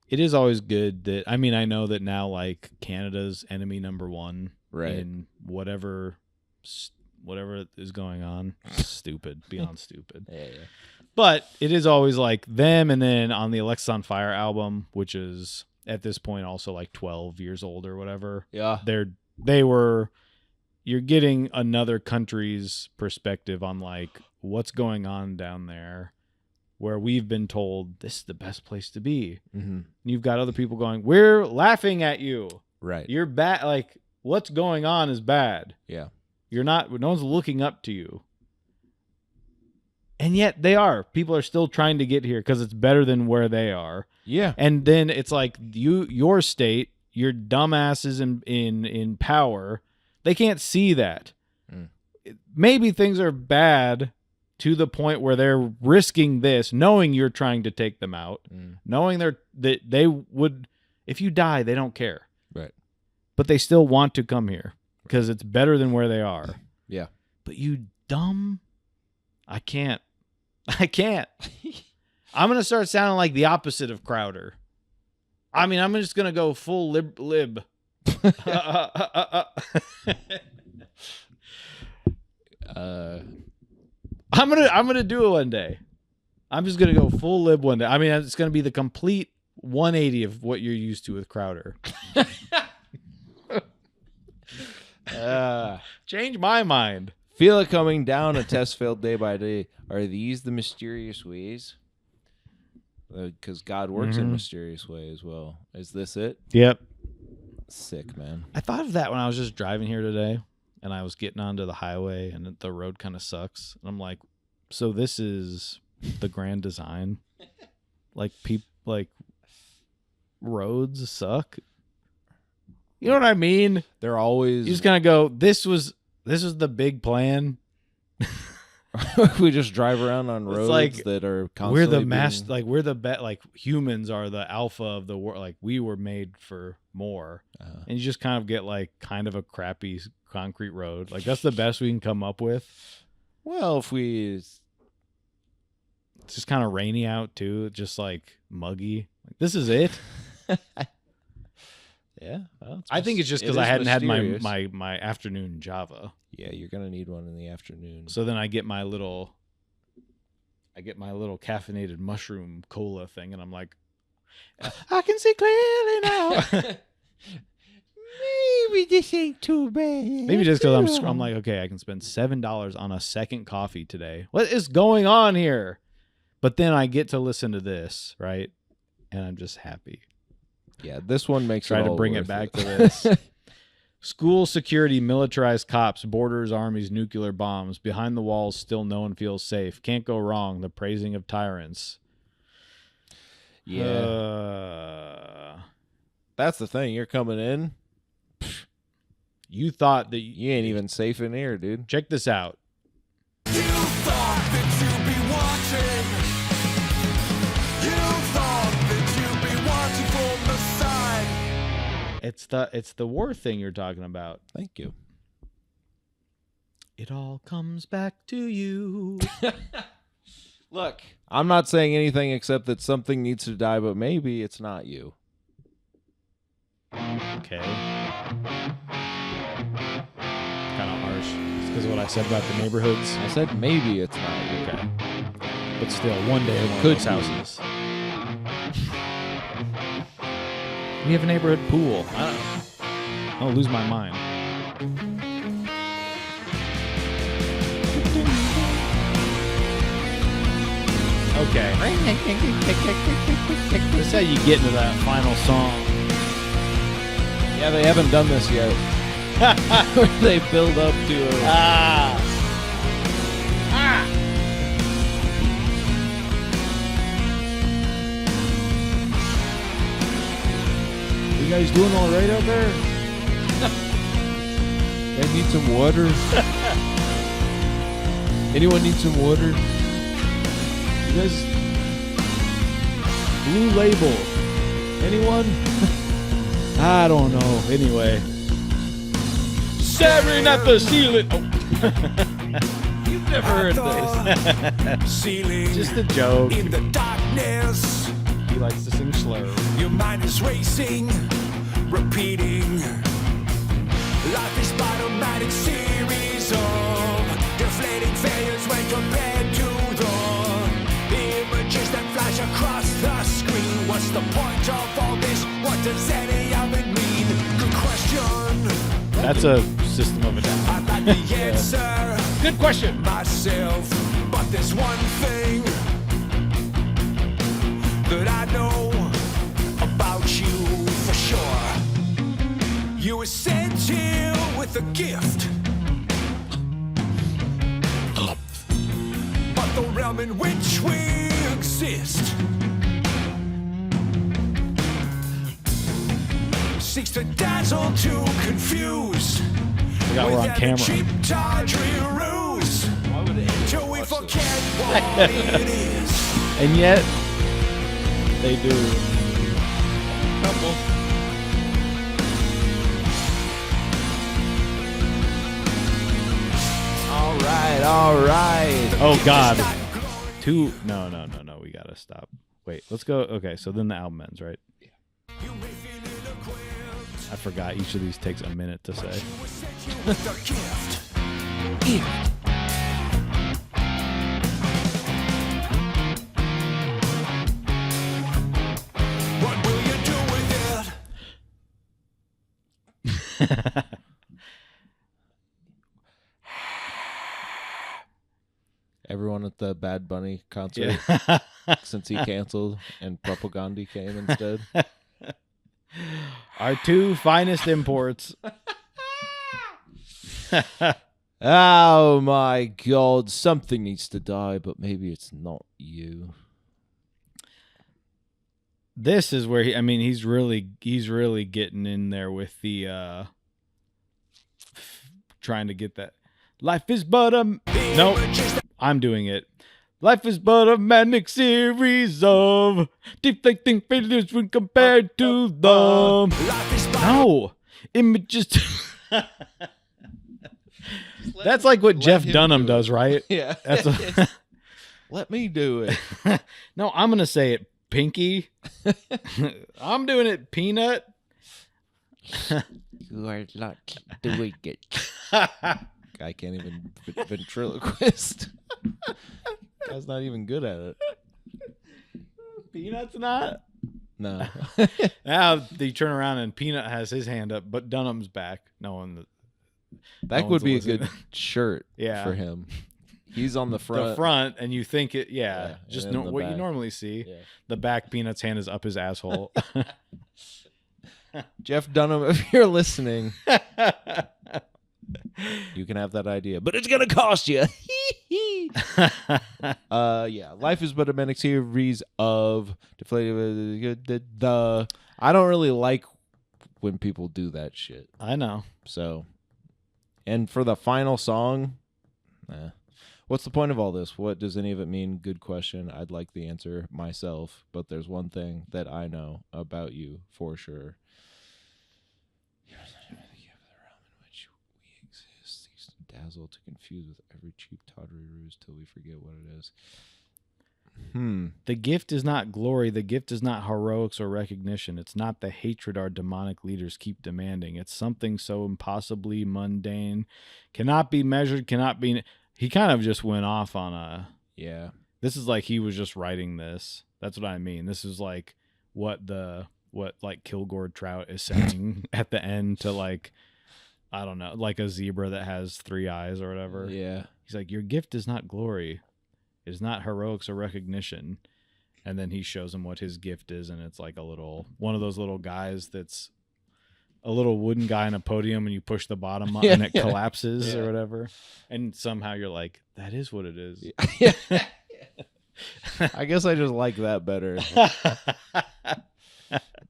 It is always good that, I mean, I know that now, like, Canada's enemy number one, right, in whatever is going on. Stupid, beyond stupid. Yeah. But it is always like them, and then on the Alexis on Fire album, which is at this point also like 12 years old or whatever. Yeah. You're getting another country's perspective on like what's going on down there, where we've been told this is the best place to be. Mm-hmm. You've got other people going, we're laughing at you. Right. You're bad. Like, what's going on is bad. Yeah. You're not, no one's looking up to you. And yet they are. People are still trying to get here because it's better than where they are. Yeah. And then it's like your state, your dumbasses in power, they can't see that. Maybe things are bad to the point where they're risking this, knowing you're trying to take them out, knowing that they would, if you die, they don't care. Right. But they still want to come here because it's better than where they are. Yeah. But you dumb, I can't. I'm going to start sounding like the opposite of Crowder. I mean, I'm just going to go full lib. I'm gonna do it one day. I'm just gonna go full lib one day. I mean, it's gonna be the complete 180 of what you're used to with Crowder. Change my mind. Feel it coming down, a test failed day by day. Are these the mysterious ways? Because God works in mysterious ways as well. Is this it? Yep. Sick, man. I thought of that when I was just driving here today, and I was getting onto the highway, and the road kind of sucks. And I'm like, so this is the grand design? Like, roads suck? You know what I mean? They're always... You just kind of go, this was the big plan. We just drive around on roads like, that are constantly we're the we're the best, like humans are the alpha of the world, like we were made for more. And you just kind of get like kind of a crappy concrete road. Like that's the best we can come up with. Well, it's just kind of rainy out too, just like muggy. Like, this is it. Yeah, well, I think it's just because I hadn't had my afternoon Java. Yeah, you're gonna need one in the afternoon. So then I get my little caffeinated mushroom cola thing, and I'm like, I can see clearly now. Maybe this ain't too bad. Maybe just because I'm like, okay, I can spend $7 on a second coffee today. What is going on here? But then I get to listen to this, right? And I'm just happy. Yeah, this one makes Try to bring it back to this. School security, militarized cops, borders, armies, nuclear bombs. Behind the walls, still no one feels safe. Can't go wrong. The praising of tyrants. Yeah. That's the thing. You're coming in. You thought that you ain't even safe in here, dude. Check this out. You thought that you'd be watching. You thought that you'd be watching from the side. It's the war thing you're talking about. Thank you. It all comes back to you. Look, I'm not saying anything except that something needs to die, but maybe it's not you. Okay. Kind of harsh. It's because of what I said about the neighborhoods. I said maybe it's not you. Okay. But still, one day in one could of those be. houses. We have a neighborhood pool. I'll lose my mind. Okay. This is how you get into that final song. Yeah, they haven't done this yet. Where they build up to a... You guys doing all right out there? They need some water. Anyone need some water? You guys... Blue Label. Anyone? I don't know. Anyway. Staring at the ceiling. Oh. You've never heard this. Ceiling Just a joke. in the darkness. He likes to sing slur. Your mind is racing, repeating. Life is automatic series of deflating failures when compared to the images that flash across the screen. What's the point of all this? What does any of it mean? Good question. That's a System of a Down. I'd like the answer. Good question. Myself, but there's one thing that I know about you for sure. You were sent here with a gift, but the realm in which we exist seeks to dazzle, to confuse. Forgot we're on camera. Cheap tawdry ruse till we forget what it is. And yet, they do. Couple. All right. Oh, God. No. We gotta stop. Wait, let's go. Okay, so then the album ends, right? I forgot each of these takes a minute to say. What will you do with it? Everyone at the Bad Bunny concert, since he canceled and Propagandhi came instead. Our two finest imports. Oh my God, something needs to die, but maybe it's not you. This is where he's really getting in there with the trying to get that. Life is but a nope. I'm doing it. Life is but a manic series of deflecting failures when compared to them. No, images. That's like what Jeff Dunham does, right? Yeah. That's Let me do it. No, I'm gonna say it, Pinky. I'm doing it, Peanut. You are not doing it. I can't even ventriloquist. Guy's not even good at it. Peanut's not. No. Now they turn around and Peanut has his hand up, but Dunham's back. That would be a good shirt Yeah. for him. He's on the front. The front, and you think it, Yeah, just and then the what you back. normally see. Yeah. The back, Peanut's hand is up his asshole. Jeff Dunham, if you're listening, you can have that idea, but it's gonna cost you. Yeah. Life is but a manic series of deflated. I don't really like when people do that shit. I know. So, and for the final song, what's the point of all this? What does any of it mean? Good question. I'd like the answer myself, but there's one thing that I know about you for sure. dazzle to confuse with every cheap tawdry ruse till we forget what it is. The gift is not glory. The gift is not heroics or recognition. It's not the hatred our demonic leaders keep demanding. It's something so impossibly mundane, cannot be measured, cannot be... He kind of just went off on a... Yeah. This is like he was just writing this. That's what I mean. This is like what like Kilgore Trout is saying at the end to like, I don't know, like a zebra that has 3 eyes or whatever. Yeah. He's like, your gift is not glory. It is not heroics or recognition. And then he shows him what his gift is. And it's like one of those little guys that's a little wooden guy on a podium and you push the bottom up and it collapses or whatever. And somehow you're like, that is what it is. Yeah. I guess I just like that better.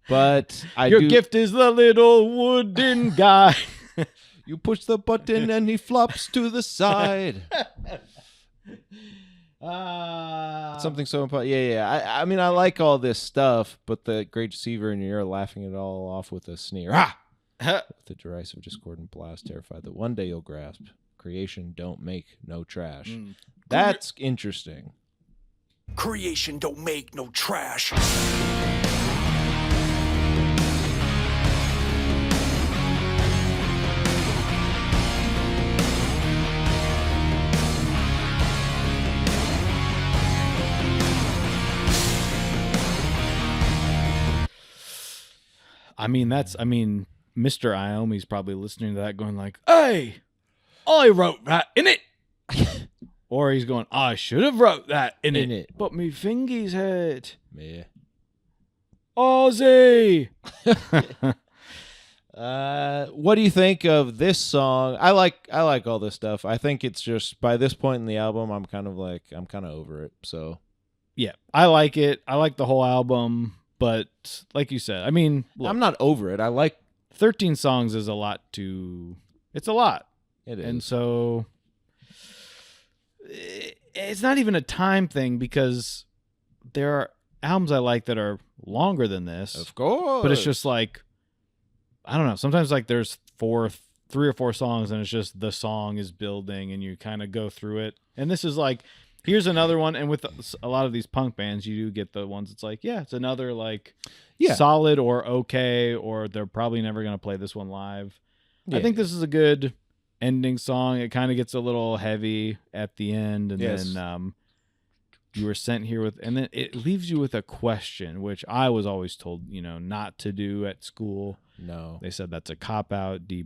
But your gift is the little wooden guy. You push the button and he flops to the side. Something so important. Yeah. I mean, I like all this stuff, but the great deceiver in your ear laughing it all off with a sneer. With a derisive, discordant blast, terrified that one day you'll grasp. Creation don't make no trash. That's interesting. Creation don't make no trash. I mean, Mr. Iommi's probably listening to that going like, hey, I wrote that in it. Or he's going, I should have wrote that in it. But me fingies hurt. Yeah. Ozzy. What do you think of this song? I like all this stuff. I think it's just by this point in the album, I'm kind of over it. So yeah, I like it. I like the whole album. But like you said, I mean, look, I'm not over it. I like 13 songs is a lot it's a lot. It is. And so it's not even a time thing because there are albums I like that are longer than this. Of course. But it's just like, I don't know. Sometimes like there's 3 or 4 songs and it's just the song is building and you kind of go through it. And this is like, here's another one. And with a lot of these punk bands, you do get the ones it's like, yeah, it's another like solid or okay, or they're probably never going to play this one live. Yeah. I think this is a good ending song. It kind of gets a little heavy at the end. And then you were sent here with, and then it leaves you with a question, which I was always told, not to do at school. No. They said that's a cop-out, D-.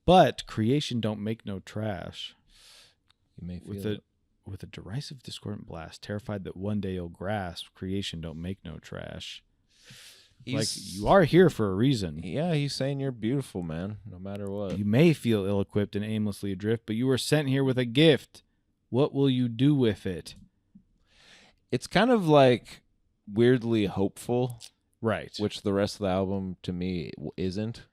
But creation don't make no trash. You may feel with a derisive, discordant blast, terrified that one day you'll grasp, creation don't make no trash. Like, you are here for a reason. Yeah, he's saying you're beautiful, man, no matter what. You may feel ill-equipped and aimlessly adrift, but you were sent here with a gift. What will you do with it? It's kind of like weirdly hopeful. Right. Which the rest of the album, to me, isn't.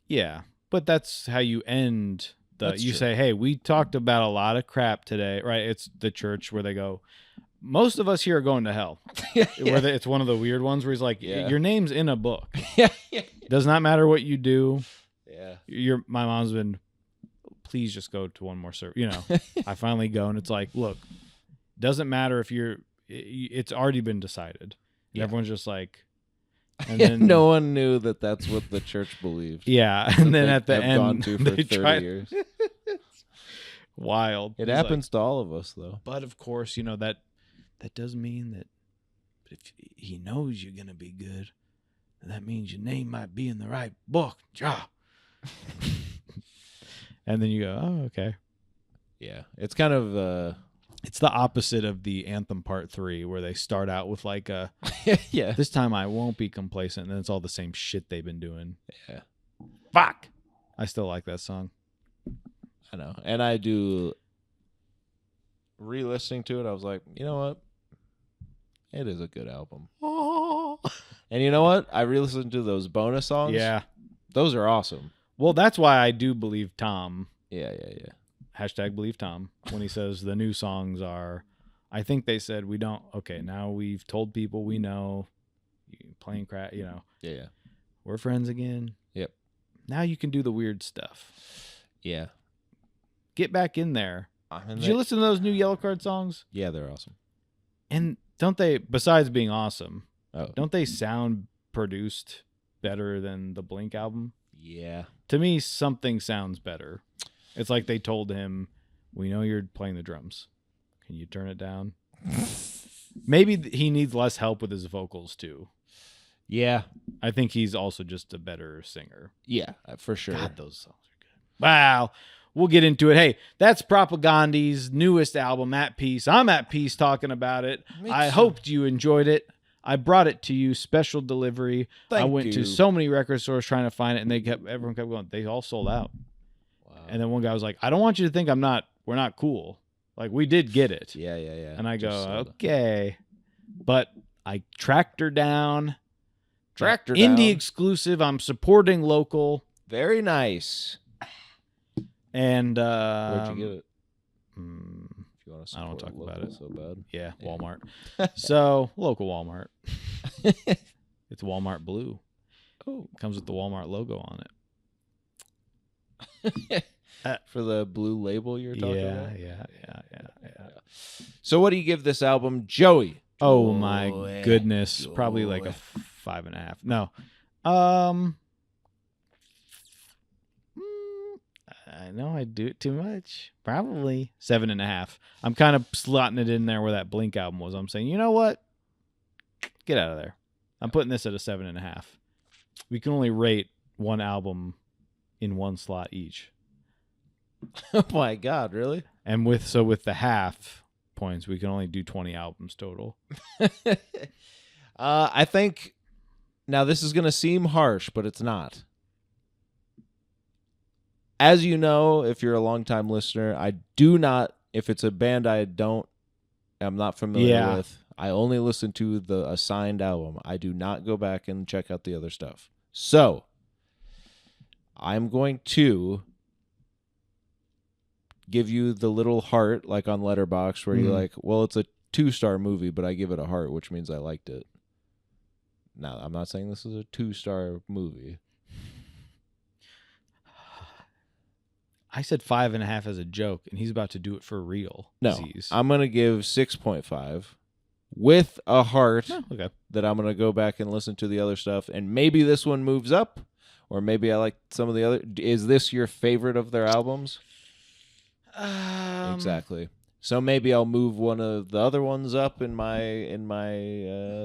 Yeah, but that's how you end... You true. Say, hey, we talked about a lot of crap today, right? It's the church where they go, most of us here are going to hell. It's one of the weird ones where he's like, your name's in a book. Does not matter what you do. Yeah. My mom's been, please just go to one more service. I finally go and it's like, look, doesn't matter if it's already been decided. And everyone's just like, and then no one knew that that's what the church believed. Yeah, and then at the end, gone to for 30 years. Wild. It happens to all of us, though. But of course, that does mean that if he knows you're gonna be good, that means your name might be in the right book. Ja. And then you go, oh, okay. Yeah, it's kind of. It's the opposite of the Anthem Part 3, where they start out with like a, this time I won't be complacent, and then it's all the same shit they've been doing. Yeah. Fuck! I still like that song. I know. And I do, re-listening to it, I was like, you know what? It is a good album. Oh. And you know what? I re-listened to those bonus songs. Yeah. Those are awesome. Well, that's why I do believe Tom. Yeah. Hashtag believe Tom when he says the new songs are, I think they said we don't, okay, now we've told people we know, playing crap, Yeah. We're friends again. Yep. Now you can do the weird stuff. Yeah. Get back in there. I Did you listen to those new Yellow Card songs? Yeah, they're awesome. And don't they, besides being awesome, Oh. don't they sound produced better than the Blink album? Yeah. To me, something sounds better. It's like they told him, we know you're playing the drums. Can you turn it down? Maybe he needs less help with his vocals, too. Yeah. I think he's also just a better singer. Yeah, for sure. God, those songs are good. Wow. We'll get into it. Hey, that's Propagandhi's newest album, At Peace. I'm at peace talking about it. I hoped you enjoyed it. I brought it to you, special delivery. I went to so many record stores trying to find it, and everyone kept going. They all sold out. Wow. And then one guy was like, I don't want you to think we're not cool. Like, we did get it. Yeah. And I go, okay. But I tracked her down. Indie exclusive. I'm supporting local. Very nice. And where'd you get it? If you want to I don't talk about it so bad. Yeah, Walmart. So local Walmart. It's Walmart Blue. Oh, comes with the Walmart logo on it. For the blue label you're talking about? Yeah. So what do you give this album, Joey? Oh my goodness. Probably like a 5.5. No. I know I do it too much. Probably 7.5. I'm kind of slotting it in there where that Blink album was. I'm saying, you know what? Get out of there. I'm putting this at a 7.5. We can only rate one album in one slot each. Oh my God, really? And with the half points, we can only do 20 albums total. I think now this is going to seem harsh, but it's not. As you know, if you're a longtime listener, I do not, if it's a band I'm not familiar with, I only listen to the assigned album. I do not go back and check out the other stuff. So, I'm going to give you the little heart, like on Letterboxd, where you're like, well, it's a 2-star movie, but I give it a heart, which means I liked it. Now, I'm not saying this is a 2-star movie. I said 5.5 as a joke, and he's about to do it for real. No, I'm going to give 6.5 with a heart that I'm going to go back and listen to the other stuff, and maybe this one moves up, or maybe I like some of the other. Is this your favorite of their albums? Exactly. So maybe I'll move one of the other ones up in my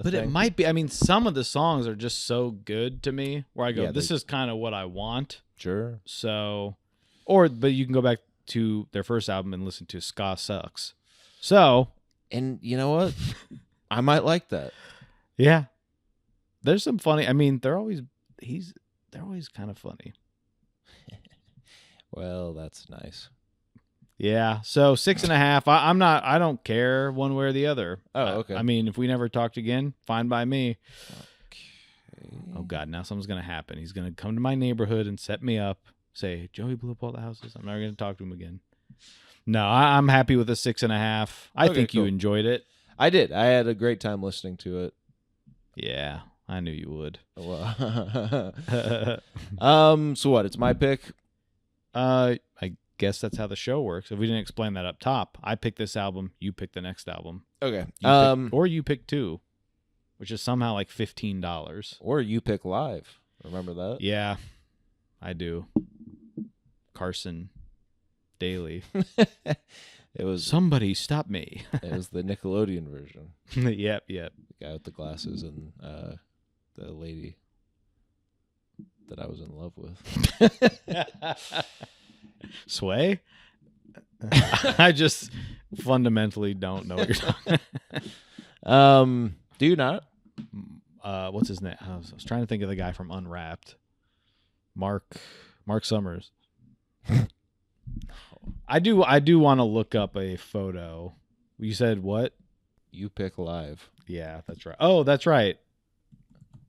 But thing. It might be. I mean, some of the songs are just so good to me, where I go, this is kind of what I want. Sure. So. But you can go back to their first album and listen to Ska Sucks. So, and you know what? I might like that. Yeah. There's some funny. I mean, they're always kind of funny. Well, that's nice. Yeah. So 6.5. I don't care one way or the other. Oh, okay. I mean, if we never talked again, fine by me. Okay. Oh God, now something's gonna happen. He's gonna come to my neighborhood and set me up. Say, Joey blew up all the houses. I'm never going to talk to him again. No, I'm happy with a 6.5. I think you enjoyed it. I did. I had a great time listening to it. Yeah, I knew you would. Well, so what? It's my pick. I guess that's how the show works. If we didn't explain that up top, I pick this album. You pick the next album. Okay. Or you pick 2, which is somehow like $15. Or you pick live. Remember that? Yeah, I do. Carson Daly. It was Somebody Stop Me. It was the Nickelodeon version. Yep. The guy with the glasses and the lady that I was in love with. Sway? I just fundamentally don't know what you're talking. Do you not? What's his name? I was trying to think of the guy from Unwrapped. Mark Summers. I do want to look up a photo. You said what? You pick live. Yeah, that's right. Oh, that's right.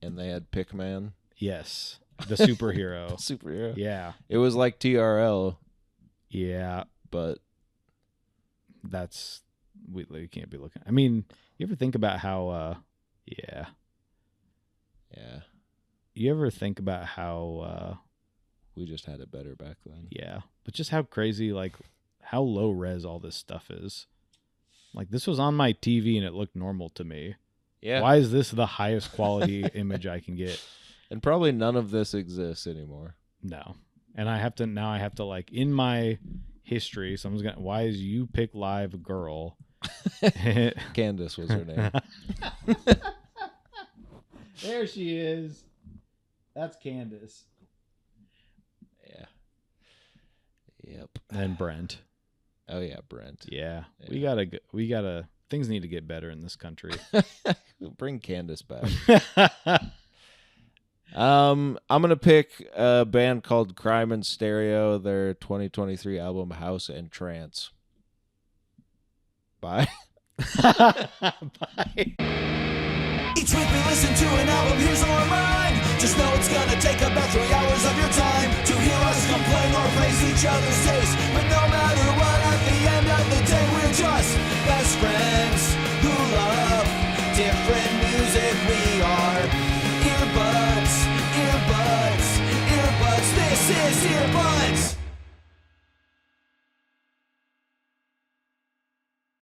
And they had Pickman. Yes. The superhero. Superhero. Yeah. It was like TRL. Yeah. But that's we can't be looking. I mean, you ever think about how yeah. You ever think about how we just had it better back then? Yeah. But just how crazy, like how low res all this stuff is. Like this was on my TV and it looked normal to me. Yeah. Why is this the highest quality image I can get? And probably none of this exists anymore. No. And I have to like in my history, someone's gonna, why is You Pick Live girl? Candace was her name. There she is. That's Candace. Yeah. Yep. And Brent. Oh yeah, Brent. Yeah. Yeah. We gotta things need to get better in this country. Bring Candace back. I'm gonna pick a band called Crime and Stereo, their 2023 album House and Trance. Bye. Bye. Each week we listen to an album, here's our mind. Just know it's gonna take about 3 hours of your time to hear us complain or praise each other's taste. But no matter